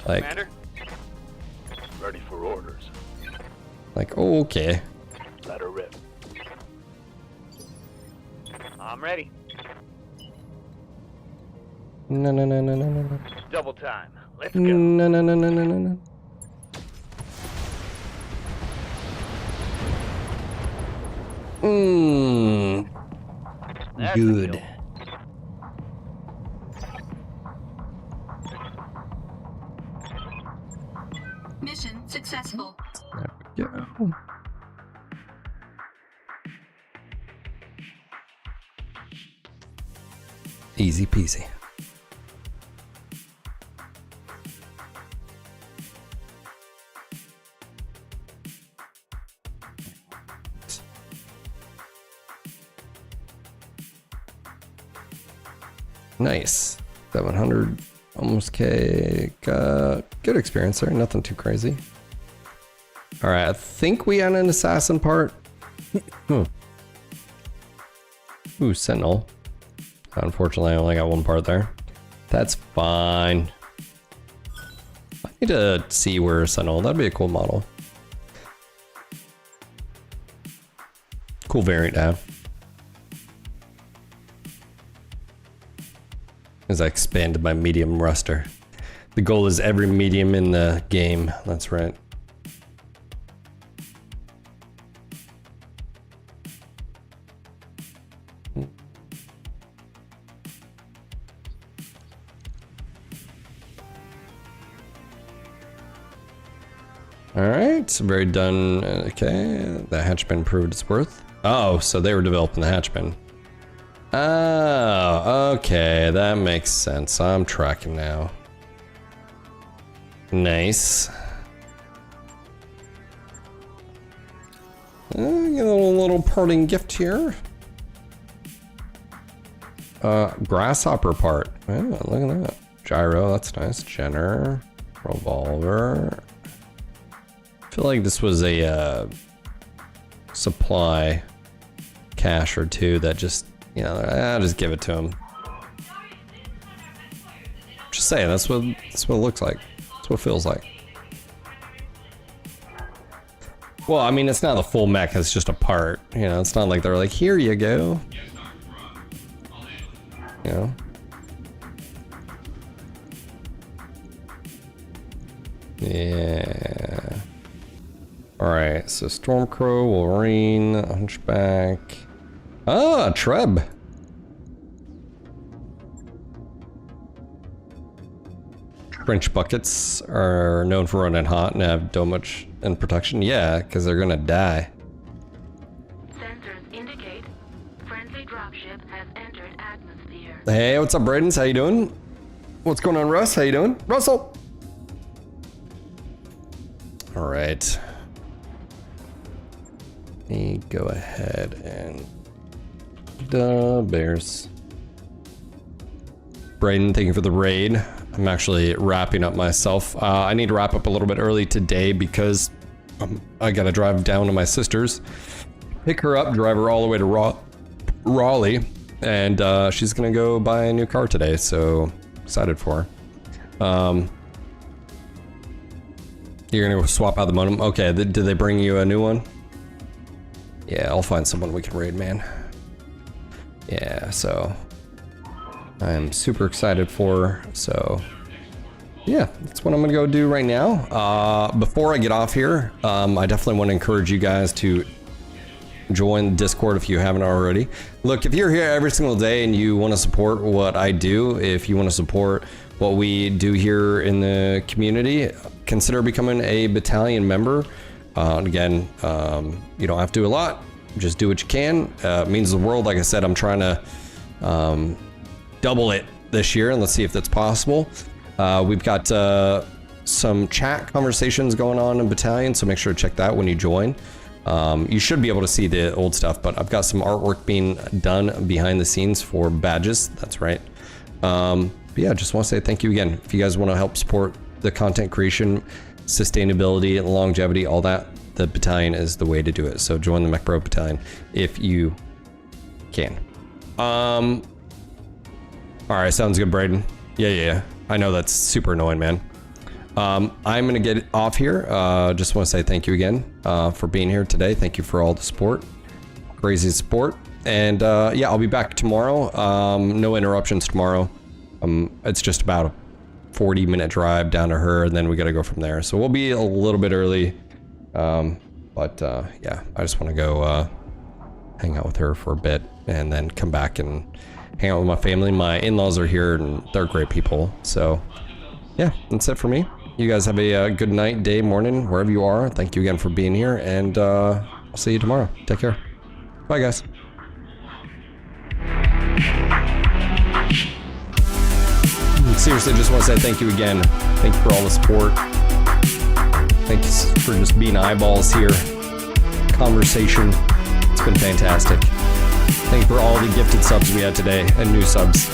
Like, Commander. Ready for orders. like, oh, okay. Let her rip. I'm ready. No, no, no, no, no, no, no. Double time. Let's go. No, no, no, no, no, no, no. Mmm. That's a Good. kill. Mission successful. There we go. Easy peasy. Nice. 700, almost K. Got good experience there, nothing too crazy. All right, I think we had an assassin part. Ooh, Sentinel. Unfortunately, I only got one part there. That's fine. I need to see where Sentinel, that'd be a cool model. Cool variant to have. As I expanded my medium roster. The goal is every medium in the game, that's right. Alright, very done. Okay, the hatchman proved its worth. Oh, so they were developing the hatchman. Oh, okay, that makes sense. I'm tracking now. Nice. Get a little parting gift here. Grasshopper part. Oh, look at that. Gyro, that's nice. Jenner. Revolver. I feel like this was a supply cache or two that just, you know, I'll just give it to him. Just saying, that's what it looks like. That's what it feels like. Well, I mean, it's not the full mech, it's just a part. You know, it's not like they're like, here you go. You know? Yeah. Alright, so Stormcrow, Wolverine, Hunchback. Ah, Treb. Trench buckets are known for running hot and have so much in protection. Yeah, because they're gonna die. Sensors indicate friendly dropship has entered atmosphere. Hey, what's up, Bradens? How you doing? What's going on, Russ? How you doing? Russell! Alright. Let me go ahead and the bears. Braden, thank you for the raid. I'm actually wrapping up myself. I need to wrap up a little bit early today because I gotta drive down to my sister's, pick her up, drive her all the way to Raleigh, and she's gonna go buy a new car today, so excited for her. You're gonna go swap out the modem? Okay, did they bring you a new one? Yeah, I'll find someone we can raid, man. Yeah, so I'm super excited for her, so yeah, that's what I'm gonna go do right now. Before I get off here, I definitely want to encourage you guys to join Discord if you haven't already. Look, if you're here every single day and you want to support what I do, if you want to support what we do here in the community, consider becoming a battalion member. Again, you don't have to do a lot, just do what you can. It means the world. Like I said, I'm trying to double it this year, and let's see if that's possible. We've got some chat conversations going on in battalion, so make sure to check that when you join. You should be able to see the old stuff, but I've got some artwork being done behind the scenes for badges. That's right. But yeah, just want to say thank you again. If you guys want to help support the content creation, sustainability, longevity, all that, the battalion is the way to do it. So join the MechWarrior battalion if you can. All right, sounds good, Braden. Yeah. I know that's super annoying, man. I'm gonna get off here. Just want to say thank you again for being here today. Thank you for all the support, crazy support, and yeah, I'll be back tomorrow. No interruptions tomorrow. It's just about a 40-minute drive down to her, and then we got to go from there. So we'll be a little bit early, but yeah, I just want to go hang out with her for a bit, and then come back and hang out with my family. My in-laws are here, and they're great people. So yeah, that's it for me. You guys have a good night, day, morning, wherever you are. Thank you again for being here, and I'll see you tomorrow. Take care. Bye, guys. Seriously, just want to say thank you again. Thank you for all the support. Thanks for just being eyeballs here. Conversation. It's been fantastic. Thank you for all the gifted subs we had today and new subs.